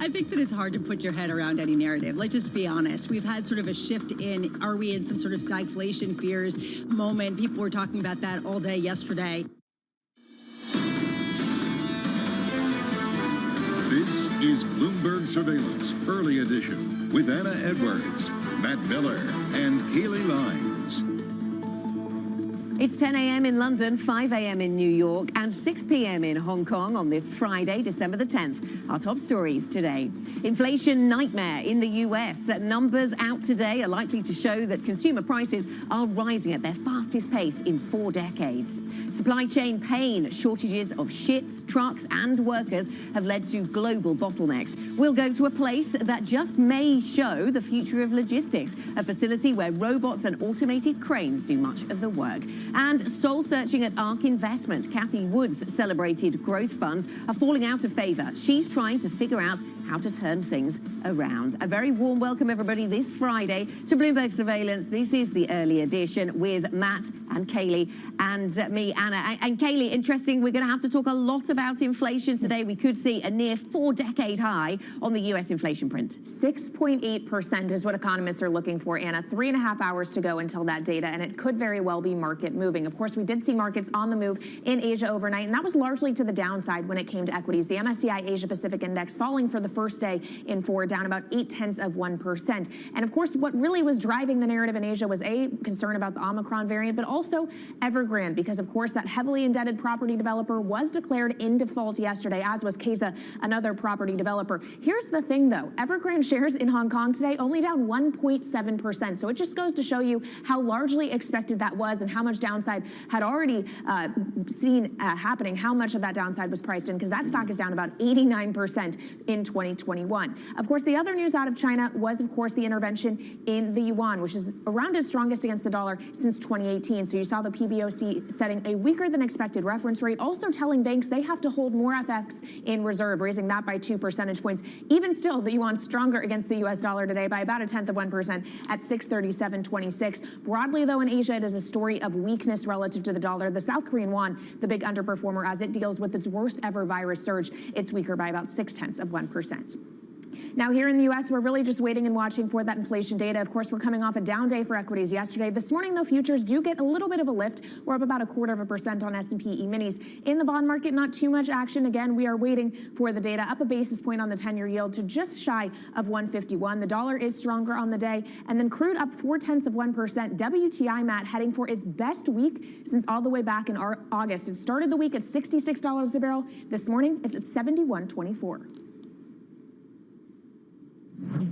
I think that it's hard to put your head around any narrative. Let's just be honest. We've had sort of a shift in, are we in some sort of stagflation fears moment? People were talking about that all day yesterday. This is Bloomberg Surveillance, Early Edition, with Anna Edwards, Matt Miller, and Kaylee Lyons. It's 10 a.m. in London, 5 a.m. in New York, and 6 p.m. in Hong Kong on this Friday, December the 10th. Our top stories today. Inflation nightmare in the U.S. Numbers out today are likely to show that consumer prices are rising at their fastest pace in 4 decades. Supply chain pain, shortages of ships, trucks, and workers have led to global bottlenecks. We'll go to a place that just may show the future of logistics, a facility where robots and automated cranes do much of the work. And soul-searching at ARK Investment, Kathy Wood's celebrated growth funds are falling out of favor. She's trying to figure out how to turn things around. A very warm welcome, everybody, this Friday to Bloomberg Surveillance. This is the early edition with Matt and Kaylee and me, Anna. And Kaylee, interesting, we're going to have to talk a lot about inflation today. We could see a near 4-decade high on the U.S. inflation print. 6.8% is what economists are looking for, Anna. 3.5 hours to go until that data, and it could very well be market moving. Of course, we did see markets on the move in Asia overnight, and that was largely to the downside when it came to equities. The MSCI Asia Pacific Index falling for the first day in 4, down about 0.8%. And of course, what really was driving the narrative in Asia was a concern about the Omicron variant, but also Evergrande, because of course that heavily indebted property developer was declared in default yesterday, as was Kesa, another property developer. Here's the thing though, Evergrande shares in Hong Kong today only down 1.7%. So it just goes to show you how largely expected that was and how much downside had already seen happening, how much of that downside was priced in, because that stock is down about 89% in 2021. Of course, the other news out of China was, of course, the intervention in the yuan, which is around its strongest against the dollar since 2018. So you saw the PBOC setting a weaker than expected reference rate, also telling banks they have to hold more FX in reserve, raising that by 2 percentage points. Even still, the yuan stronger against the US dollar today by about 0.1% at 637.26. Broadly, though, in Asia, it is a story of weakness relative to the dollar. The South Korean won, the big underperformer, as it deals with its worst ever virus surge. It's weaker by about 0.6%. Now, here in the U.S., we're really just waiting and watching for that inflation data. Of course, we're coming off a down day for equities yesterday. This morning, though, futures do get a little bit of a lift. We're up about 0.25% on S&P E-minis. In the bond market, not too much action. Again, we are waiting for the data. Up a basis point on the 10-year yield to just shy of 151. The dollar is stronger on the day. And then crude up 0.4%. WTI, Matt, heading for its best week since all the way back in August. It started the week at $66 a barrel. This morning, it's at $71.24.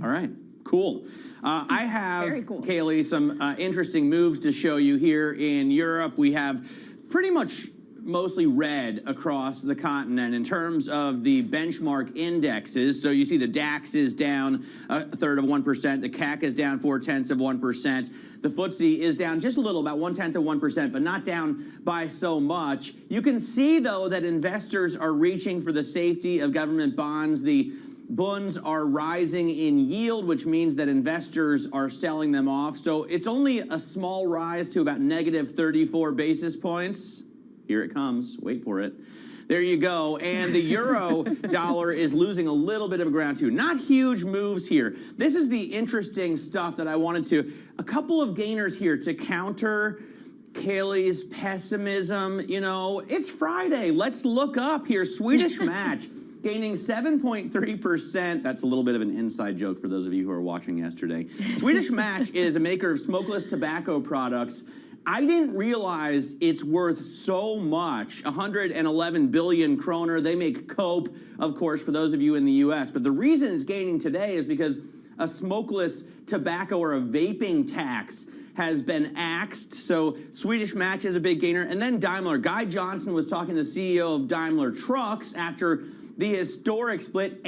All right, cool. I have, Very cool. Kaylee, some interesting moves to show you here in Europe. We have pretty much mostly red across the continent in terms of the benchmark indexes. So you see the DAX is down 1/3%, the CAC is down 0.4%, the FTSE is down just a little, about 0.1%, but not down by so much. You can see, though, that investors are reaching for the safety of government bonds. The Bunds are rising in yield, which means that investors are selling them off. So it's only a small rise to about -34 basis points. Here it comes. Wait for it. There you go. And the euro dollar is losing a little bit of ground, too. Not huge moves here. This is the interesting stuff that I wanted to. A couple of gainers here to counter Kaylee's pessimism. You know, it's Friday. Let's look up here. Swedish Match gaining 7.3%. That's a little bit of an inside joke for those of you who are watching yesterday. Swedish Match is a maker of smokeless tobacco products. I didn't realize it's worth so much, 111 billion kroner. They make cope, of course, for those of you in the U.S. But the reason it's gaining today is because a smokeless tobacco or a vaping tax has been axed. So Swedish Match is a big gainer. And then Daimler. Guy Johnson was talking to the CEO of Daimler Trucks after the historic split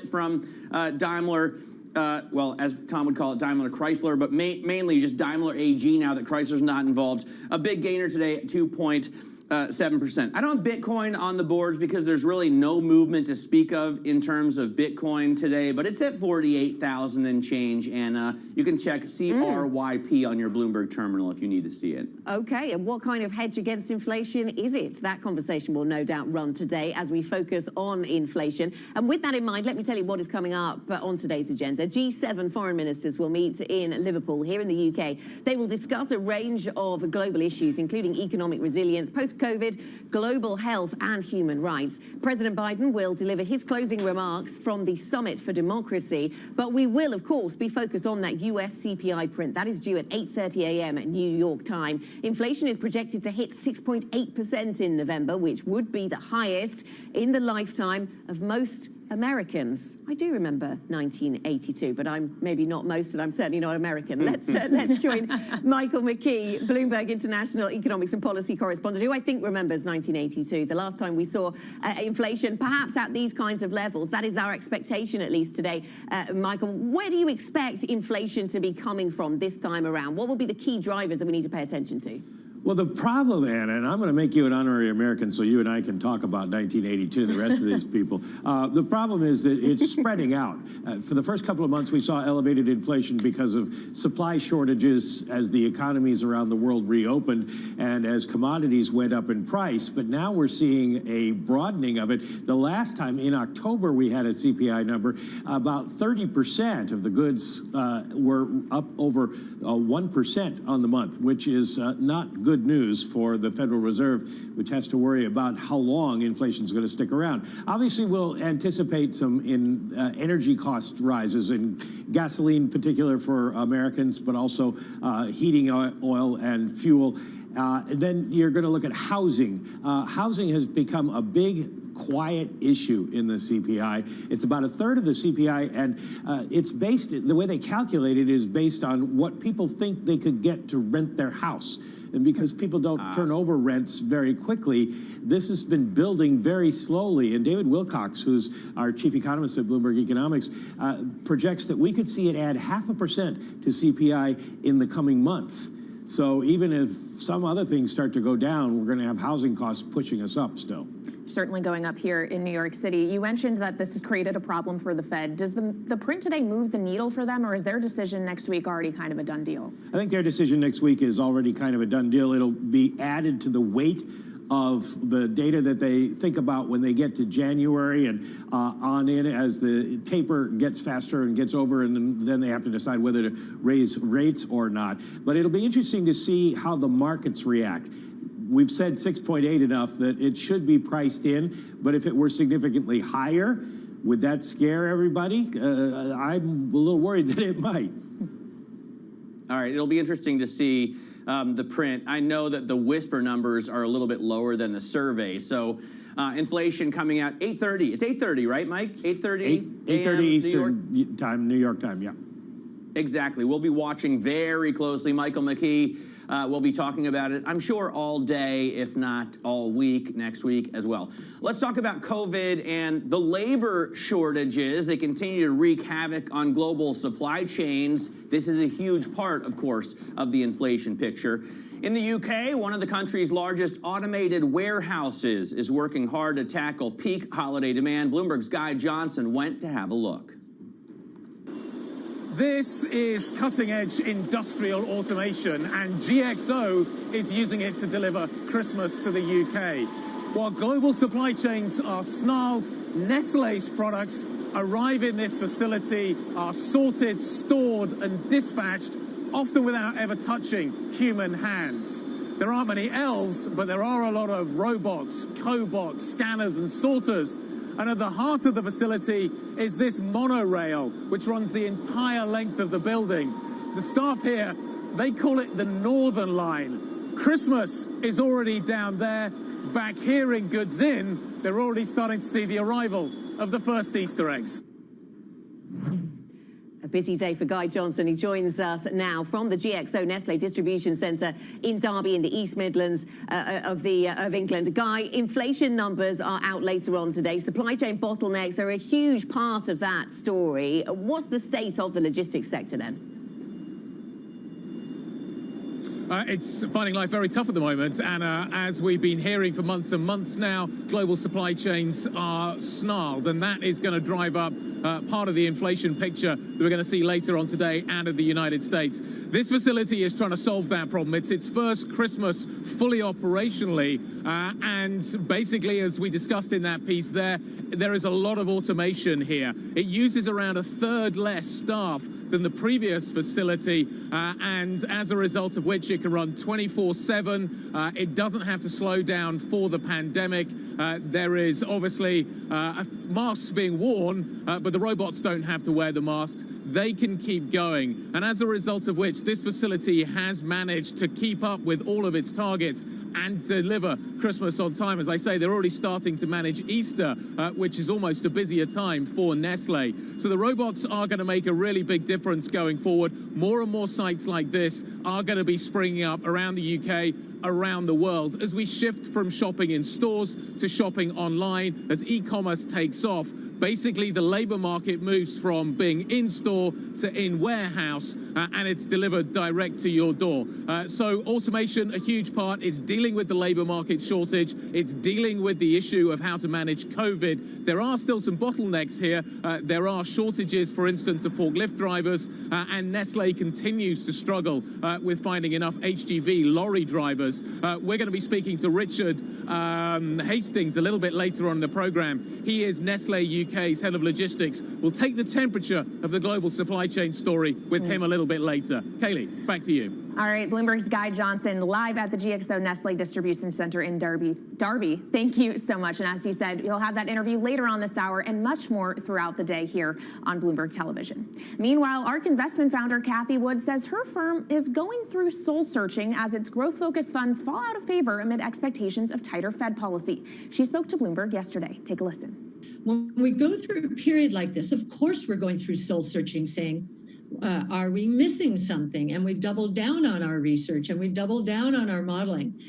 from Daimler. Well, as Tom would call it, Daimler Chrysler, but mainly just Daimler AG now that Chrysler's not involved. A big gainer today at 2.7%. I don't have Bitcoin on the boards because there's really no movement to speak of in terms of Bitcoin today, but it's at 48,000 and change, and you can check CRYP on your Bloomberg terminal if you need to see it. Okay, and what kind of hedge against inflation is it? That conversation will no doubt run today as we focus on inflation. And with that in mind, let me tell you what is coming up on today's agenda. G7 foreign ministers will meet in Liverpool here in the UK. They will discuss a range of global issues, including economic resilience, post-COVID, global health and human rights. President Biden will deliver his closing remarks from the Summit for Democracy, but we will, of course, be focused on that US CPI print. That is due at 8:30 a.m. at New York time. Inflation is projected to hit 6.8% in November, which would be the highest in the lifetime of most Americans. I do remember 1982, but I'm maybe not most, and I'm certainly not American. Let's join Michael McKee, Bloomberg International Economics and Policy Correspondent, who I think remembers 1982, the last time we saw inflation perhaps at these kinds of levels. That is our expectation, at least today. Michael, where do you expect inflation to be coming from this time around? What will be the key drivers that we need to pay attention to? Well, the problem, Anna, and I'm going to make you an honorary American so you and I can talk about 1982 and the rest of these people. The problem is that it's spreading out. For the first couple of months, we saw elevated inflation because of supply shortages as the economies around the world reopened and as commodities went up in price. But now we're seeing a broadening of it. The last time, in October, we had a CPI number. About 30% of the goods were up over 1% on the month, which is not good news for the Federal Reserve, which has to worry about how long inflation is going to stick around. Obviously, we'll anticipate some energy cost rises in gasoline, in particular for Americans, but also heating oil and fuel. Then you're going to look at housing. Housing has become a big quiet issue in the CPI. It's about a third of the CPI, and it's based, the way they calculate it is based on what people think they could get to rent their house. And because people don't turn over rents very quickly, this has been building very slowly. And David Wilcox, who's our chief economist at Bloomberg Economics, projects that we could see it add 0.5% to CPI in the coming months. So even if some other things start to go down, we're going to have housing costs pushing us up still. Certainly going up here in New York City. You mentioned that this has created a problem for the Fed. Does the print today move the needle for them, or is their decision next week already kind of a done deal? I think their decision next week is already kind of a done deal. It'll be added to the weight of the data that they think about when they get to January and on in as the taper gets faster and gets over, and then they have to decide whether to raise rates or not. But it'll be interesting to see how the markets react. We've said 6.8 enough that it should be priced in, but if it were significantly higher, would that scare everybody? I'm a little worried that it might. All right, it'll be interesting to see the print. I know that the whisper numbers are a little bit lower than the survey. So inflation coming out 8:30. It's 8:30, right, Mike? 8:30. 8:30 Eastern time, New York time. Yeah. Exactly. We'll be watching very closely. Michael McKee will be talking about it, I'm sure, all day, if not all week, next week as well. Let's talk about COVID and the labor shortages. They continue to wreak havoc on global supply chains. This is a huge part, of course, of the inflation picture. In the UK, one of the country's largest automated warehouses is working hard to tackle peak holiday demand. Bloomberg's Guy Johnson went to have a look. This is cutting-edge industrial automation, and GXO is using it to deliver Christmas to the UK. While global supply chains are snarled, Nestlé's products arrive in this facility, are sorted, stored, and dispatched, often without ever touching human hands. There aren't many elves, but there are a lot of robots, cobots, scanners, and sorters. And at the heart of the facility is this monorail, which runs the entire length of the building. The staff here, they call it the Northern Line. Christmas is already down there. Back here in Goods Inn, they're already starting to see the arrival of the first Easter eggs. busy day for Guy Johnson. He joins us now from the GXO Nestle Distribution Centre in Derby in the East Midlands of England. Guy, inflation numbers are out later on today. Supply chain bottlenecks are a huge part of that story. What's the state of the logistics sector then? It's finding life very tough at the moment, and as we've been hearing for months and months now, global supply chains are snarled, and that is going to drive up part of the inflation picture that we're going to see later on today and in the United States. This facility is trying to solve that problem. It's its first Christmas fully operationally, and basically, as we discussed in that piece there is a lot of automation here. It uses around a third less staff than the previous facility, and as a result of which it can run 24/7. It doesn't have to slow down for the pandemic. There is obviously masks being worn, but the robots don't have to wear the masks. They can keep going, and as a result of which this facility has managed to keep up with all of its targets and deliver Christmas on time. As I say, they're already starting to manage Easter, which is almost a busier time for Nestle. So the robots are going to make a really big difference going forward. More and more sites like this are going to be springing up around the UK, around the world, as we shift from shopping in stores to shopping online, as e-commerce takes off. Basically, the labor market moves from being in-store to in-warehouse, and it's delivered direct to your door. So automation, a huge part. It's dealing with the labor market shortage. It's dealing with the issue of how to manage COVID. There are still some bottlenecks here. There are shortages, for instance, of forklift drivers, and Nestle continues to struggle with finding enough HGV lorry drivers. We're going to be speaking to Richard Hastings a little bit later on in the program. He is Nestle UK's head of logistics. We'll take the temperature of the global supply chain story with him a little bit later. Kaylee, back to you. All right, Bloomberg's Guy Johnson live at the GXO Nestle Distribution Center in Derby. Thank you so much. And as he said, he'll have that interview later on this hour and much more throughout the day here on Bloomberg Television. Meanwhile, ARK investment founder Cathie Wood says her firm is going through soul searching as its growth-focused funds fall out of favor amid expectations of tighter Fed policy. She spoke to Bloomberg yesterday. Take a listen. When we go through a period like this, of course we're going through soul searching, saying, are we missing something? And we double down on our research and we double down on our modeling.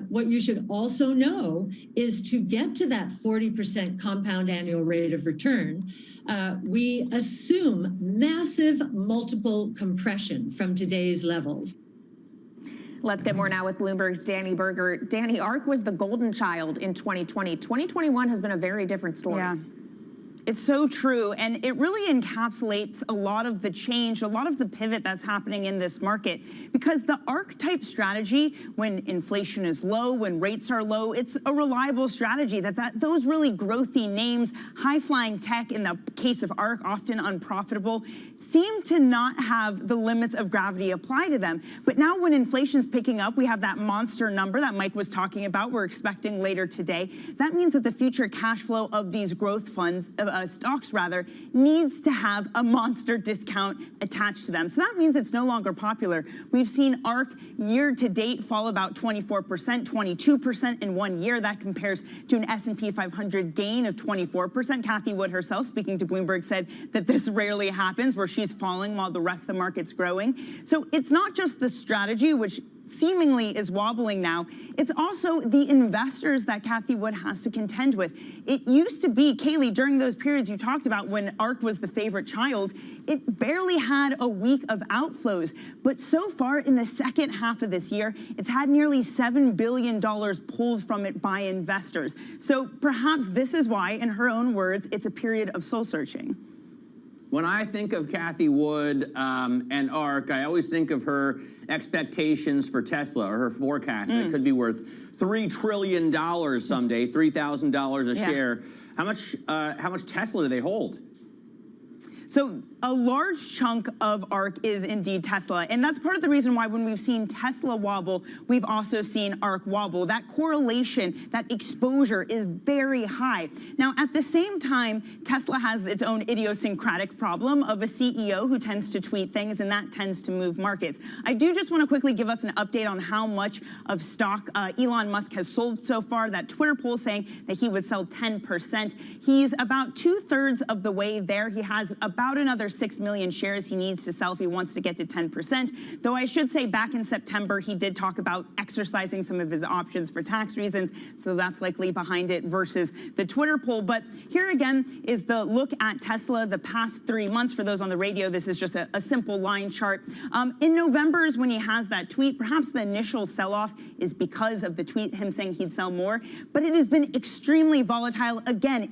What you should also know is to get to that 40% compound annual rate of return, we assume massive multiple compression from today's levels. Let's get more now with Bloomberg's Danny Berger. Danny, ARK was the golden child in 2020. 2021 has been a very different story. Yeah. It's so true, and it really encapsulates a lot of the change, a lot of the pivot that's happening in this market, because the ARK-type strategy, when inflation is low, when rates are low, it's a reliable strategy those really growthy names, high-flying tech, in the case of ARK, often unprofitable, seem to not have the limits of gravity apply to them. But now when inflation's picking up, we have that monster number that Mike was talking about, we're expecting later today. That means that the future cash flow of these growth funds, stocks rather, needs to have a monster discount attached to them. So that means it's no longer popular. We've seen ARK year to date fall about 24%, 22% in 1 year. That compares to an S&P 500 gain of 24%. Cathie Wood herself, speaking to Bloomberg, said that this rarely happens, where she's falling while the rest of the market's growing. So it's not just the strategy, which seemingly is wobbling now, it's also the investors that Cathie Wood has to contend with. It used to be, Kaylee, during those periods you talked about when ARK was the favorite child, it barely had a week of outflows. But so far in the second half of this year, it's had nearly $7 billion pulled from it by investors. So perhaps this is why, in her own words, it's a period of soul searching. When I think of Cathie Wood and ARK, I always think of her expectations for Tesla, or her forecast that could be worth $3 trillion someday, $3,000 a share. How much Tesla do they hold? So a large chunk of ARK is indeed Tesla, and that's part of the reason why when we've seen Tesla wobble, we've also seen ARK wobble. That correlation, that exposure is very high. Now, at the same time, Tesla has its own idiosyncratic problem of a CEO who tends to tweet things, and that tends to move markets. I do just want to quickly give us an update on how much of stock Elon Musk has sold so far. That Twitter poll saying that he would sell 10%. He's about 2/3 of the way there. He has about about another 6 million shares he needs to sell if he wants to get to 10%. Though I should say back in September, he did talk about exercising some of his options for tax reasons. So that's likely behind it versus the Twitter poll. But here again is the look at Tesla the past 3 months. For those on the radio, this is just a simple line chart. In November is when he has that tweet. Perhaps the initial sell-off is because of the tweet, him saying he'd sell more. But it has been extremely volatile. Again,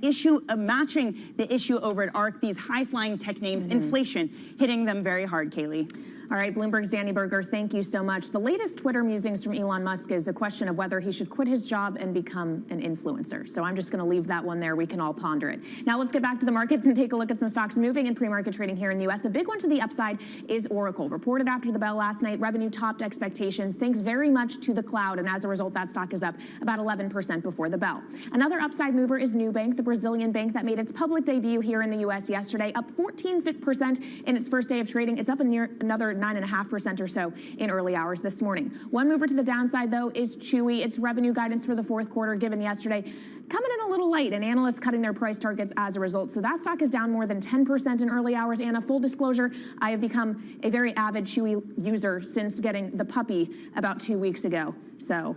matching the issue over at ARK, these high-flying tech names, inflation hitting them very hard, Kaylee. All right, Bloomberg's Danny Berger, thank you so much. The latest Twitter musings from Elon Musk is a question of whether he should quit his job and become an influencer. So I'm just going to leave that one there. We can all ponder it. Now let's get back to the markets and take a look at some stocks moving in pre-market trading here in the U.S. A big one to the upside is Oracle. Reported after the bell last night, revenue topped expectations, thanks very much to the cloud. And as a result, that stock is up about 11% before the bell. Another upside mover is Nubank, the Brazilian bank that made its public debut here in the U.S. yesterday, up 14% in its first day of trading. It's up another 9.5% or so in early hours this morning. One mover to the downside, though, is Chewy. Its revenue guidance for the fourth quarter given yesterday coming in a little light, and analysts cutting their price targets as a result. So that stock is down more than 10% in early hours. Anna, full disclosure, I have become a very avid Chewy user since getting the puppy about 2 weeks ago. So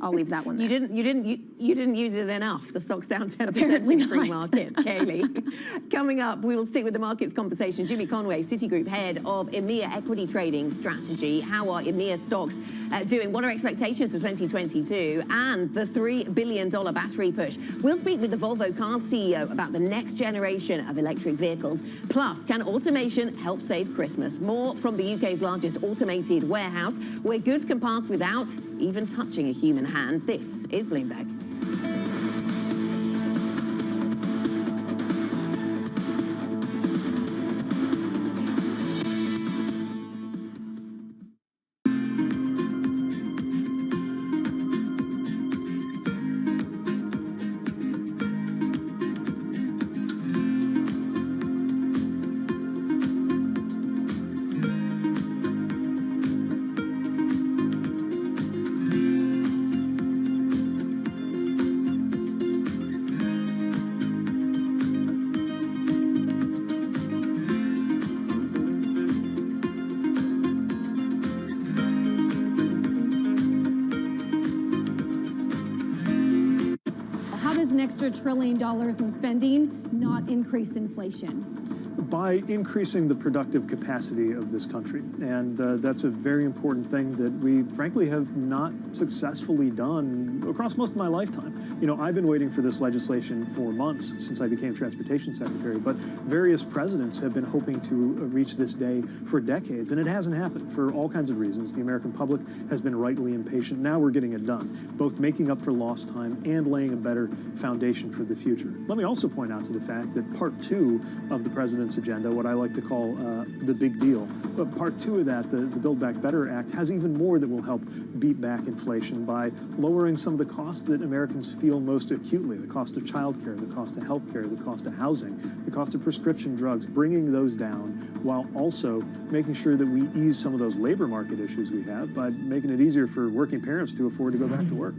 I'll leave that one there. You didn't use it enough. The stock's down 10% in pre-market, Kaylee. Coming up, we will stick with the markets conversation. Jimmy Conway, Citigroup head of EMEA equity trading strategy. How are EMEA stocks doing? What are expectations for 2022? And the $3 billion battery push. We'll speak with the Volvo Cars CEO about the next generation of electric vehicles. Plus, can automation help save Christmas? More from the UK's largest automated warehouse, where goods can pass without even touching a human hand. This is Bloomberg. Extra $1 trillion in spending, not increase inflation? By increasing the productive capacity of this country. And that's a very important thing that we, frankly, have not successfully done across most of my lifetime. You know, I've been waiting for this legislation for months since I became Transportation Secretary, but various presidents have been hoping to reach this day for decades, and it hasn't happened for all kinds of reasons. The American public has been rightly impatient. Now we're getting it done, both making up for lost time and laying a better foundation for the future. Let me also point out to the fact that Part 2 of the president's agenda, what I like to call the big deal. But Part 2 of that, the Build Back Better Act, has even more that will help beat back inflation by lowering some of the costs that Americans feel most acutely, the cost of childcare, the cost of health care, the cost of housing, the cost of prescription drugs, bringing those down while also making sure that we ease some of those labor market issues we have by making it easier for working parents to afford to go back to work.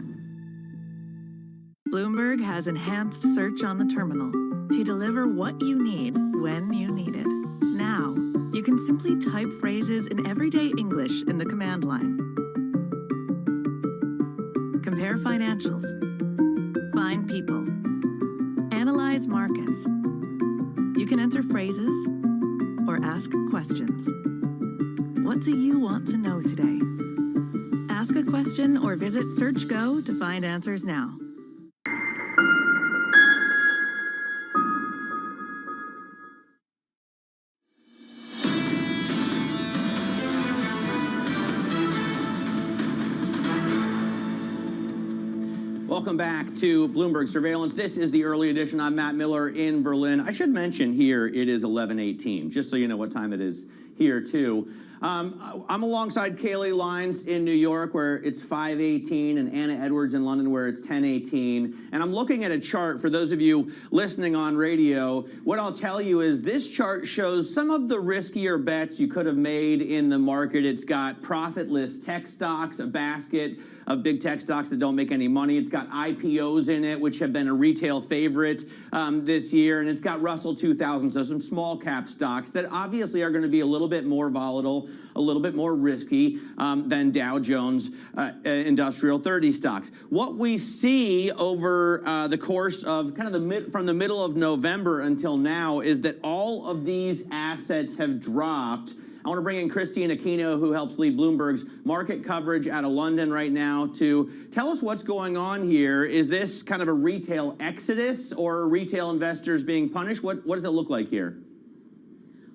Bloomberg has enhanced search on the terminal to deliver what you need when you need it. Now, you can simply type phrases in everyday English in the command line. Compare financials. Find people. Analyze markets. You can enter phrases or ask questions. What do you want to know today? Ask a question or visit SearchGo to find answers now. Welcome back to Bloomberg Surveillance. This is the early edition. I'm Matt Miller in Berlin. I should mention here it is 11:18, just so you know what time it is here too. I'm alongside Kaylee Lines in New York, where it's 5:18, and Anna Edwards in London, where it's 10:18. And I'm looking at a chart for those of you listening on radio. What I'll tell you is this chart shows some of the riskier bets you could have made in the market. It's got profitless tech stocks, a basket of big tech stocks that don't make any money. It's got IPOs in it, which have been a retail favorite this year. And it's got Russell 2000, so some small cap stocks that obviously are going to be a little bit more volatile, a little bit more risky than Dow Jones Industrial 30 stocks. What we see over the course of kind of from the middle of November until now is that all of these assets have dropped. I want to bring in Christine Aquino, who helps lead Bloomberg's market coverage out of London right now, to tell us what's going on here. Is this kind of a retail exodus, or are retail investors being punished? What does it look like here?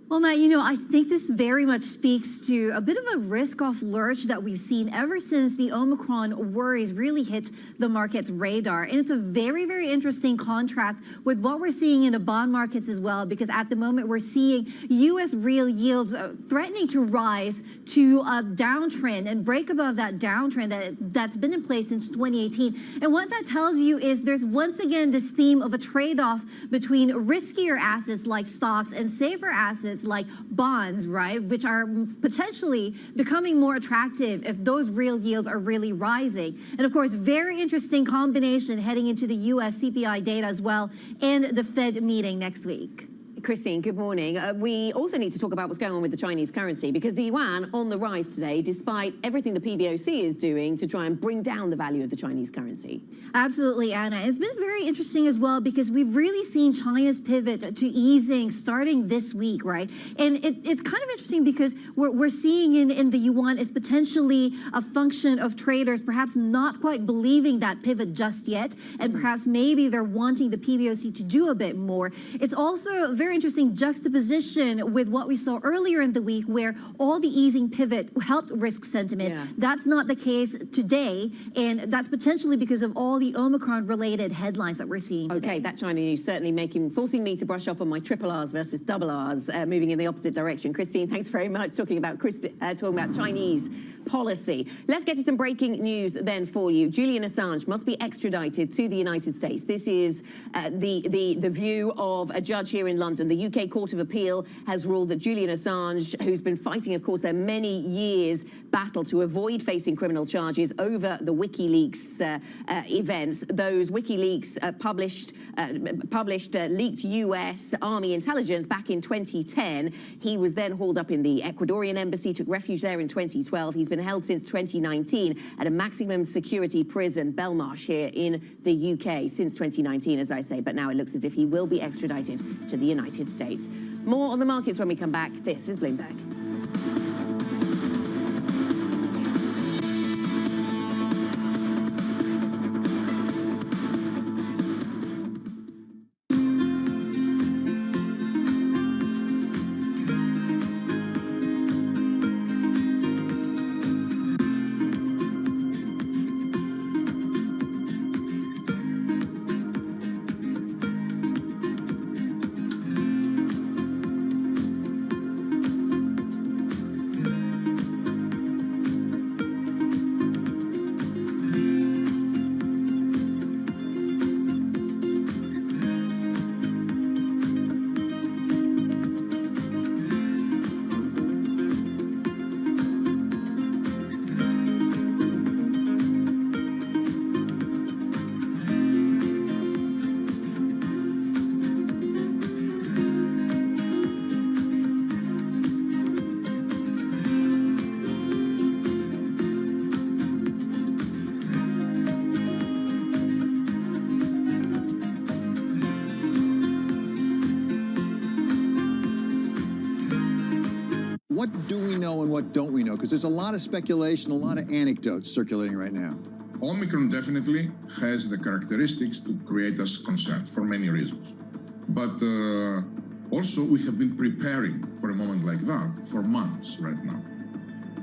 Well, Matt, I think this very much speaks to a bit of a risk-off lurch that we've seen ever since the Omicron worries really hit the market's radar. And it's a very, very interesting contrast with what we're seeing in the bond markets as well, because at the moment we're seeing U.S. real yields threatening to rise to a downtrend and break above that downtrend that's been in place since 2018. And what that tells you is there's once again this theme of a trade-off between riskier assets like stocks and safer assets like bonds, right, which are potentially becoming more attractive if those real yields are really rising. And of course, very interesting combination heading into the U.S. CPI data as well and the Fed meeting next week. Christine, good morning. We also need to talk about what's going on with the Chinese currency, because the yuan on the rise today, despite everything the PBOC is doing to try and bring down the value of the Chinese currency. Absolutely, Anna. It's been very interesting as well, because we've really seen China's pivot to easing starting this week, right? And it's kind of interesting because we're seeing in the yuan is potentially a function of traders perhaps not quite believing that pivot just yet, and perhaps maybe they're wanting the PBOC to do a bit more. It's also very interesting juxtaposition with what we saw earlier in the week, where all the easing pivot helped risk sentiment. Yeah. That's not the case today, and that's potentially because of all the Omicron-related headlines that we're seeing today. Okay, that China news certainly forcing me to brush up on my triple R's versus double R's, moving in the opposite direction. Christine, thanks very much. Talking about Chinese policy. Let's get to some breaking news then for you. Julian Assange must be extradited to the United States. This is the view of a judge here in London. The UK Court of Appeal has ruled that Julian Assange, who's been fighting, of course, a many years battle to avoid facing criminal charges over the WikiLeaks events. Those WikiLeaks published leaked US Army intelligence back in 2010. He was then hauled up in the Ecuadorian embassy, took refuge there in 2012. He's been held since 2019 at a maximum security prison, Belmarsh, here in the UK since 2019, as I say. But now it looks as if he will be extradited to the United States. More on the markets when we come back. This is Bloomberg. What do we know and what don't we know? Because there's a lot of speculation, a lot of anecdotes circulating right now. Omicron definitely has the characteristics to create us concern for many reasons. But also we have been preparing for a moment like that for months right now.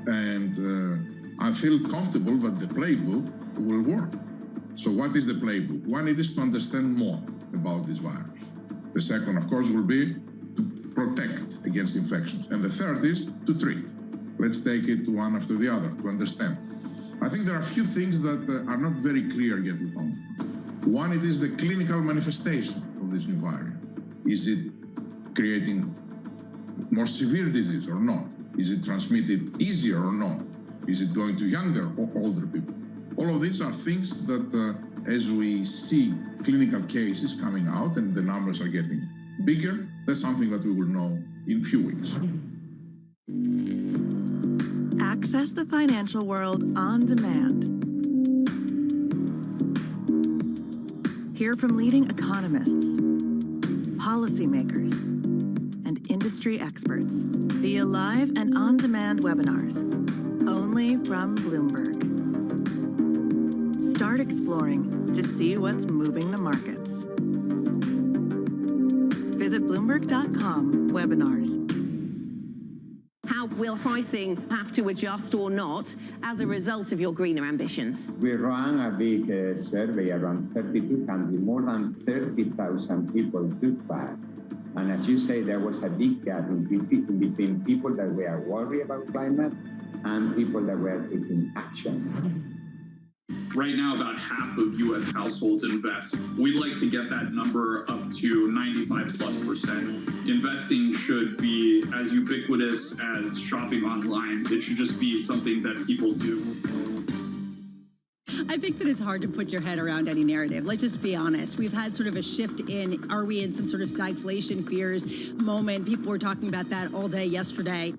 And I feel comfortable that the playbook will work. So what is the playbook? One, it is to understand more about this virus. The second, of course, will be to protect against infections. And the third is to treat. Let's take it one after the other to understand. I think there are a few things that are not very clear yet with Omicron. One, it is the clinical manifestation of this new variant. Is it creating more severe disease or not? Is it transmitted easier or not? Is it going to younger or older people? All of these are things that as we see clinical cases coming out and the numbers are getting bigger, that's something that we will know in a few weeks. Access the financial world on demand. Hear from leading economists, policymakers, and industry experts via live and on-demand webinars, only from Bloomberg. Start exploring to see what's moving the markets. Visit Bloomberg.com/webinars. How will pricing have to adjust or not as a result of your greener ambitions? We ran a big survey around 32 countries. More than 30,000 people took part. And as you say, there was a big gap in between people that were worried about climate and people that were taking action. Right now, about half of U.S. households invest. We'd like to get that number up to 95+%. Investing should be as ubiquitous as shopping online. It should just be something that people do. I think that it's hard to put your head around any narrative. Let's just be honest. We've had sort of a shift in, are we in some sort of stagflation fears moment? People were talking about that all day yesterday.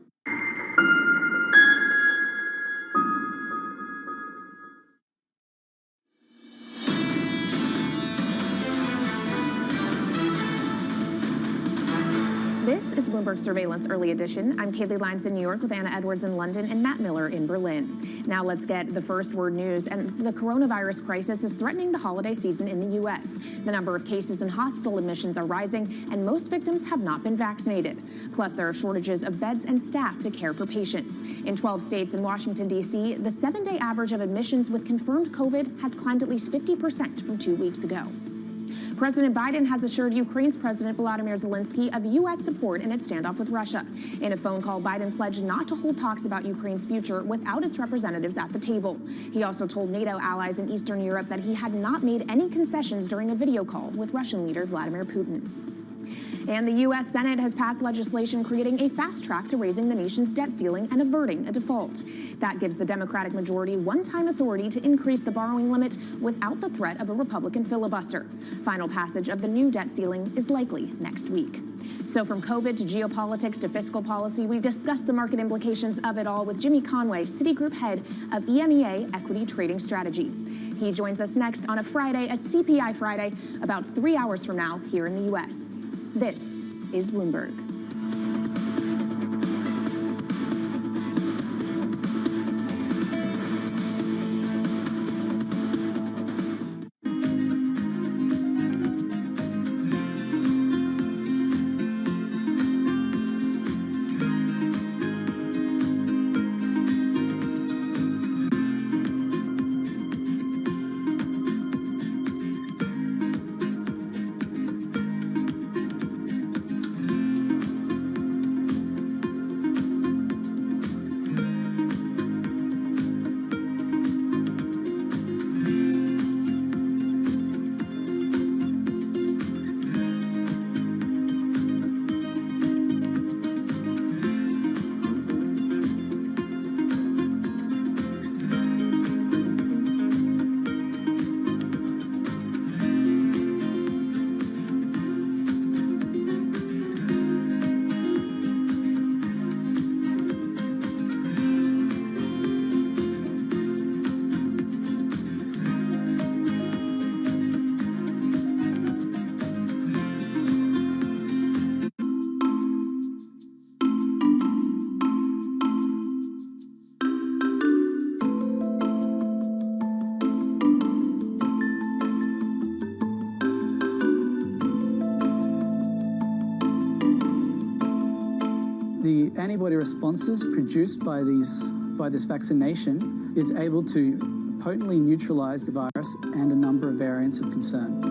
This is Bloomberg Surveillance Early Edition. I'm Kaylee Lyons in New York with Anna Edwards in London and Matt Miller in Berlin. Now let's get the first word news. And the coronavirus crisis is threatening the holiday season in the U.S. The number of cases and hospital admissions are rising, and most victims have not been vaccinated. Plus, there are shortages of beds and staff to care for patients. In 12 states and Washington, D.C., the 7-day average of admissions with confirmed COVID has climbed at least 50% from 2 weeks ago. President Biden has assured Ukraine's President Volodymyr Zelensky of U.S. support in its standoff with Russia. In a phone call, Biden pledged not to hold talks about Ukraine's future without its representatives at the table. He also told NATO allies in Eastern Europe that he had not made any concessions during a video call with Russian leader Vladimir Putin. And the U.S. Senate has passed legislation creating a fast track to raising the nation's debt ceiling and averting a default. That gives the Democratic majority one-time authority to increase the borrowing limit without the threat of a Republican filibuster. Final passage of the new debt ceiling is likely next week. So from COVID to geopolitics to fiscal policy, we discuss the market implications of it all with Jimmy Conway, Citigroup head of EMEA Equity Trading Strategy. He joins us next on a Friday, a CPI Friday, about 3 hours from now here in the U.S. This is Bloomberg. The antibody responses produced by this vaccination is able to potently neutralize the virus and a number of variants of concern.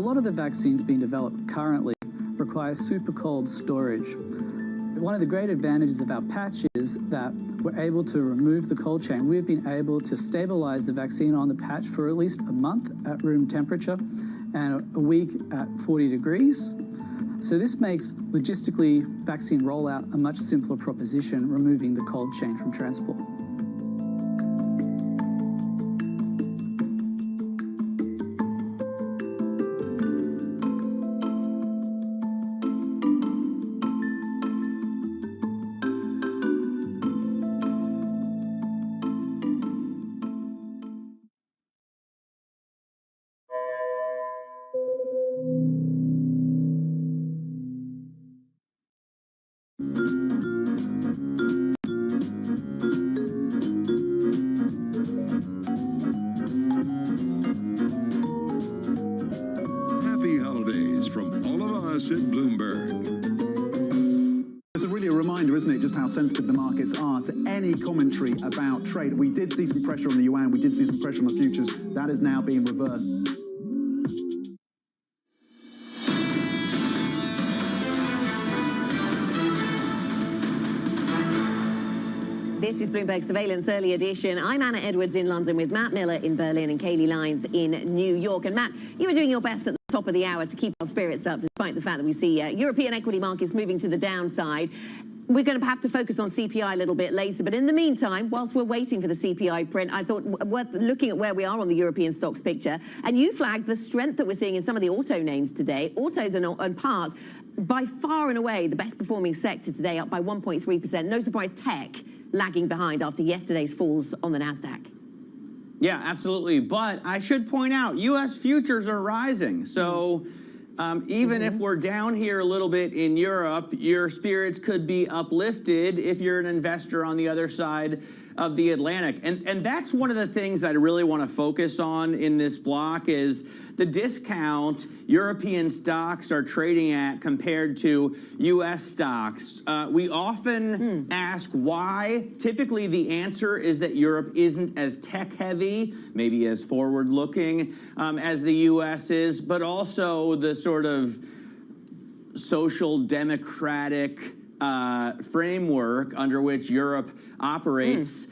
lot of the vaccines being developed currently require super cold storage. One of the great advantages of our patch is that we're able to remove the cold chain. We've been able to stabilize the vaccine on the patch for at least a month at room temperature and a week at 40 degrees. So this makes logistically vaccine rollout a much simpler proposition, removing the cold chain from transport. Happy holidays from all of us at Bloomberg. It's really a reminder, isn't it, just how sensitive the markets are to any commentary about trade. We did see some pressure on the yuan, we did see some pressure on the futures. That is now being reversed. This is Bloomberg Surveillance Early Edition. I'm Anna Edwards in London with Matt Miller in Berlin and Kaylee Lyons in New York. And Matt, you were doing your best at the top of the hour to keep our spirits up, despite the fact that we see European equity markets moving to the downside. We're going to have to focus on CPI a little bit later. But in the meantime, whilst we're waiting for the CPI print, I thought worth looking at where we are on the European stocks picture. And you flagged the strength that we're seeing in some of the auto names today. Autos and parts, by far and away, the best performing sector today, up by 1.3%. No surprise, tech lagging behind after yesterday's falls on the NASDAQ. Yeah, absolutely. But I should point out, U.S. futures are rising. So even if we're down here a little bit in Europe, your spirits could be uplifted if you're an investor on the other side of the Atlantic. And that's one of the things that I really want to focus on in this block is the discount European stocks are trading at compared to U.S. stocks. We often ask why. Typically, the answer is that Europe isn't as tech-heavy, maybe as forward-looking as the U.S. is, but also the sort of social democratic framework under which Europe operates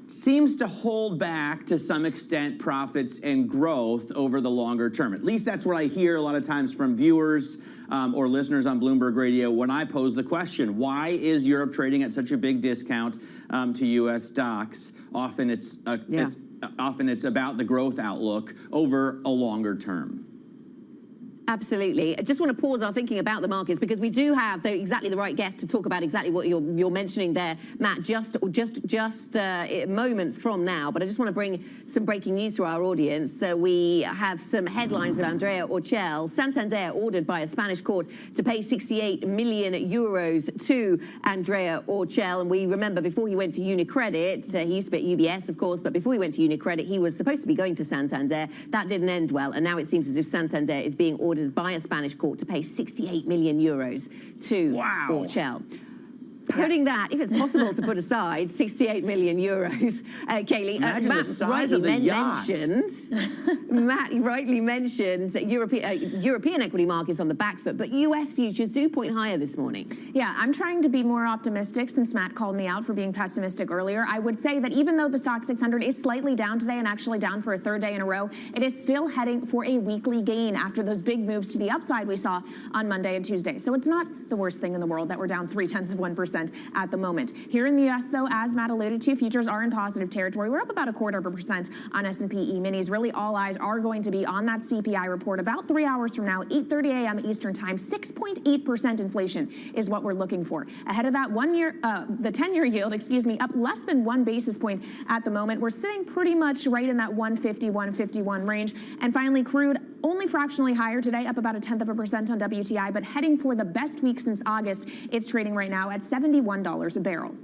seems to hold back to some extent profits and growth over the longer term. At least that's what I hear a lot of times from viewers or listeners on Bloomberg Radio when I pose the question, why is Europe trading at such a big discount to U.S. stocks? Often it's about the growth outlook over a longer term. Absolutely. I just want to pause our thinking about the markets because we do have exactly the right guest to talk about exactly what you're mentioning there, Matt, just moments from now. But I just want to bring some breaking news to our audience. So we have some headlines of Andrea Orcel. Santander ordered by a Spanish court to pay 68 million euros to Andrea Orcel. And we remember before he went to UniCredit, he used to be at UBS, of course, but before he went to UniCredit, he was supposed to be going to Santander. That didn't end well. And now it seems as if Santander is being ordered by a Spanish court to pay 68 million euros to Orcel. Putting that, if it's possible to put aside 68 million euros, Kaylee, Matt rightly mentioned European equity markets on the back foot, but US futures do point higher this morning. Yeah, I'm trying to be more optimistic since Matt called me out for being pessimistic earlier. I would say that even though the Stock 600 is slightly down today and actually down for a third day in a row, it is still heading for a weekly gain after those big moves to the upside we saw on Monday and Tuesday. So it's not the worst thing in the world that we're down 0.3% at the moment. Here in the U.S., though, as Matt alluded to, futures are in positive territory. We're up about 0.25% on S&P E-minis. Really, all eyes are going to be on that CPI report about 3 hours from now, 8:30 a.m. Eastern Time. 6.8% inflation is what we're looking for. Ahead of that, the 10-year yield, up less than 1 basis point at the moment. We're sitting pretty much right in that 150, 151 range. And finally, crude only fractionally higher today, up about 0.1% on WTI, but heading for the best week since August. It's trading right now at $71 a barrel.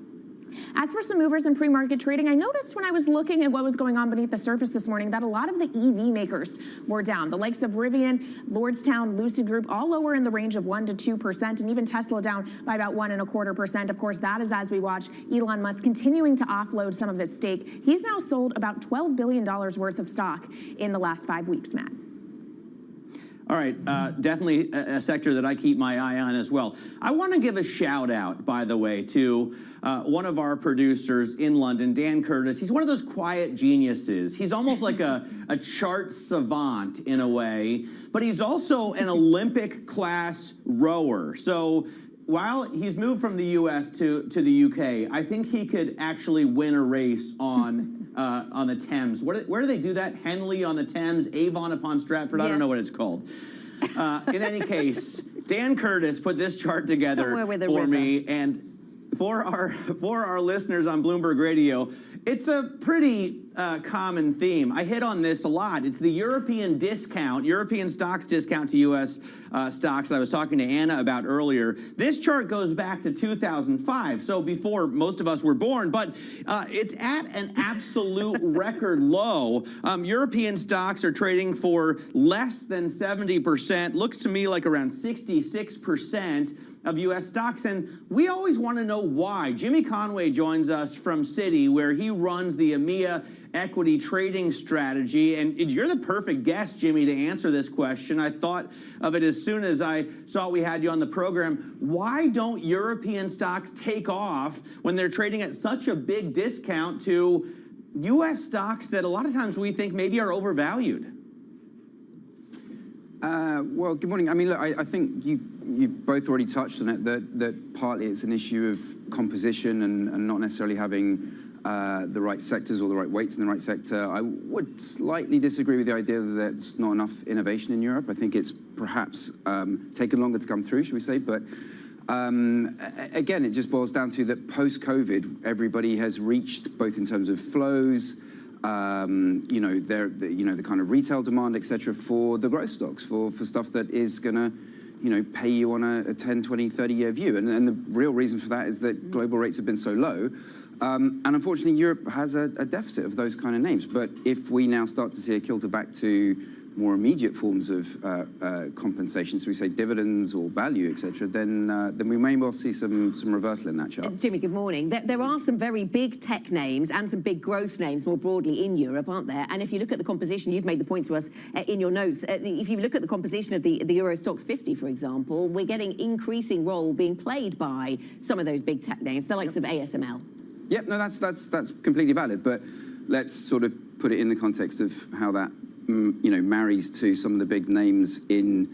As for some movers in pre-market trading, I noticed when I was looking at what was going on beneath the surface this morning that a lot of the EV makers were down. The likes of Rivian, Lordstown, Lucid Group, all lower in the range of 1% to 2%, and even Tesla down by about 1.25%. Of course, that is as we watch Elon Musk continuing to offload some of his stake. He's now sold about $12 billion worth of stock in the last 5 weeks, Matt. All right, definitely a sector that I keep my eye on as well. I want to give a shout out, by the way, to one of our producers in London, Dan Curtis. He's one of those quiet geniuses. He's almost like a chart savant in a way, but he's also an Olympic class rower. So while he's moved from the US to the UK, I think he could actually win a race on the Thames. Where do they do that? Henley on the Thames, Avon upon Stratford. I don't know what it's called. In any case, Dan Curtis put this chart together for me, and for our listeners on Bloomberg Radio, it's a pretty common theme. I hit on this a lot. It's the European stocks discount to U.S. stocks that I was talking to Anna about earlier. This chart goes back to 2005, so before most of us were born, but it's at an absolute record low. European stocks are trading for less than 70%. Looks to me like around 66% of U.S. stocks, and we always want to know why. Jimmy Conway joins us from Citi, where he runs the EMEA equity trading strategy, and you're the perfect guest, Jimmy, to answer this question. I thought of it as soon as I saw we had you on the program. Why don't European stocks take off when they're trading at such a big discount to U.S. stocks that a lot of times we think maybe are overvalued? Well, good morning. I mean, look, I think you both already touched on it, that partly it's an issue of composition and not necessarily having the right sectors or the right weights in the right sector. I would slightly disagree with the idea that there's not enough innovation in Europe. I think it's perhaps taken longer to come through, should we say, but again, it just boils down to that post-COVID, everybody has reached, both in terms of flows, the kind of retail demand, et cetera, for the growth stocks, for stuff that is going to, pay you on a 10, 20, 30-year view. And the real reason for that is that global rates have been so low. And unfortunately, Europe has a deficit of those kind of names. But if we now start to see a kilter back to more immediate forms of compensation, so we say dividends or value, et cetera, then we may well see some reversal in that chart. Jimmy, good morning. There are some very big tech names and some big growth names more broadly in Europe, aren't there? And if you look at the composition, you've made the point to us in your notes, if you look at the composition of the Euro Stoxx 50, for example, we're getting increasing role being played by some of those big tech names, the likes of ASML. Yep, no, that's completely valid, but let's sort of put it in the context of how that marries to some of the big names in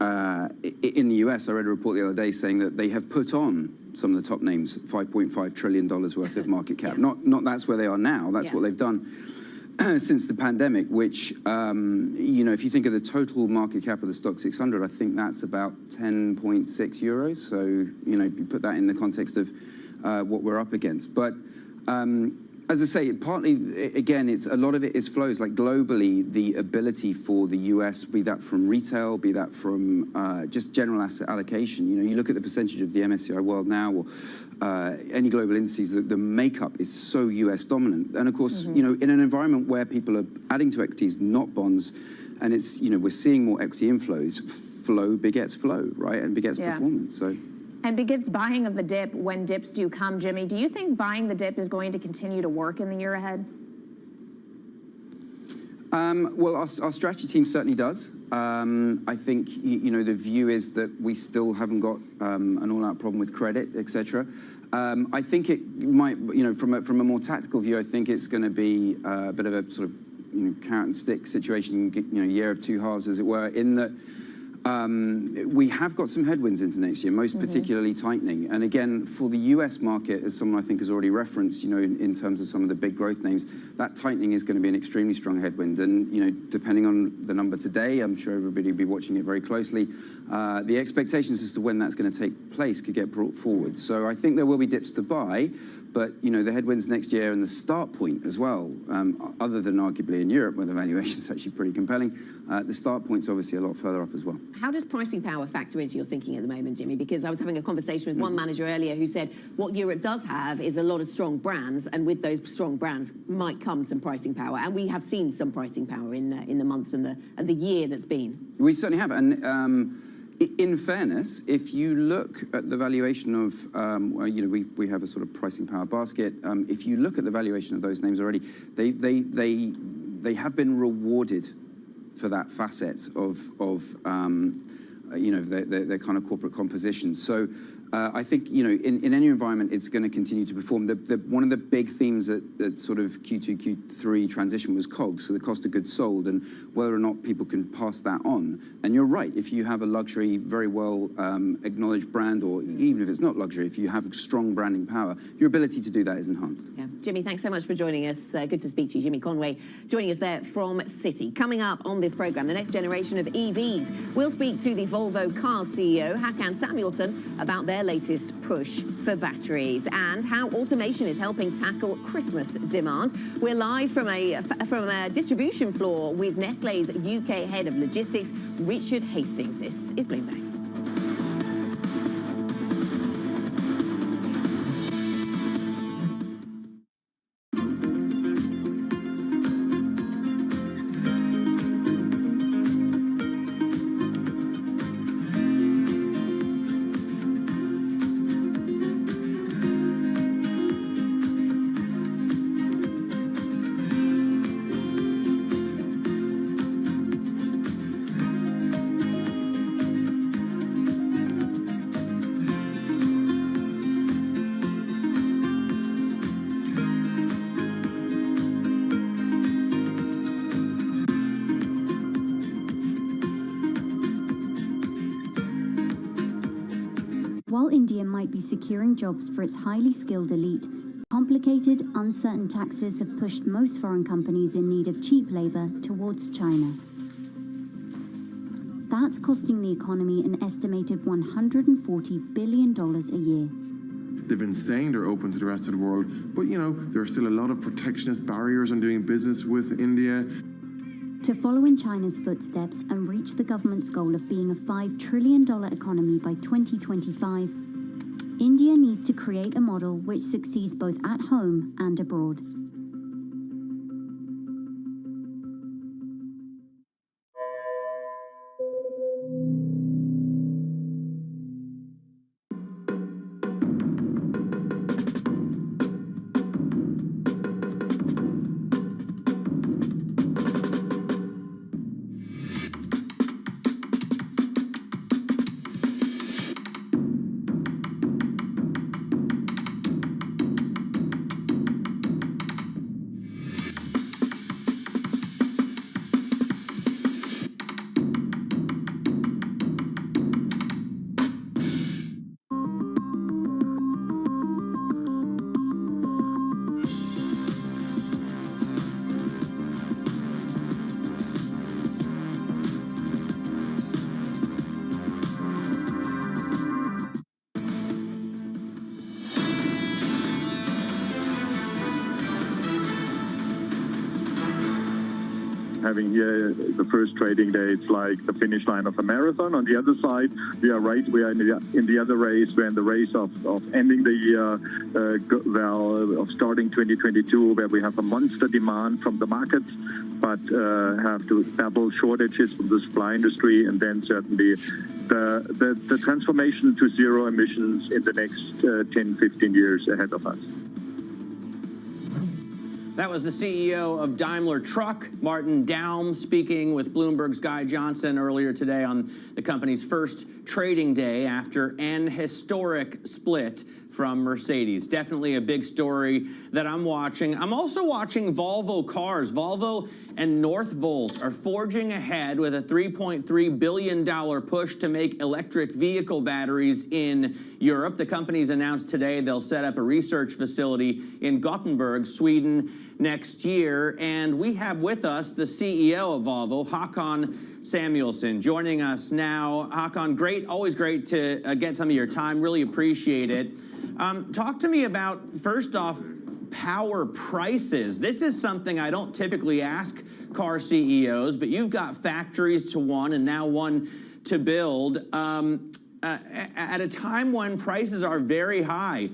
the US. I read a report the other day saying that they have put on some of the top names $5.5 trillion worth of market cap. Not that's where they are now. That's what they've done since the pandemic. Which if you think of the total market cap of the Stoxx 600, I think that's about 10.6 euros. So you put that in the context of what we're up against, but. As I say, partly, again, a lot of it is flows. Like globally, the ability for the US, be that from retail, be that from just general asset allocation. You look at the percentage of the MSCI World now, or any global indices, the makeup is so US dominant. And of course, in an environment where people are adding to equities, not bonds, and it's, we're seeing more equity inflows, flow begets flow, right? And begets performance, so. And begins buying of the dip when dips do come, Jimmy. Do you think buying the dip is going to continue to work in the year ahead? Well, our strategy team certainly does. I think, the view is that we still haven't got an all-out problem with credit, et cetera. I think it might, from a more tactical view, I think it's going to be a bit of a sort of, carrot and stick situation, year of two halves, as it were, in that we have got some headwinds into next year, most particularly tightening. And again, for the US market, as someone I think has already referenced, in terms of some of the big growth names, that tightening is going to be an extremely strong headwind. And, depending on the number today, I'm sure everybody will be watching it very closely. The expectations as to when that's going to take place could get brought forward. So I think there will be dips to buy, but, the headwinds next year and the start point as well, other than arguably in Europe, where the valuation is actually pretty compelling, the start point's obviously a lot further up as well. How does pricing power factor into your thinking at the moment, Jimmy? Because I was having a conversation with one manager earlier who said what Europe does have is a lot of strong brands, and with those strong brands might come some pricing power. And we have seen some pricing power in the months and the year that's been. We certainly have. And in fairness, if you look at the valuation of, we have a sort of pricing power basket. If you look at the valuation of those names already, they have been rewarded for that facet of you know, their kind of corporate composition. So I think, you know, in any environment, it's going to continue to perform. One of the big themes at sort of Q2, Q3 transition was COGS, so the cost of goods sold, and whether or not people can pass that on. And you're right, if you have a luxury, very well acknowledged brand, or even if it's not luxury, if you have strong branding power, your ability to do that is enhanced. Yeah. Jimmy, thanks so much for joining us. Good to speak to you. Jimmy Conway joining us there from Citi. Coming up on this programme, the next generation of EVs. We'll speak to the Volvo Cars CEO, Håkan Samuelsson, about their latest push for batteries and how automation is helping tackle Christmas demand. We're live from a distribution floor with Nestlé's UK head of logistics, Richard Hastings. This is Bloomberg. While India might be securing jobs for its highly skilled elite, complicated, uncertain taxes have pushed most foreign companies in need of cheap labor towards China. That's costing the economy an estimated $140 billion a year. They've been saying they're open to the rest of the world, but you know, there are still a lot of protectionist barriers on doing business with India. To follow in China's footsteps and reach the government's goal of being a $5 trillion economy by 2025, India needs to create a model which succeeds both at home and abroad. Having here the first trading day, it's like the finish line of a marathon. On the other side, we are right. We are in the other race. We're in the race of ending the year, of starting 2022, where we have a monster demand from the markets, but have to battle shortages from the supply industry, and then certainly the transformation to zero emissions in the next 10, 15 years ahead of us. That was the CEO of Daimler Truck, Martin Daum, speaking with Bloomberg's Guy Johnson earlier today on the company's first trading day after an historic split from Mercedes. Definitely a big story that I'm watching. I'm also watching Volvo Cars. Volvo and Northvolt are forging ahead with a $3.3 billion push to make electric vehicle batteries in Europe. The companies announced today they'll set up a research facility in Gothenburg, Sweden, next year. And we have with us the CEO of Volvo, Håkan Samuelsson, joining us now. Håkan, always great to get some of your time. Really appreciate it. Talk to me about, first off, power prices. This is something I don't typically ask car CEOs, but you've got factories to one and now one to build. At a time when prices are very high,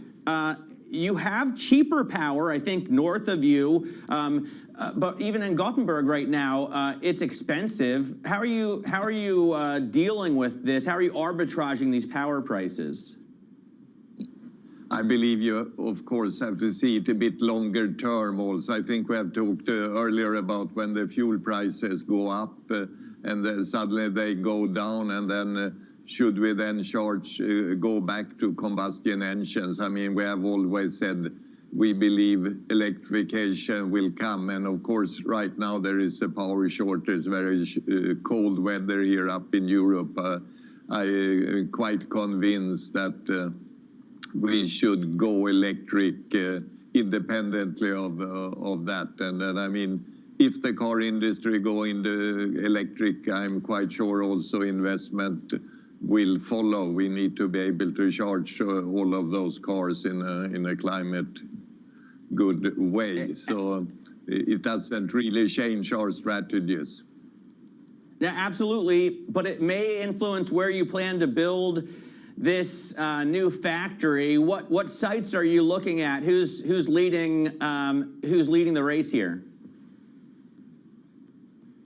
you have cheaper power, I think, north of you, but even in Gothenburg right now, it's expensive. How are you dealing with this? How are you arbitraging these power prices? I believe you, of course, have to see it a bit longer term also. I think we have talked earlier about when the fuel prices go up and then suddenly they go down, and then should we then go back to combustion engines? I mean, we have always said we believe electrification will come, and of course right now there is a power shortage, very cold weather here up in Europe. I'm quite convinced that we should go electric independently of that. And I mean, if the car industry go into electric, I'm quite sure also investment will follow. We need to be able to charge all of those cars in a climate good way. So it doesn't really change our strategies. Yeah, absolutely, but it may influence where you plan to build this new factory. What sites are you looking at? Who's leading the race here?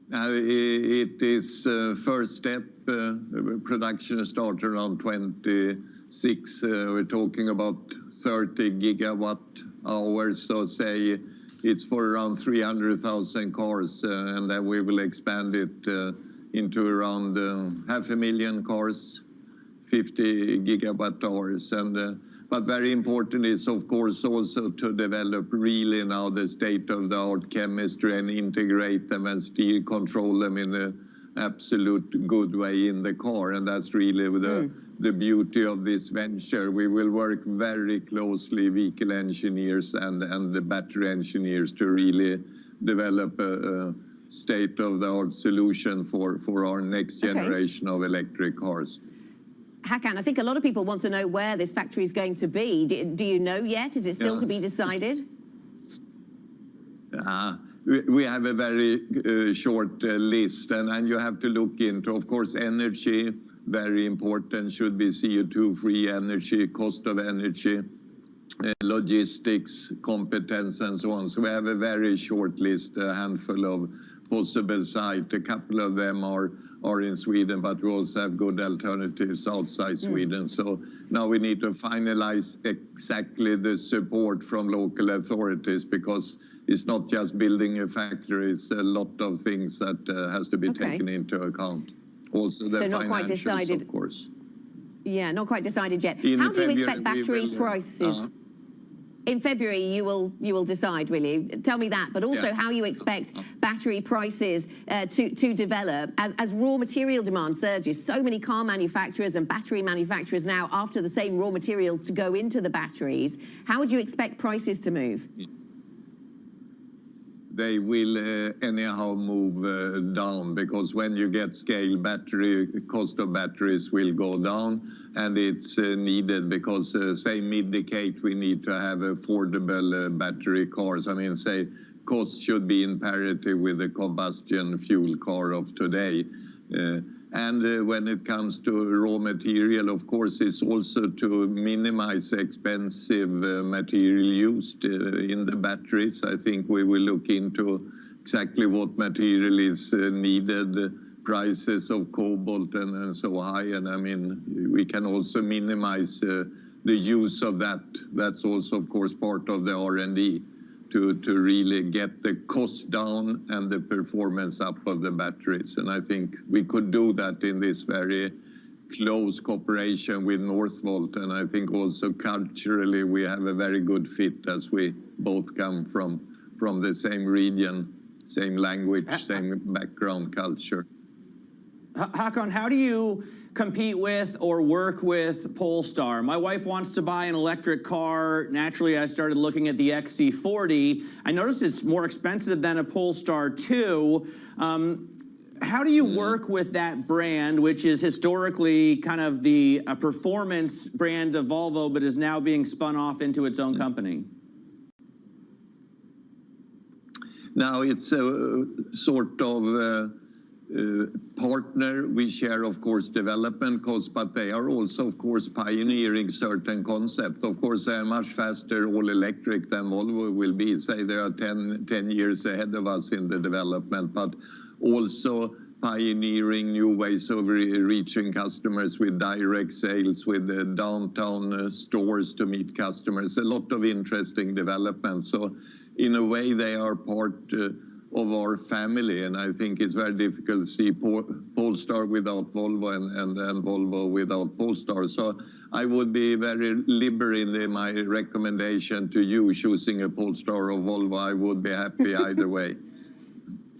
It is first step. Production start around 26. We're talking about 30 gigawatt hours. So say it's for around 300,000 cars, and then we will expand it into around 500,000 cars. 50 gigawatt hours. But very important is, of course, also to develop really now the state-of-the-art chemistry and integrate them and still control them in an absolute good way in the car. And that's really the beauty of this venture. We will work very closely, vehicle engineers and the battery engineers, to really develop a state-of-the-art solution for our next generation of electric cars. Hakan, I think a lot of people want to know where this factory is going to be. Do you know yet? Is it still to be decided? We have a very short list, and you have to look into, of course, energy, very important, should be CO2-free energy, cost of energy, logistics, competence, and so on. So we have a very short list, a handful of possible sites. A couple of them are in Sweden, but we also have good alternatives outside Sweden. So now we need to finalize exactly the support from local authorities, because it's not just building a factory, it's a lot of things that has to be taken into account. Also the financials, of course. Yeah, not quite decided yet. How do you expect battery prices? In February, you will decide, really. Tell me that, but also how you expect battery prices to develop as raw material demand surges. So many car manufacturers and battery manufacturers now after the same raw materials to go into the batteries. How would you expect prices to move? They will anyhow move down, because when you get scale, cost of batteries will go down, and it's needed because, say, mid-decade, we need to have affordable battery cars. I mean, say, cost should be in parity with the combustion fuel car of today. And when it comes to raw material, of course, it's also to minimize expensive material used in the batteries. I think we will look into exactly what material is needed. Prices of cobalt and so high, and I mean, we can also minimize the use of that. That's also, of course, part of the R&D. To really get the cost down and the performance up of the batteries. And I think we could do that in this very close cooperation with Northvolt. And I think also culturally we have a very good fit, as we both come from the same region, same language, same background, culture. Hakan, how do you compete with or work with Polestar? My wife wants to buy an electric car. Naturally, I started looking at the XC40. I noticed it's more expensive than a Polestar 2. How do you work with that brand, which is historically kind of the performance brand of Volvo, but is now being spun off into its own company? Now it's a sort of partner. We share, of course, development costs, but they are also, of course, pioneering certain concepts. Of course, they are much faster all electric than Volvo will be. Say they are 10 years ahead of us in the development, but also pioneering new ways of reaching customers with direct sales, with downtown stores to meet customers. A lot of interesting developments. So in a way, they are part of our family, and I think it's very difficult to see Polestar without Volvo and Volvo without Polestar. So I would be very liberal in my recommendation to you choosing a Polestar or Volvo. I would be happy either way.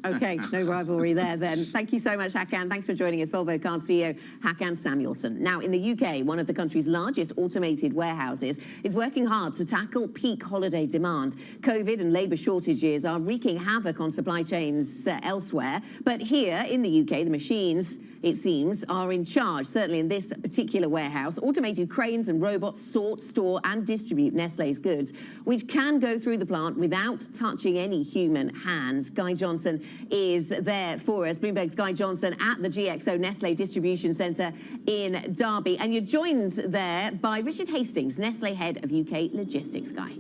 Okay, no rivalry there then. Thank you so much, Hakan. Thanks for joining us, Volvo Cars CEO Hakan Samuelsson. Now, in the UK, one of the country's largest automated warehouses is working hard to tackle peak holiday demand. COVID and labour shortages are wreaking havoc on supply chains elsewhere. But here in the UK, the machines, it seems, are in charge, certainly in this particular warehouse. Automated cranes and robots sort, store and distribute Nestlé's goods, which can go through the plant without touching any human hands. Guy Johnson is there for us. Bloomberg's Guy Johnson at the GXO Nestlé Distribution Centre in Derby. And you're joined there by Richard Hastings, Nestlé Head of UK Logistics. Guy.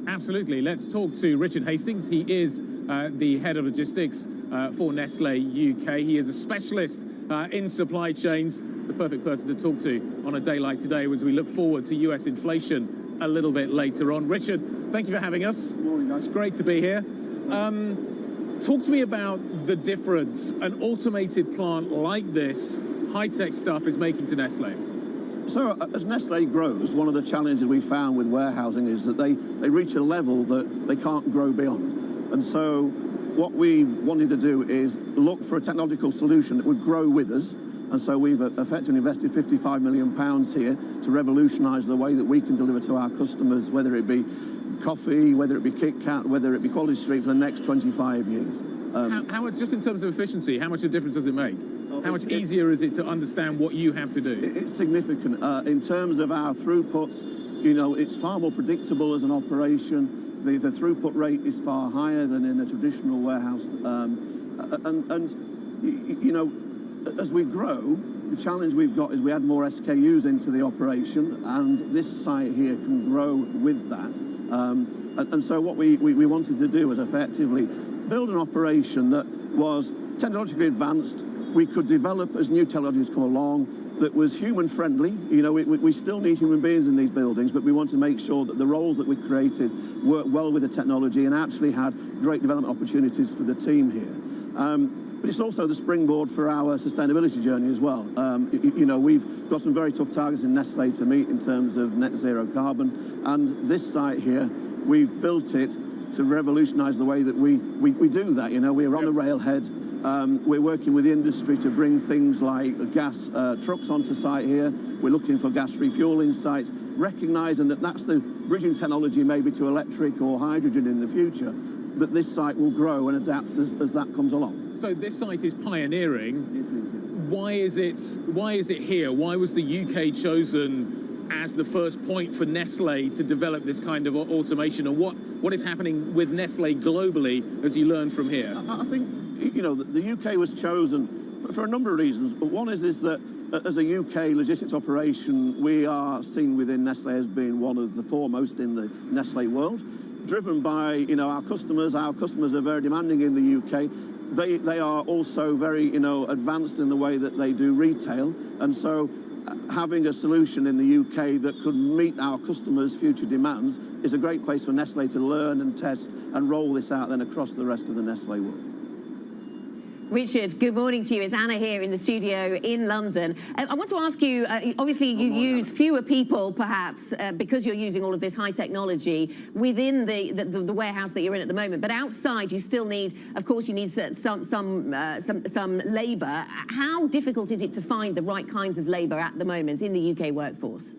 Absolutely. Let's talk to Richard Hastings. He is the head of logistics for Nestlé UK. He is a specialist in supply chains, the perfect person to talk to on a day like today as we look forward to US inflation a little bit later on. Richard, thank you for having us. Morning, guys. It's great to be here. Talk to me about the difference an automated plant like this, high-tech stuff, is making to Nestlé. So as Nestlé grows, one of the challenges we found with warehousing is that they reach a level that they can't grow beyond. And so what we've wanted to do is look for a technological solution that would grow with us. And so we've effectively invested £55 million here to revolutionise the way that we can deliver to our customers, whether it be coffee, whether it be Kit Kat, whether it be Quality Street, for the next 25 years. How much, just in terms of efficiency, how much a difference does it make? How much easier is it to understand what you have to do? It's significant. In terms of our throughputs, you know, it's far more predictable as an operation. The throughput rate is far higher than in a traditional warehouse. You know, as we grow, the challenge we've got is we add more SKUs into the operation, and this site here can grow with that. And so what we wanted to do was effectively build an operation that was technologically advanced. We could develop as new technologies come along that was human friendly. You know, we still need human beings in these buildings, but we want to make sure that the roles that we created work well with the technology and actually had great development opportunities for the team here. But it's also the springboard for our sustainability journey as well. You know, we've got some very tough targets in Nestlé to meet in terms of net zero carbon, and this site here, we've built it to revolutionise the way that we do that. You know, we're on a railhead. We're working with the industry to bring things like gas trucks onto site here. We're looking for gas refuelling sites, recognising that that's the bridging technology maybe to electric or hydrogen in the future. But this site will grow and adapt as that comes along. So this site is pioneering. It is, yeah. Why is it here? Why was the UK chosen as the first point for Nestlé to develop this kind of automation? And what is happening with Nestlé globally as you learn from here? I think, you know, the UK was chosen for a number of reasons. But one is that as a UK logistics operation, we are seen within Nestlé as being one of the foremost in the Nestlé world, driven by, you know, our customers. Our customers are very demanding in the UK. They are also very, you know, advanced in the way that they do retail. And so having a solution in the UK that could meet our customers' future demands is a great place for Nestlé to learn and test and roll this out then across the rest of the Nestlé world. Richard, good morning to you. It's Anna here in the studio in London. I want to ask you, obviously you use fewer people perhaps because you're using all of this high technology within the warehouse that you're in at the moment, but outside you still need, of course, you need some labour. How difficult is it to find the right kinds of labour at the moment in the UK workforce?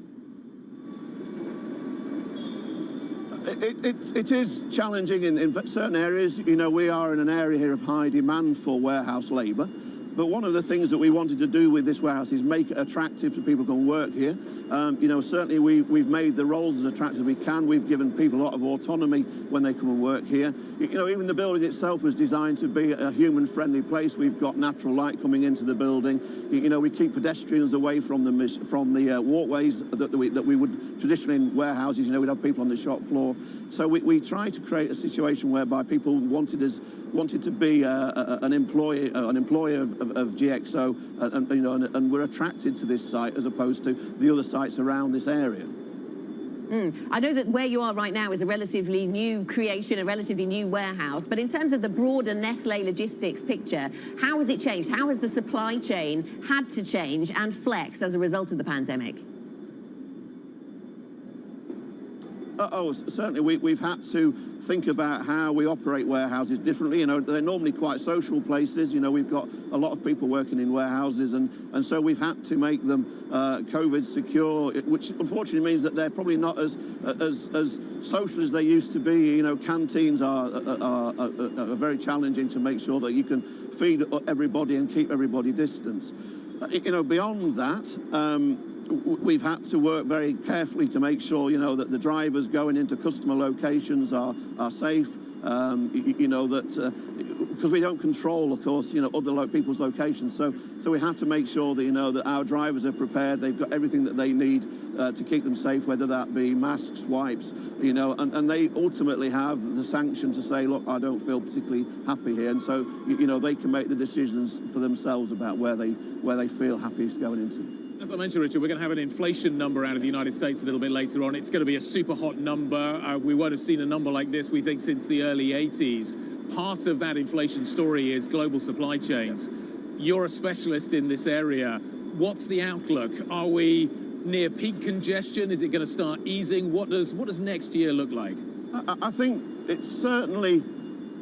It is challenging in certain areas. You know, we are in an area here of high demand for warehouse labour. But one of the things that we wanted to do with this warehouse is make it attractive for people to come work here. You know, certainly we've made the roles as attractive as we can. We've given people a lot of autonomy when they come and work here. You know, even the building itself was designed to be a human-friendly place. We've got natural light coming into the building. You know, we keep pedestrians away from the walkways that we would traditionally in warehouses. You know, we'd have people on the shop floor. So we try to create a situation whereby people wanted us wanted to be an employer of GXO, and we're attracted to this site as opposed to the other sites around this area. I know that where you are right now is a relatively new creation, a relatively new warehouse, but in terms of the broader Nestlé logistics picture, how has it changed? How has the supply chain had to change and flex as a result of the pandemic? Certainly we've had to think about how we operate warehouses differently. They're normally quite social places. We've got a lot of people working in warehouses, and so we've had to make them COVID secure, which unfortunately means that they're probably not as social as they used to be. Canteens are very challenging to make sure that you can feed everybody and keep everybody distant. Beyond that, we've had to work very carefully to make sure, that the drivers going into customer locations are safe. Because we don't control, of course, other people's locations. So we have to make sure that, that our drivers are prepared. They've got everything that they need to keep them safe, whether that be masks, wipes, and they ultimately have the sanction to say, look, I don't feel particularly happy here. And so, they can make the decisions for themselves about where they feel happiest going into. As I mentioned, Richard, we're going to have an inflation number out of the United States a little bit later on. It's going to be a super hot number. We won't have seen a number like this, we think, since the early 80s. Part of that inflation story is global supply chains. You're a specialist in this area. What's the outlook? Are we near peak congestion? Is it going to start easing? What does next year look like? I think it's certainly...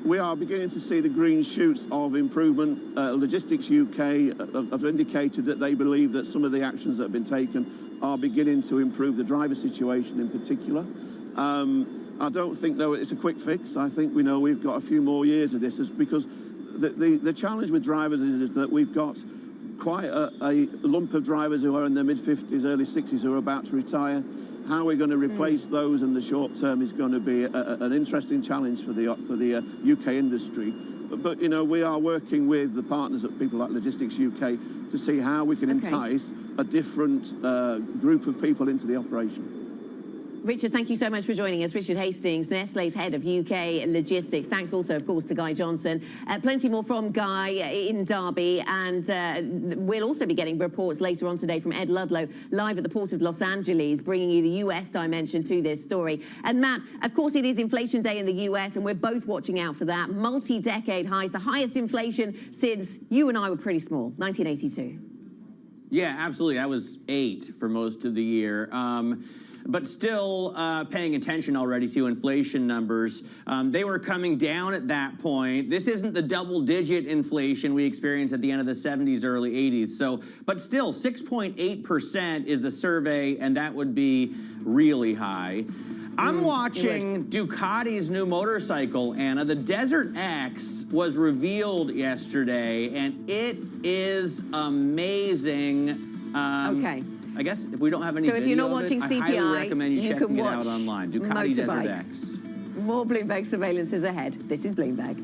We are beginning to see the green shoots of improvement. Logistics UK have indicated that they believe that some of the actions that have been taken are beginning to improve the driver situation in particular. I don't think, though, it's a quick fix. I think we've got a few more years of this, because the challenge with drivers is that we've got quite a lump of drivers who are in their mid-50s, early 60s who are about to retire. How we're going to replace those in the short term is going to be an interesting challenge for the UK industry. But we are working with the partners at people like Logistics UK to see how we can entice a different group of people into the operation. Richard, thank you so much for joining us. Richard Hastings, Nestlé's head of UK logistics. Thanks also, of course, to Guy Johnson. Plenty more from Guy in Derby, and we'll also be getting reports later on today from Ed Ludlow, live at the Port of Los Angeles, bringing you the US dimension to this story. And Matt, of course, it is Inflation Day in the US, and we're both watching out for that. Multi-decade highs, the highest inflation since you and I were pretty small, 1982. Yeah, absolutely. I was 8 for most of the year. But still paying attention already to inflation numbers. They were coming down at that point. This isn't the double-digit inflation we experienced at the end of the 70s, early 80s. But still, 6.8% is the survey, and that would be really high. I'm watching Ducati's new motorcycle, Anna. The Desert X was revealed yesterday, and it is amazing. I guess if we don't have any video if you're not watching CPI, I highly recommend you checking it out online. Ducati Desert motorbikes. X. More Bloomberg surveillance is ahead. This is Bloomberg.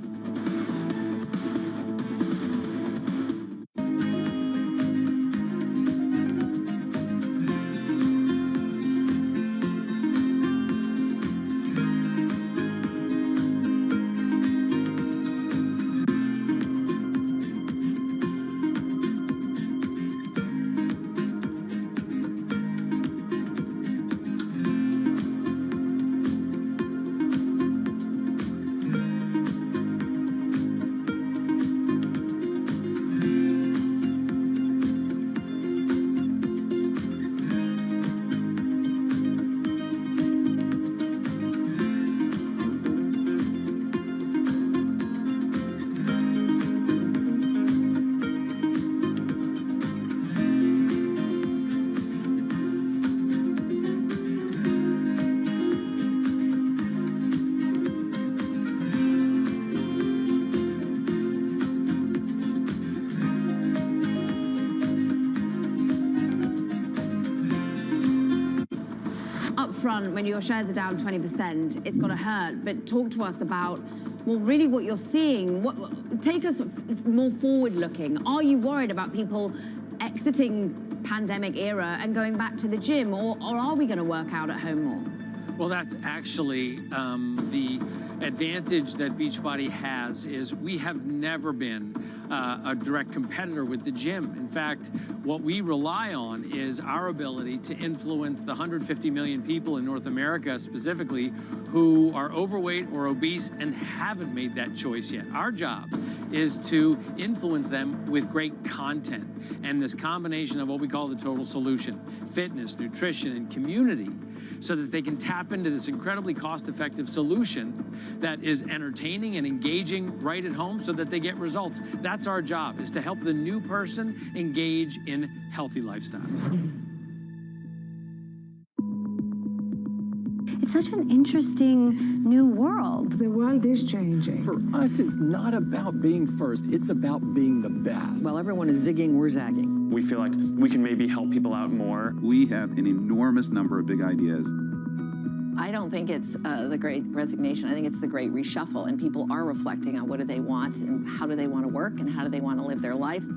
When your shares are down 20%, it's going to hurt. But talk to us about, well, really what you're seeing. Take us more forward-looking. Are you worried about people exiting pandemic era and going back to the gym, or are we going to work out at home more? Well, that's actually the advantage that Beachbody has is we have never been a direct competitor with the gym. In fact, what we rely on is our ability to influence the 150 million people in North America specifically who are overweight or obese and haven't made that choice yet. Our job is to influence them with great content and this combination of what we call the total solution: fitness, nutrition, and community, so that they can tap into this incredibly cost-effective solution that is entertaining and engaging right at home so that they get results. That's our job, is to help the new person engage in healthy lifestyles. It's such an interesting new world. The world is changing. For us, it's not about being first. It's about being the best. While everyone is zigging, we're zagging. We feel like we can maybe help people out more. We have an enormous number of big ideas. I don't think it's the great resignation. I think it's the great reshuffle, and people are reflecting on what do they want and how do they want to work and how do they want to live their lives.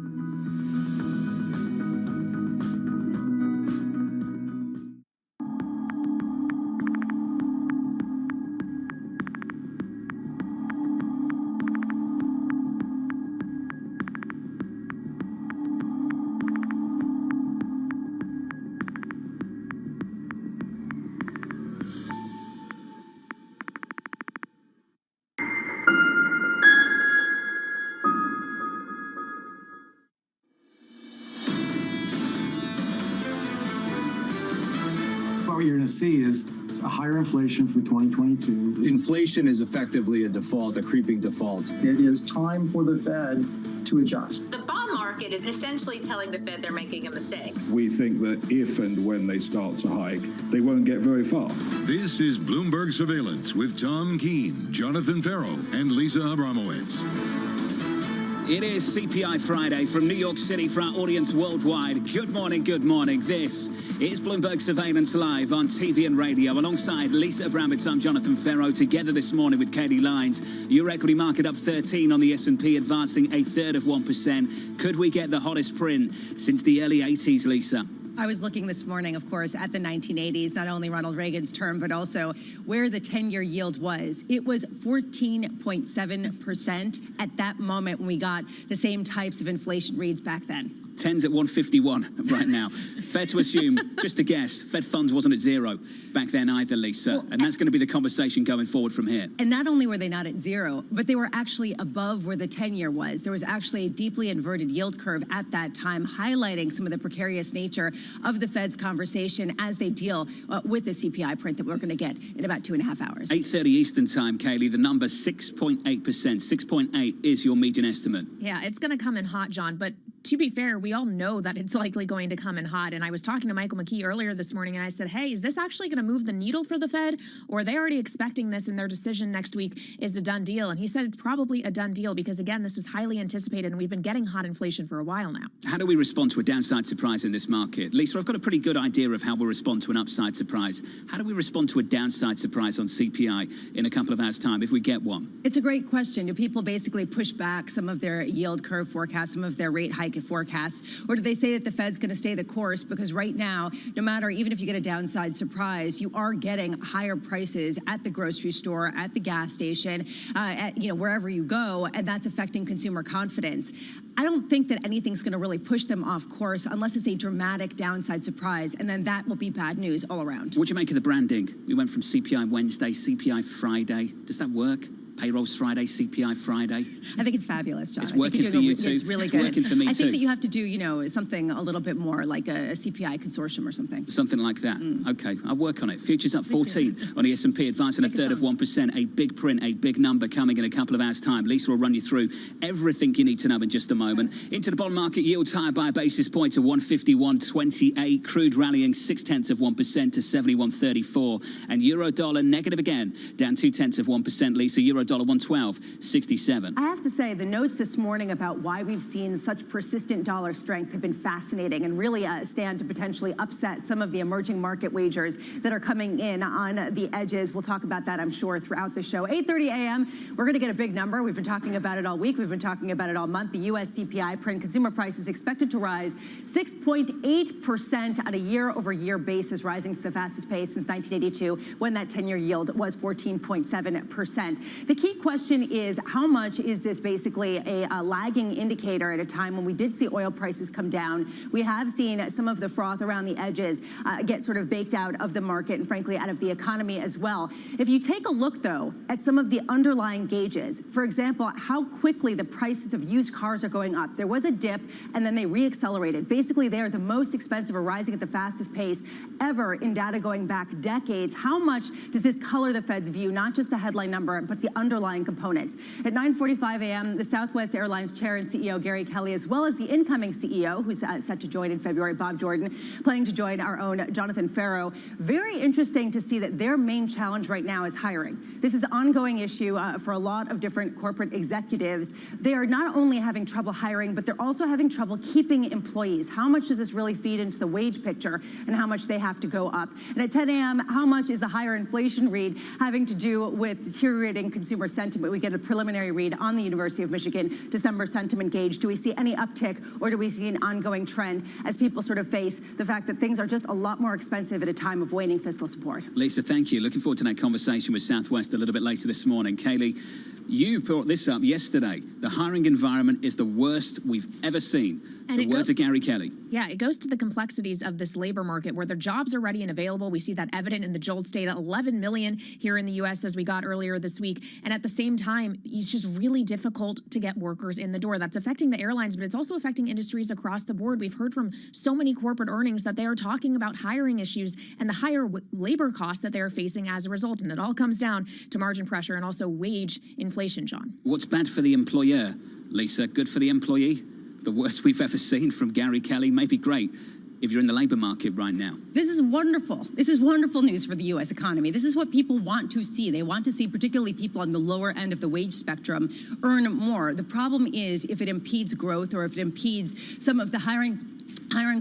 What you're going to see is a higher inflation for 2022. Inflation is effectively a default, a creeping default. It is time for the Fed to adjust. The bond market is essentially telling the Fed they're making a mistake. We think that if and when they start to hike, they won't get very far. This is Bloomberg Surveillance with Tom Keene, Jonathan Ferro, and Lisa Abramowitz. It is CPI Friday from New York City for our audience worldwide. Good morning, good morning. This is Bloomberg Surveillance Live on TV and radio. Alongside Lisa Abramowitz, I'm Jonathan Ferro, together this morning with Katie Lyons. Your equity market up 13 on the S&P, advancing 1/3%. Could we get the hottest print since the early 80s, Lisa? I was looking this morning, of course, at the 1980s, not only Ronald Reagan's term, but also where the 10-year yield was. It was 14.7% at that moment when we got the same types of inflation reads back then. 10's at 151 right now. Fair to assume, just a guess, Fed funds wasn't at zero back then either, Lisa. Well, and that's going to be the conversation going forward from here. And not only were they not at zero, but they were actually above where the 10-year was. There was actually a deeply inverted yield curve at that time, highlighting some of the precarious nature of the Fed's conversation as they deal with the CPI print that we're going to get in about 2.5 hours. 8:30 Eastern time, Kaylee. The number 6.8%. 6.8 is your median estimate. Yeah, it's going to come in hot, John, but to be fair, we all know that it's likely going to come in hot. And I was talking to Michael McKee earlier this morning, and I said, hey, is this actually going to move the needle for the Fed? Or are they already expecting this and their decision next week is a done deal? And he said it's probably a done deal because, again, this is highly anticipated, and we've been getting hot inflation for a while now. How do we respond to a downside surprise in this market? Lisa, I've got a pretty good idea of how we'll respond to an upside surprise. How do we respond to a downside surprise on CPI in a couple of hours' time if we get one? It's a great question. Do people basically push back some of their yield curve forecasts, some of their rate hike forecasts? Or do they say that the Fed's going to stay the course? Because right now, no matter, even if you get a downside surprise, you are getting higher prices at the grocery store, at the gas station, wherever you go, and that's affecting consumer confidence. I don't think that anything's going to really push them off course unless it's a dramatic downside surprise, and then that will be bad news all around. What do you make of the branding? We went from CPI Wednesday, CPI Friday. Does that work? Payrolls Friday, CPI Friday. I think it's fabulous, John. It's working for you too. It's really good. It's working for me too. I think that you have to do, something a little bit more like a CPI consortium or something. Something like that. Okay, I'll work on it. Futures up 14 on the S&P, advancing 1/3%. A big print, a big number coming in a couple of hours' time. Lisa will run you through everything you need to know in just a moment. Into the bond market, yields higher by a basis point to 151.28. Crude rallying 0.6% to 71.34. And euro dollar negative again, down 0.2%. Lisa, euro euro dollar 112.67. I have to say, the notes this morning about why we've seen such persistent dollar strength have been fascinating and really stand to potentially upset some of the emerging market wagers that are coming in on the edges. We'll talk about that, I'm sure, throughout the show. 8:30 a.m., we're going to get a big number. We've been talking about it all week. We've been talking about it all month. The U.S. CPI print consumer price is expected to rise 6.8% on a year-over-year basis, rising to the fastest pace since 1982, when that 10-year yield was 14.7%. The key question is, how much is this basically a lagging indicator at a time when we did see oil prices come down? We have seen some of the froth around the edges get sort of baked out of the market and, frankly, out of the economy as well. If you take a look, though, at some of the underlying gauges, for example, how quickly the prices of used cars are going up. There was a dip, and then they re-accelerated. Basically, they are the most expensive or rising at the fastest pace ever in data going back decades. How much does this color the Fed's view, not just the headline number, but the underlying components? At 9:45 a.m., the Southwest Airlines Chair and CEO Gary Kelly, as well as the incoming CEO, who's set to join in February, Bob Jordan, planning to join our own Jonathan Farrow. Very interesting to see that their main challenge right now is hiring. This is an ongoing issue for a lot of different corporate executives. They are not only having trouble hiring, but they're also having trouble keeping employees. How much does this really feed into the wage picture and how much they have to go up? And at 10 a.m., how much is the higher inflation read having to do with deteriorating consumer sentiment? We get a preliminary read on the University of Michigan December sentiment gauge. Do we see any uptick, or do we see an ongoing trend as people sort of face the fact that things are just a lot more expensive at a time of waning fiscal support? Lisa, thank you. Looking forward to that conversation with Southwest a little bit later this morning. Kaylee, you brought this up yesterday. The hiring environment is the worst we've ever seen. And the words of Gary Kelly. Yeah, it goes to the complexities of this labor market where their jobs are ready and available. We see that evident in the JOLTS data, 11 million here in the U.S. as we got earlier this week. And at the same time, it's just really difficult to get workers in the door. That's affecting the airlines, but it's also affecting industries across the board. We've heard from so many corporate earnings that they are talking about hiring issues and the higher labor costs that they are facing as a result. And it all comes down to margin pressure and also wage inflation, John. What's bad for the employer, Lisa? Good for the employee? The worst we've ever seen from Gary Kelly may be great if you're in the labor market right now. This is wonderful. This is wonderful news for the U.S. economy. This is what people want to see. They want to see particularly people on the lower end of the wage spectrum earn more. The problem is if it impedes growth or if it impedes some of the hiring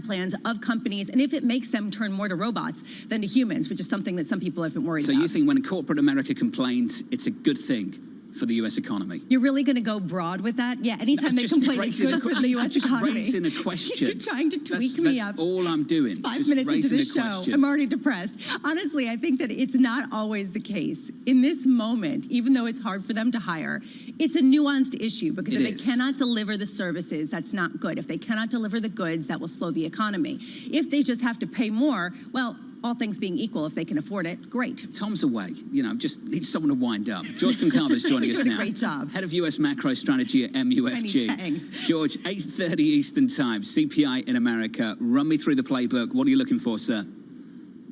plans of companies, and if it makes them turn more to robots than to humans, which is something that some people have been worried about. So you think when corporate America complains, it's a good thing for the U.S. economy? You're really going to go broad with that? Yeah, anytime they complain, it's good for the U.S. economy. Just raising a question. You're trying to tweak me up. That's all I'm doing. It's 5 minutes into this show. I'm already depressed. Honestly, I think that it's not always the case. In this moment, even though it's hard for them to hire, it's a nuanced issue because if they cannot deliver the services, that's not good. If they cannot deliver the goods, that will slow the economy. If they just have to pay more, well, all things being equal, if they can afford it, great. Tom's away. You know, just need someone to wind up. George Concalvo's joining us now. Doing a great job. Head of US macro strategy at MUFG. George, 8:30 Eastern time, CPI in America. Run me through the playbook. What are you looking for, sir?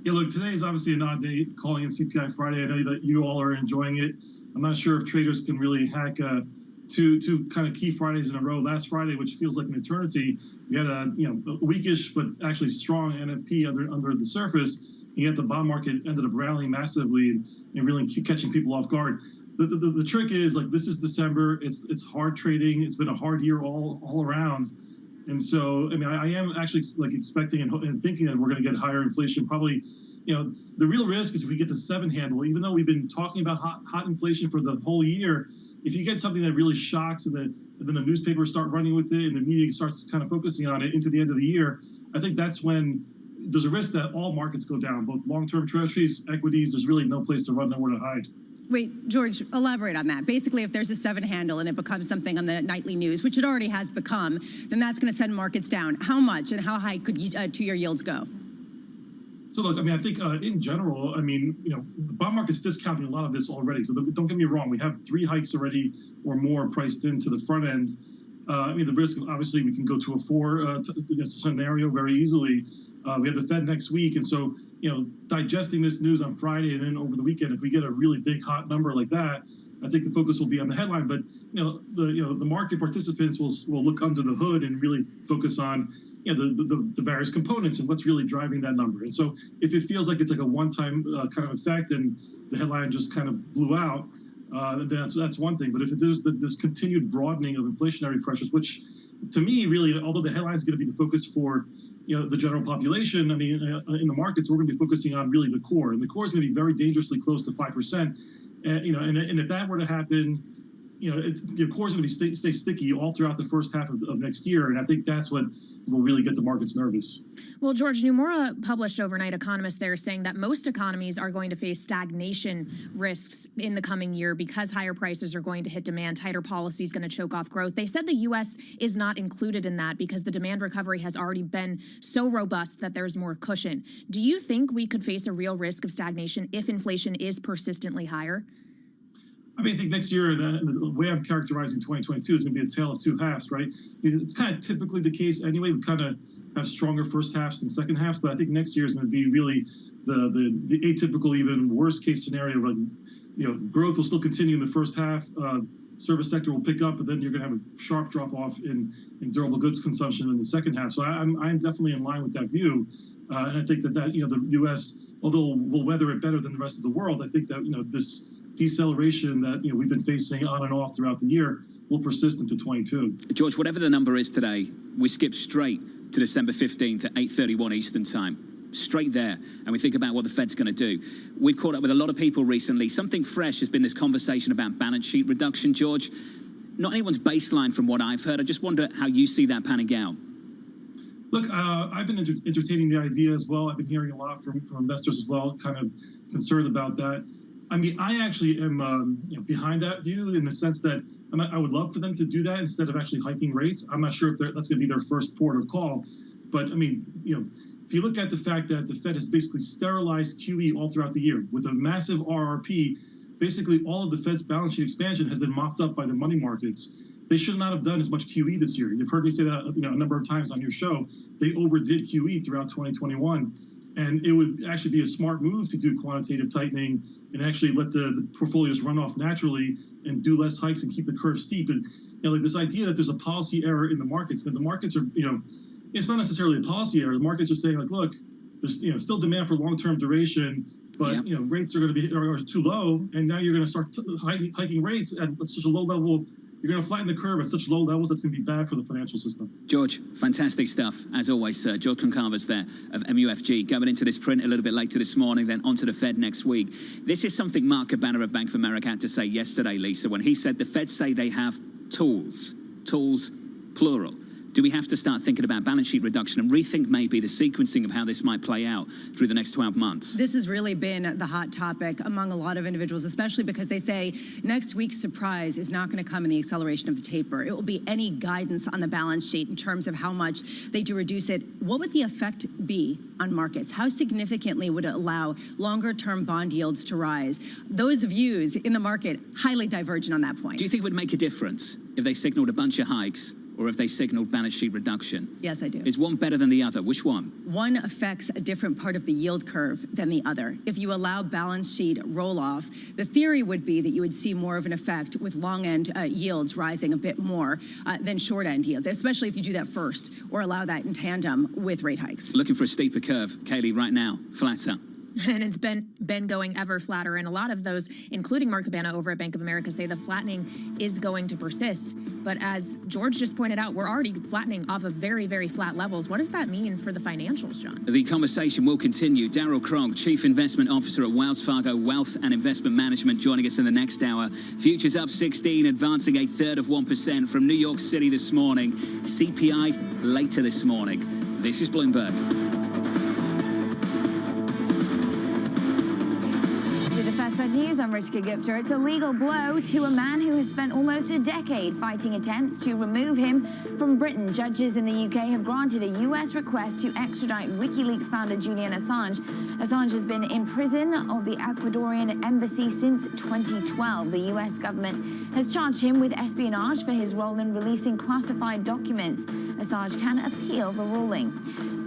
Yeah, look, today is obviously an odd day calling it CPI Friday. I know that you all are enjoying it. I'm not sure if traders can really hack two kind of key Fridays in a row. Last Friday, which feels like an eternity, you had a weakish but actually strong NFP under the surface. Yet the bond market ended up rallying massively and really catching people off guard. The trick is, like, this is December. It's hard trading. It's been a hard year all around. And so, I mean, I am actually like expecting and thinking that we're going to get higher inflation. Probably, the real risk is if we get the 7 handle. Even though we've been talking about hot inflation for the whole year, if you get something that really shocks and then the newspapers start running with it and the media starts kind of focusing on it into the end of the year, I think that's when there's a risk that all markets go down, both long-term treasuries, equities. There's really no place to run, nowhere to hide. Wait, George, elaborate on that. Basically, if there's a 7 handle and it becomes something on the nightly news, which it already has become, then that's going to send markets down. How much and how high could 2-year yields go? So look, I mean, I think in general, I mean, the bond market's discounting a lot of this already. So don't get me wrong, we have 3 hikes already or more priced into the front end. I mean, the risk, obviously, we can go to a 4 scenario very easily. We have the Fed next week, and so digesting this news on Friday and then over the weekend, if we get a really big hot number like that, I think the focus will be on the headline. But the market participants will look under the hood and really focus on the various components and what's really driving that number. And so if it feels like it's like a one-time kind of effect and the headline just kind of blew out, that's one thing. But if there's this continued broadening of inflationary pressures, which to me really, although the headline is going to be the focus for the general population, I mean, in the markets, we're going to be focusing on really the core, and the core is going to be very dangerously close to 5%. And if that were to happen, your core is going to stay sticky all throughout the first half of next year, and I think that's what will really get the markets nervous. Well, George, Nomura published overnight, economists there saying that most economies are going to face stagnation risks in the coming year because higher prices are going to hit demand, tighter policy is going to choke off growth. They said the U.S. is not included in that because the demand recovery has already been so robust that there's more cushion. Do you think we could face a real risk of stagnation if inflation is persistently higher? I mean, I think next year, the way I'm characterizing 2022 is going to be a tale of two halves, right? It's kind of typically the case anyway. We kind of have stronger first halves than second halves, but I think next year is going to be really the atypical, even worst case scenario. Growth will still continue in the first half. Service sector will pick up, but then you're going to have a sharp drop off in durable goods consumption in the second half. So I'm definitely in line with that view, and I think that the U.S., although will weather it better than the rest of the world, I think that this deceleration that we've been facing on and off throughout the year will persist into 22. George, whatever the number is today, we skip straight to December 15th at 8:31 Eastern Time. Straight there, and we think about what the Fed's going to do. We've caught up with a lot of people recently. Something fresh has been this conversation about balance sheet reduction, George. Not anyone's baseline from what I've heard. I just wonder how you see that panning out. Look, I've been entertaining the idea as well. I've been hearing a lot from investors as well, kind of concerned about that. I mean, I actually am behind that view in the sense that I would love for them to do that instead of actually hiking rates. I'm not sure if that's going to be their first port of call. But, I mean, if you look at the fact that the Fed has basically sterilized QE all throughout the year with a massive RRP, basically all of the Fed's balance sheet expansion has been mopped up by the money markets. They should not have done as much QE this year. You've heard me say that a number of times on your show. They overdid QE throughout 2021. And it would actually be a smart move to do quantitative tightening and actually let the portfolios run off naturally and do less hikes and keep the curve steep. And like this idea that there's a policy error in the markets, but the markets are, it's not necessarily a policy error. The market's just saying like, look, there's still demand for long-term duration, but rates are going to be are too low, and now you're going to start hiking rates at such a low level. You're going to flatten the curve at such low levels that's going to be bad for the financial system. George, fantastic stuff, as always, sir. George Concavos there of MUFG, going into this print a little bit later this morning, then onto the Fed next week. This is something Mark Cabana of Bank of America had to say yesterday, Lisa, when he said the Fed say they have tools, plural. Do we have to start thinking about balance sheet reduction and rethink maybe the sequencing of how this might play out through the next 12 months? This has really been the hot topic among a lot of individuals, especially because they say next week's surprise is not going to come in the acceleration of the taper. It will be any guidance on the balance sheet in terms of how much they do reduce it. What would the effect be on markets? How significantly would it allow longer-term bond yields to rise? Those views in the market highly divergent on that point. Do you think it would make a difference if they signaled a bunch of hikes or if they signaled balance sheet reduction? Yes, I do. Is one better than the other? Which one? One affects a different part of the yield curve than the other. If you allow balance sheet roll-off, the theory would be that you would see more of an effect with long-end yields rising a bit more than short-end yields, especially if you do that first or allow that in tandem with rate hikes. Looking for a steeper curve, Kaylee, right now, flatter. And it's been going ever flatter. And a lot of those, including Mark Cabana over at Bank of America, say the flattening is going to persist. But as George just pointed out, we're already flattening off of very, very flat levels. What does that mean for the financials, John? The conversation will continue. Daryl Krog, Chief Investment Officer at Wells Fargo Wealth and Investment Management, joining us in the next hour. Futures up 16, advancing 1/3% from New York City this morning. CPI later this morning. This is Bloomberg. News, I'm Rishka Gupta. It's a legal blow to a man who has spent almost a decade fighting attempts to remove him from Britain. Judges in the UK have granted a US request to extradite WikiLeaks founder Julian Assange. Assange has been in prison of the Ecuadorian embassy since 2012. The US government has charged him with espionage for his role in releasing classified documents. Assange can appeal the ruling.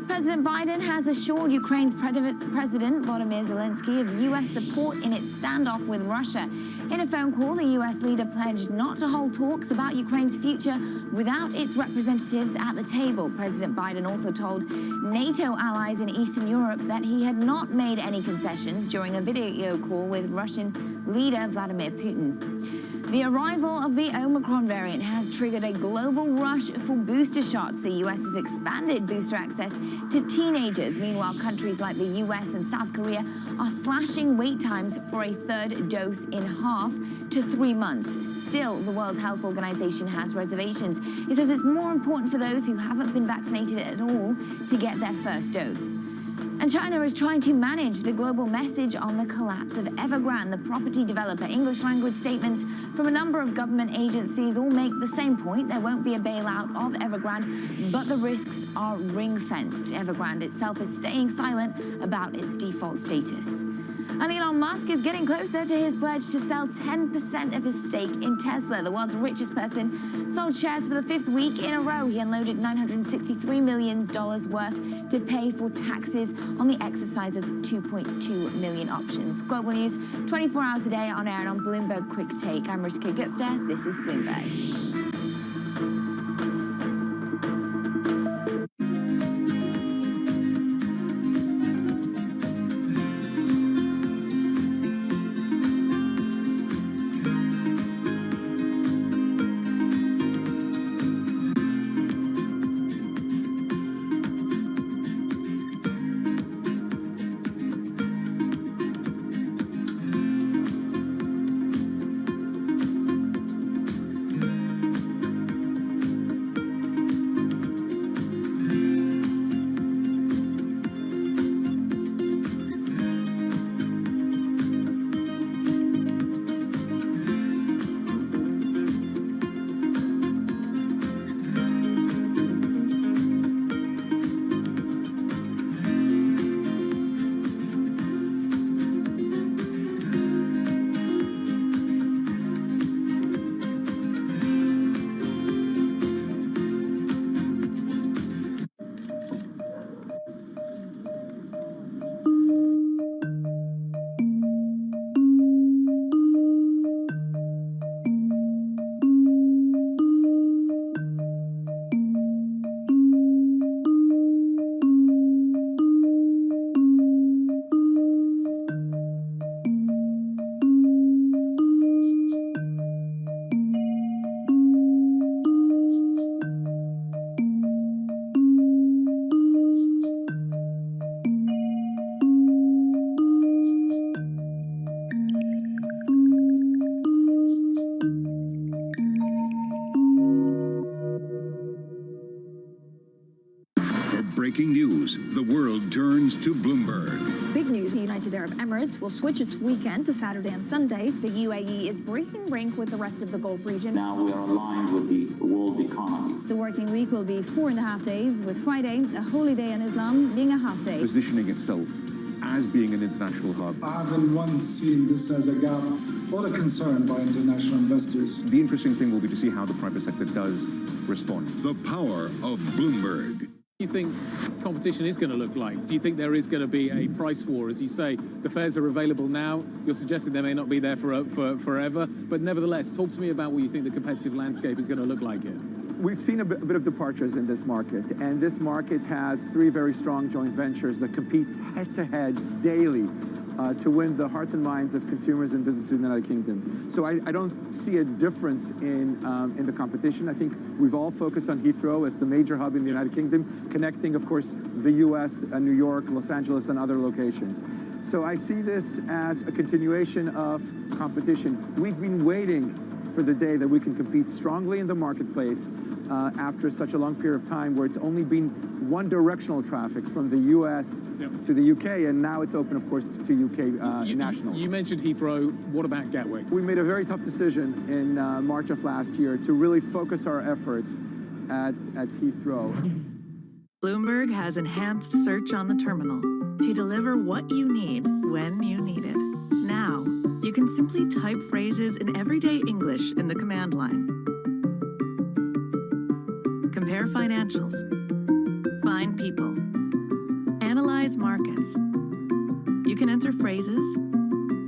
President Biden has assured Ukraine's President Volodymyr Zelensky of U.S. support in its stand standoff with Russia. In a phone call, the U.S. leader pledged not to hold talks about Ukraine's future without its representatives at the table. President Biden also told NATO allies in Eastern Europe that he had not made any concessions during a video call with Russian leader Vladimir Putin. The arrival of the Omicron variant has triggered a global rush for booster shots. The U.S. has expanded booster access to teenagers. Meanwhile, countries like the U.S. and South Korea are slashing wait times for a third dose in half to 3 months. Still, the World Health Organization has reservations. It says it's more important for those who haven't been vaccinated at all to get their first dose. And China is trying to manage the global message on the collapse of Evergrande, the property developer. English language statements from a number of government agencies all make the same point. There won't be a bailout of Evergrande, but the risks are ring-fenced. Evergrande itself is staying silent about its default status. And Elon Musk is getting closer to his pledge to sell 10% of his stake in Tesla. The world's richest person sold shares for the 5th week in a row. He unloaded $963 million worth to pay for taxes on the exercise of 2.2 million options. Global news 24 hours a day on air and on Bloomberg Quick Take. I'm Rishika Gupta. This is Bloomberg. Breaking news, the world turns to Bloomberg. Big news, the United Arab Emirates will switch its weekend to Saturday and Sunday. The UAE is breaking rank with the rest of the Gulf region. Now we are aligned with the world economies. The working week will be 4.5 days, with Friday, a holy day in Islam, being a half day. Positioning itself as being an international hub. I haven't once seen this as a gap or a concern by international investors. The interesting thing will be to see how the private sector does respond. The power of Bloomberg. Do you think competition is going to look like? Do you think there is going to be a price war? As you say, the fares are available now. You're suggesting they may not be there for forever. But nevertheless, talk to me about what you think the competitive landscape is going to look like here. We've seen a bit of departures in this market, and this market has 3 very strong joint ventures that compete head-to-head daily to win the hearts and minds of consumers and businesses in the United Kingdom. So I don't see a difference in the competition. I think we've all focused on Heathrow as the major hub in the United Kingdom, connecting, of course, the U.S., New York, Los Angeles, and other locations. So I see this as a continuation of competition. We've been waiting for the day that we can compete strongly in the marketplace after such a long period of time where it's only been one-directional traffic from the U.S. to the U.K., and now it's open, of course, to U.K. nationals. You mentioned Heathrow. What about Gatwick? We made a very tough decision in March of last year to really focus our efforts at Heathrow. Bloomberg has enhanced search on the terminal to deliver what you need when you need it. Now, you can simply type phrases in everyday English in the command line. Compare financials. Find people. Analyze markets. You can enter phrases,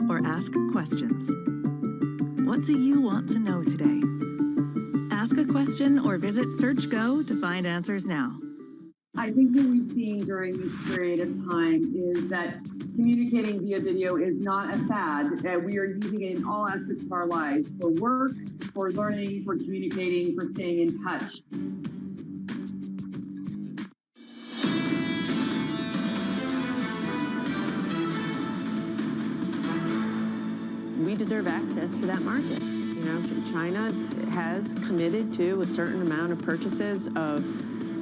or ask questions. What do you want to know today? Ask a question or visit SearchGo to find answers now. I think what we've seen during this period of time is that communicating via video is not a fad. We are using it in all aspects of our lives, for work, for learning, for communicating, for staying in touch. We deserve access to that market. You know, China has committed to a certain amount of purchases of,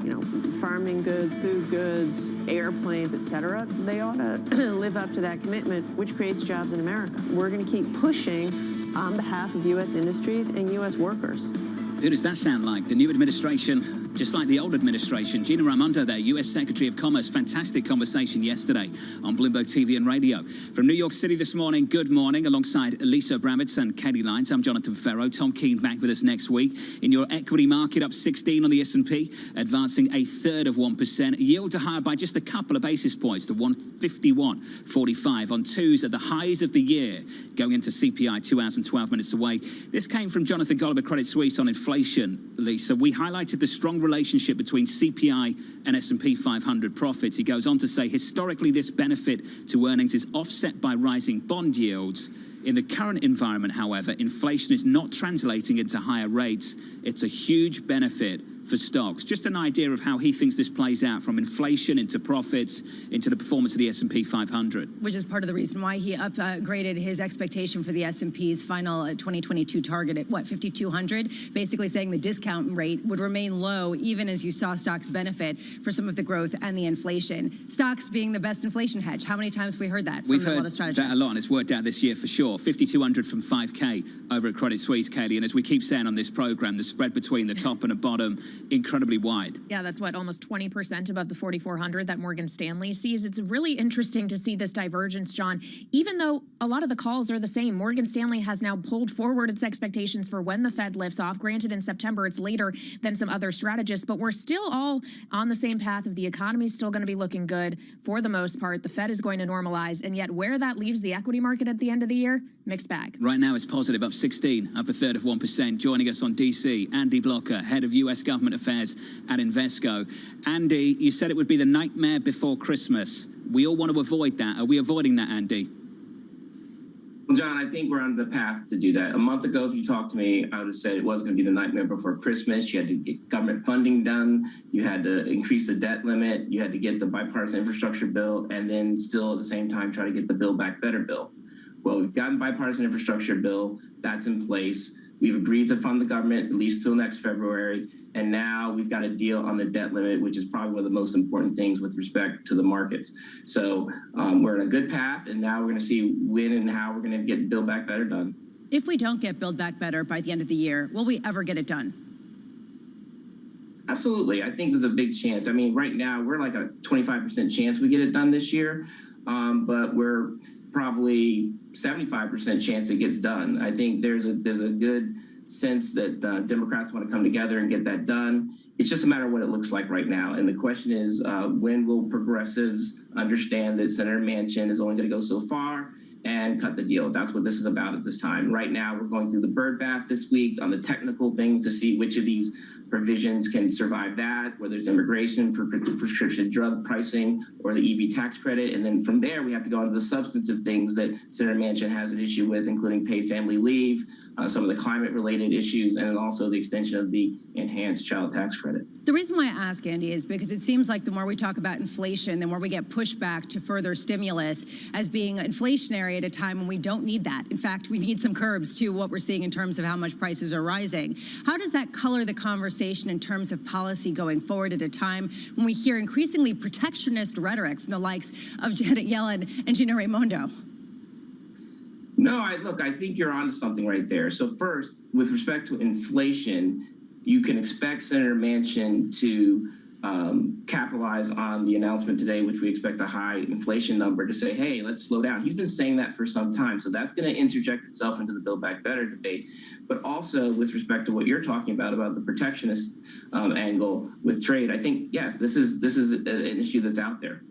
you know, farming goods, food goods, airplanes, et cetera. They ought to live up to that commitment, which creates jobs in America. We're going to keep pushing on behalf of U.S. industries and U.S. workers. Who does that sound like? The new administration? Just like the old administration. Gina Raimondo there, U.S. Secretary of Commerce. Fantastic conversation yesterday on Bloomberg TV and radio. From New York City this morning, good morning, alongside Lisa Abramowitz and Katie Lyons. I'm Jonathan Ferro. Tom Keene back with us next week. In your equity market, up 16 on the S&P, advancing 1/3%. Yield higher by just a couple of basis points to 151.45 on twos at the highs of the year, going into CPI 2 hours and 12 minutes away. This came from Jonathan Golliber, Credit Suisse, on inflation, Lisa. We highlighted the strong relationship between CPI and S&P 500 profits. He goes on to say, historically, this benefit to earnings is offset by rising bond yields. In the current environment, however, inflation is not translating into higher rates. It's a huge benefit for stocks. Just an idea of how he thinks this plays out, from inflation into profits, into the performance of the S&P 500. Which is part of the reason why he upgraded his expectation for the S&P's final 2022 target at, what, 5,200? Basically saying the discount rate would remain low even as you saw stocks benefit for some of the growth and the inflation. Stocks being the best inflation hedge. How many times have we heard that from a lot of strategists? We've heard that a lot, and it's worked out this year for sure. 5,200 from 5K over at Credit Suisse, Katie. And as we keep saying on this program, the spread between the top and the bottom, incredibly wide. Yeah, that's what, almost 20% above the 4,400 that Morgan Stanley sees. It's really interesting to see this divergence, John. Even though a lot of the calls are the same, Morgan Stanley has now pulled forward its expectations for when the Fed lifts off. Granted, in September, it's later than some other strategists, but we're still all on the same path of the economy is still going to be looking good for the most part. The Fed is going to normalize, and yet where that leaves the equity market at the end of the year, mixed bag. Right now it's positive, up 16, up 1/3%. Joining us on DC, Andy Blocker, head of U.S. Government Affairs at Invesco. Andy, you said it would be the nightmare before Christmas. We all want to avoid that. Are we avoiding that, Andy? Well, John, I think we're on the path to do that. A month ago, if you talked to me, I would have said it was going to be the nightmare before Christmas. You had to get government funding done. You had to increase the debt limit. You had to get the bipartisan infrastructure bill, and then still at the same time try to get the Build Back Better bill. Well, we've gotten bipartisan infrastructure bill. That's in place. We've agreed to fund the government at least till next February. And now we've got a deal on the debt limit, which is probably one of the most important things with respect to the markets. So we're in a good path, and now we're going to see when and how we're going to get Build Back Better done. If we don't get Build Back Better by the end of the year, will we ever get it done? Absolutely. I think there's a big chance. I mean, right now, we're like a 25% chance we get it done this year, but we're probably 75% chance it gets done. I think there's a good sense that Democrats want to come together and get that done. It's just a matter of what it looks like right now. And the question is, when will progressives understand that Senator Manchin is only going to go so far and cut the deal? That's what this is about at this time. Right now, we're going through the bird bath this week on the technical things to see which of these provisions can survive that, whether it's immigration, prescription drug pricing, or the EV tax credit. And then from there, we have to go on to the substantive things that Senator Manchin has an issue with, including paid family leave, some of the climate-related issues, and then also the extension of the enhanced child tax credit. The reason why I ask, Andy, is because it seems like the more we talk about inflation, the more we get pushback to further stimulus as being inflationary at a time when we don't need that. In fact, we need some curbs to what we're seeing in terms of how much prices are rising. How does that color the conversation in terms of policy going forward at a time when we hear increasingly protectionist rhetoric from the likes of Janet Yellen and Gina Raimondo? No, I think you're onto something right there. So first, with respect to inflation, you can expect Senator Manchin to capitalize on the announcement today, which we expect a high inflation number, to say, hey, let's slow down. He's been saying that for some time. So that's going to interject itself into the Build Back Better debate. But also with respect to what you're talking about the protectionist angle with trade, I think, yes, this is an issue that's out there.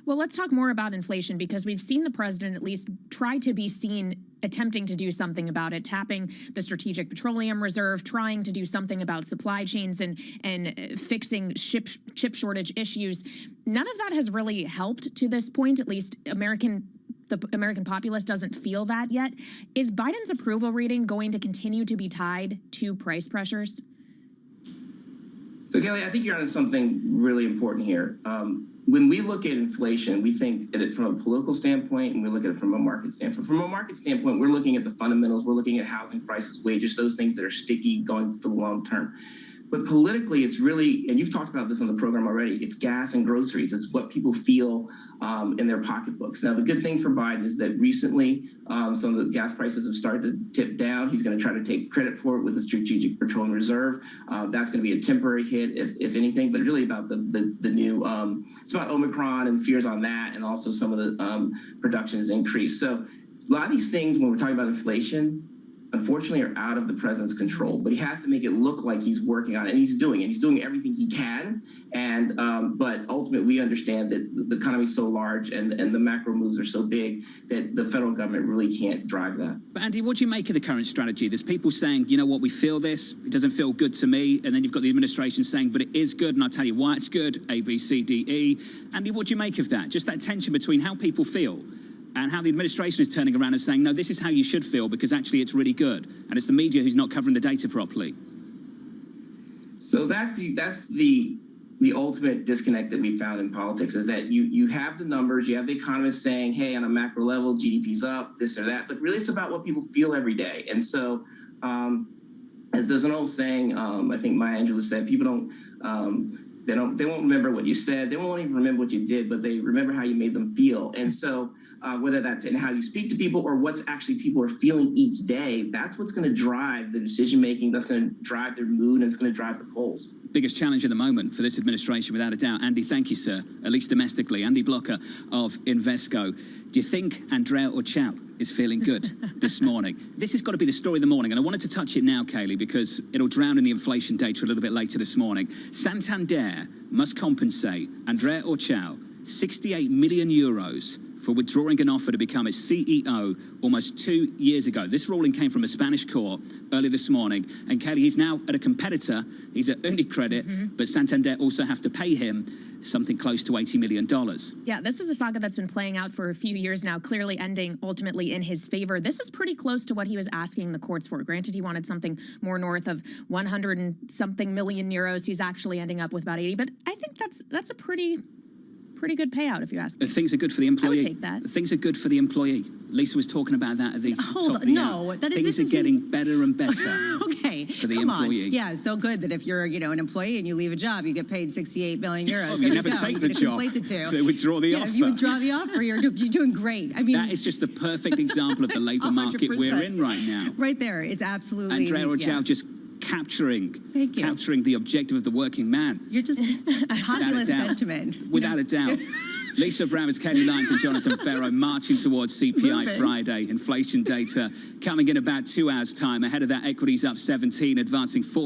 Well, let's talk more about inflation, because we've seen the president at least try to be seen attempting to do something about it, tapping the Strategic Petroleum Reserve, trying to do something about supply chains and fixing chip shortage issues. None of that has really helped to this point, at least the American populace doesn't feel that yet. Is Biden's approval rating going to continue to be tied to price pressures? So, Kelly, I think you're on something really important here. When we look at inflation, we think at it from a political standpoint, and we look at it from a market standpoint. From a market standpoint, we're looking at the fundamentals. We're looking at housing prices, wages, those things that are sticky going for the long term. But politically, it's really, and you've talked about this on the program already, it's gas and groceries. It's what people feel in their pocketbooks. Now, the good thing for Biden is that recently some of the gas prices have started to tip down. He's going to try to take credit for it with the Strategic Petroleum Reserve. That's going to be a temporary hit, if anything, but it's really about the new, it's about Omicron and fears on that, and also some of the production has increased. So a lot of these things, when we're talking about inflation, unfortunately are out of the president's control, but he has to make it look like he's working on it, and he's doing it. He's doing everything he can, and but ultimately we understand that the economy is so large and the macro moves are so big that the federal government really can't drive that. But Andy, what do you make of the current strategy? There's people saying, you know what, we feel this, it doesn't feel good to me, and then you've got the administration saying, but it is good, and I'll tell you why it's good, A, B, C, D, E. Andy, what do you make of that? Just that tension between how people feel and how the administration is turning around and saying, no, this is how you should feel because actually it's really good. And it's the media who's not covering the data properly. So that's the ultimate disconnect that we found in politics, is that you have the numbers, you have the economists saying, hey, on a macro level, GDP's up, this or that, but really it's about what people feel every day. And so as there's an old saying, I think Maya Angelou said, people they won't remember what you said. They won't even remember what you did, but they remember how you made them feel. And so whether that's in how you speak to people or what's actually people are feeling each day, that's what's going to drive the decision making. That's going to drive their mood, and it's going to drive the polls. Biggest challenge at the moment for this administration, without a doubt. Andy, thank you, sir, at least domestically. Andy Blocker of Invesco. Do you think Andrea Orchel is feeling good this morning? This has got to be the story of the morning, and I wanted to touch it now, Kaylee, because it'll drown in the inflation data a little bit later this morning. Santander must compensate Andrea Orchel 68 million euros for withdrawing an offer to become its CEO almost 2 years ago. This ruling came from a Spanish court early this morning. And Kelly, he's now at a competitor. He's at UniCredit, but Santander also have to pay him something close to $80 million. Yeah, this is a saga that's been playing out for a few years now, clearly ending ultimately in his favor. This is pretty close to what he was asking the courts for. Granted, he wanted something more north of 100 and something million euros. He's actually ending up with about 80, but I think that's a pretty good payout, if you ask me. Things are good for the employee. I would take that. Things are good for the employee. Lisa was talking about that at the top of the hour. Things are getting better and better okay, for the employee. Yeah, it's so good that if you're, an employee and you leave a job, you get paid 68 million euros. Oh, you never take the job. Complete the two. They withdraw the offer. If you withdraw the offer, you're doing great. I mean, that is just the perfect example of the labour market we're in right now. Right there, it's absolutely. Andrea Orchel just capturing the objective of the working man. You're just populist sentiment. Without a doubt. Lisa Brown, Kenny Lyons and Jonathan Ferro marching towards CPI Friday. Inflation data coming in about 2 hours' time. Ahead of that, equities up 17, advancing 4.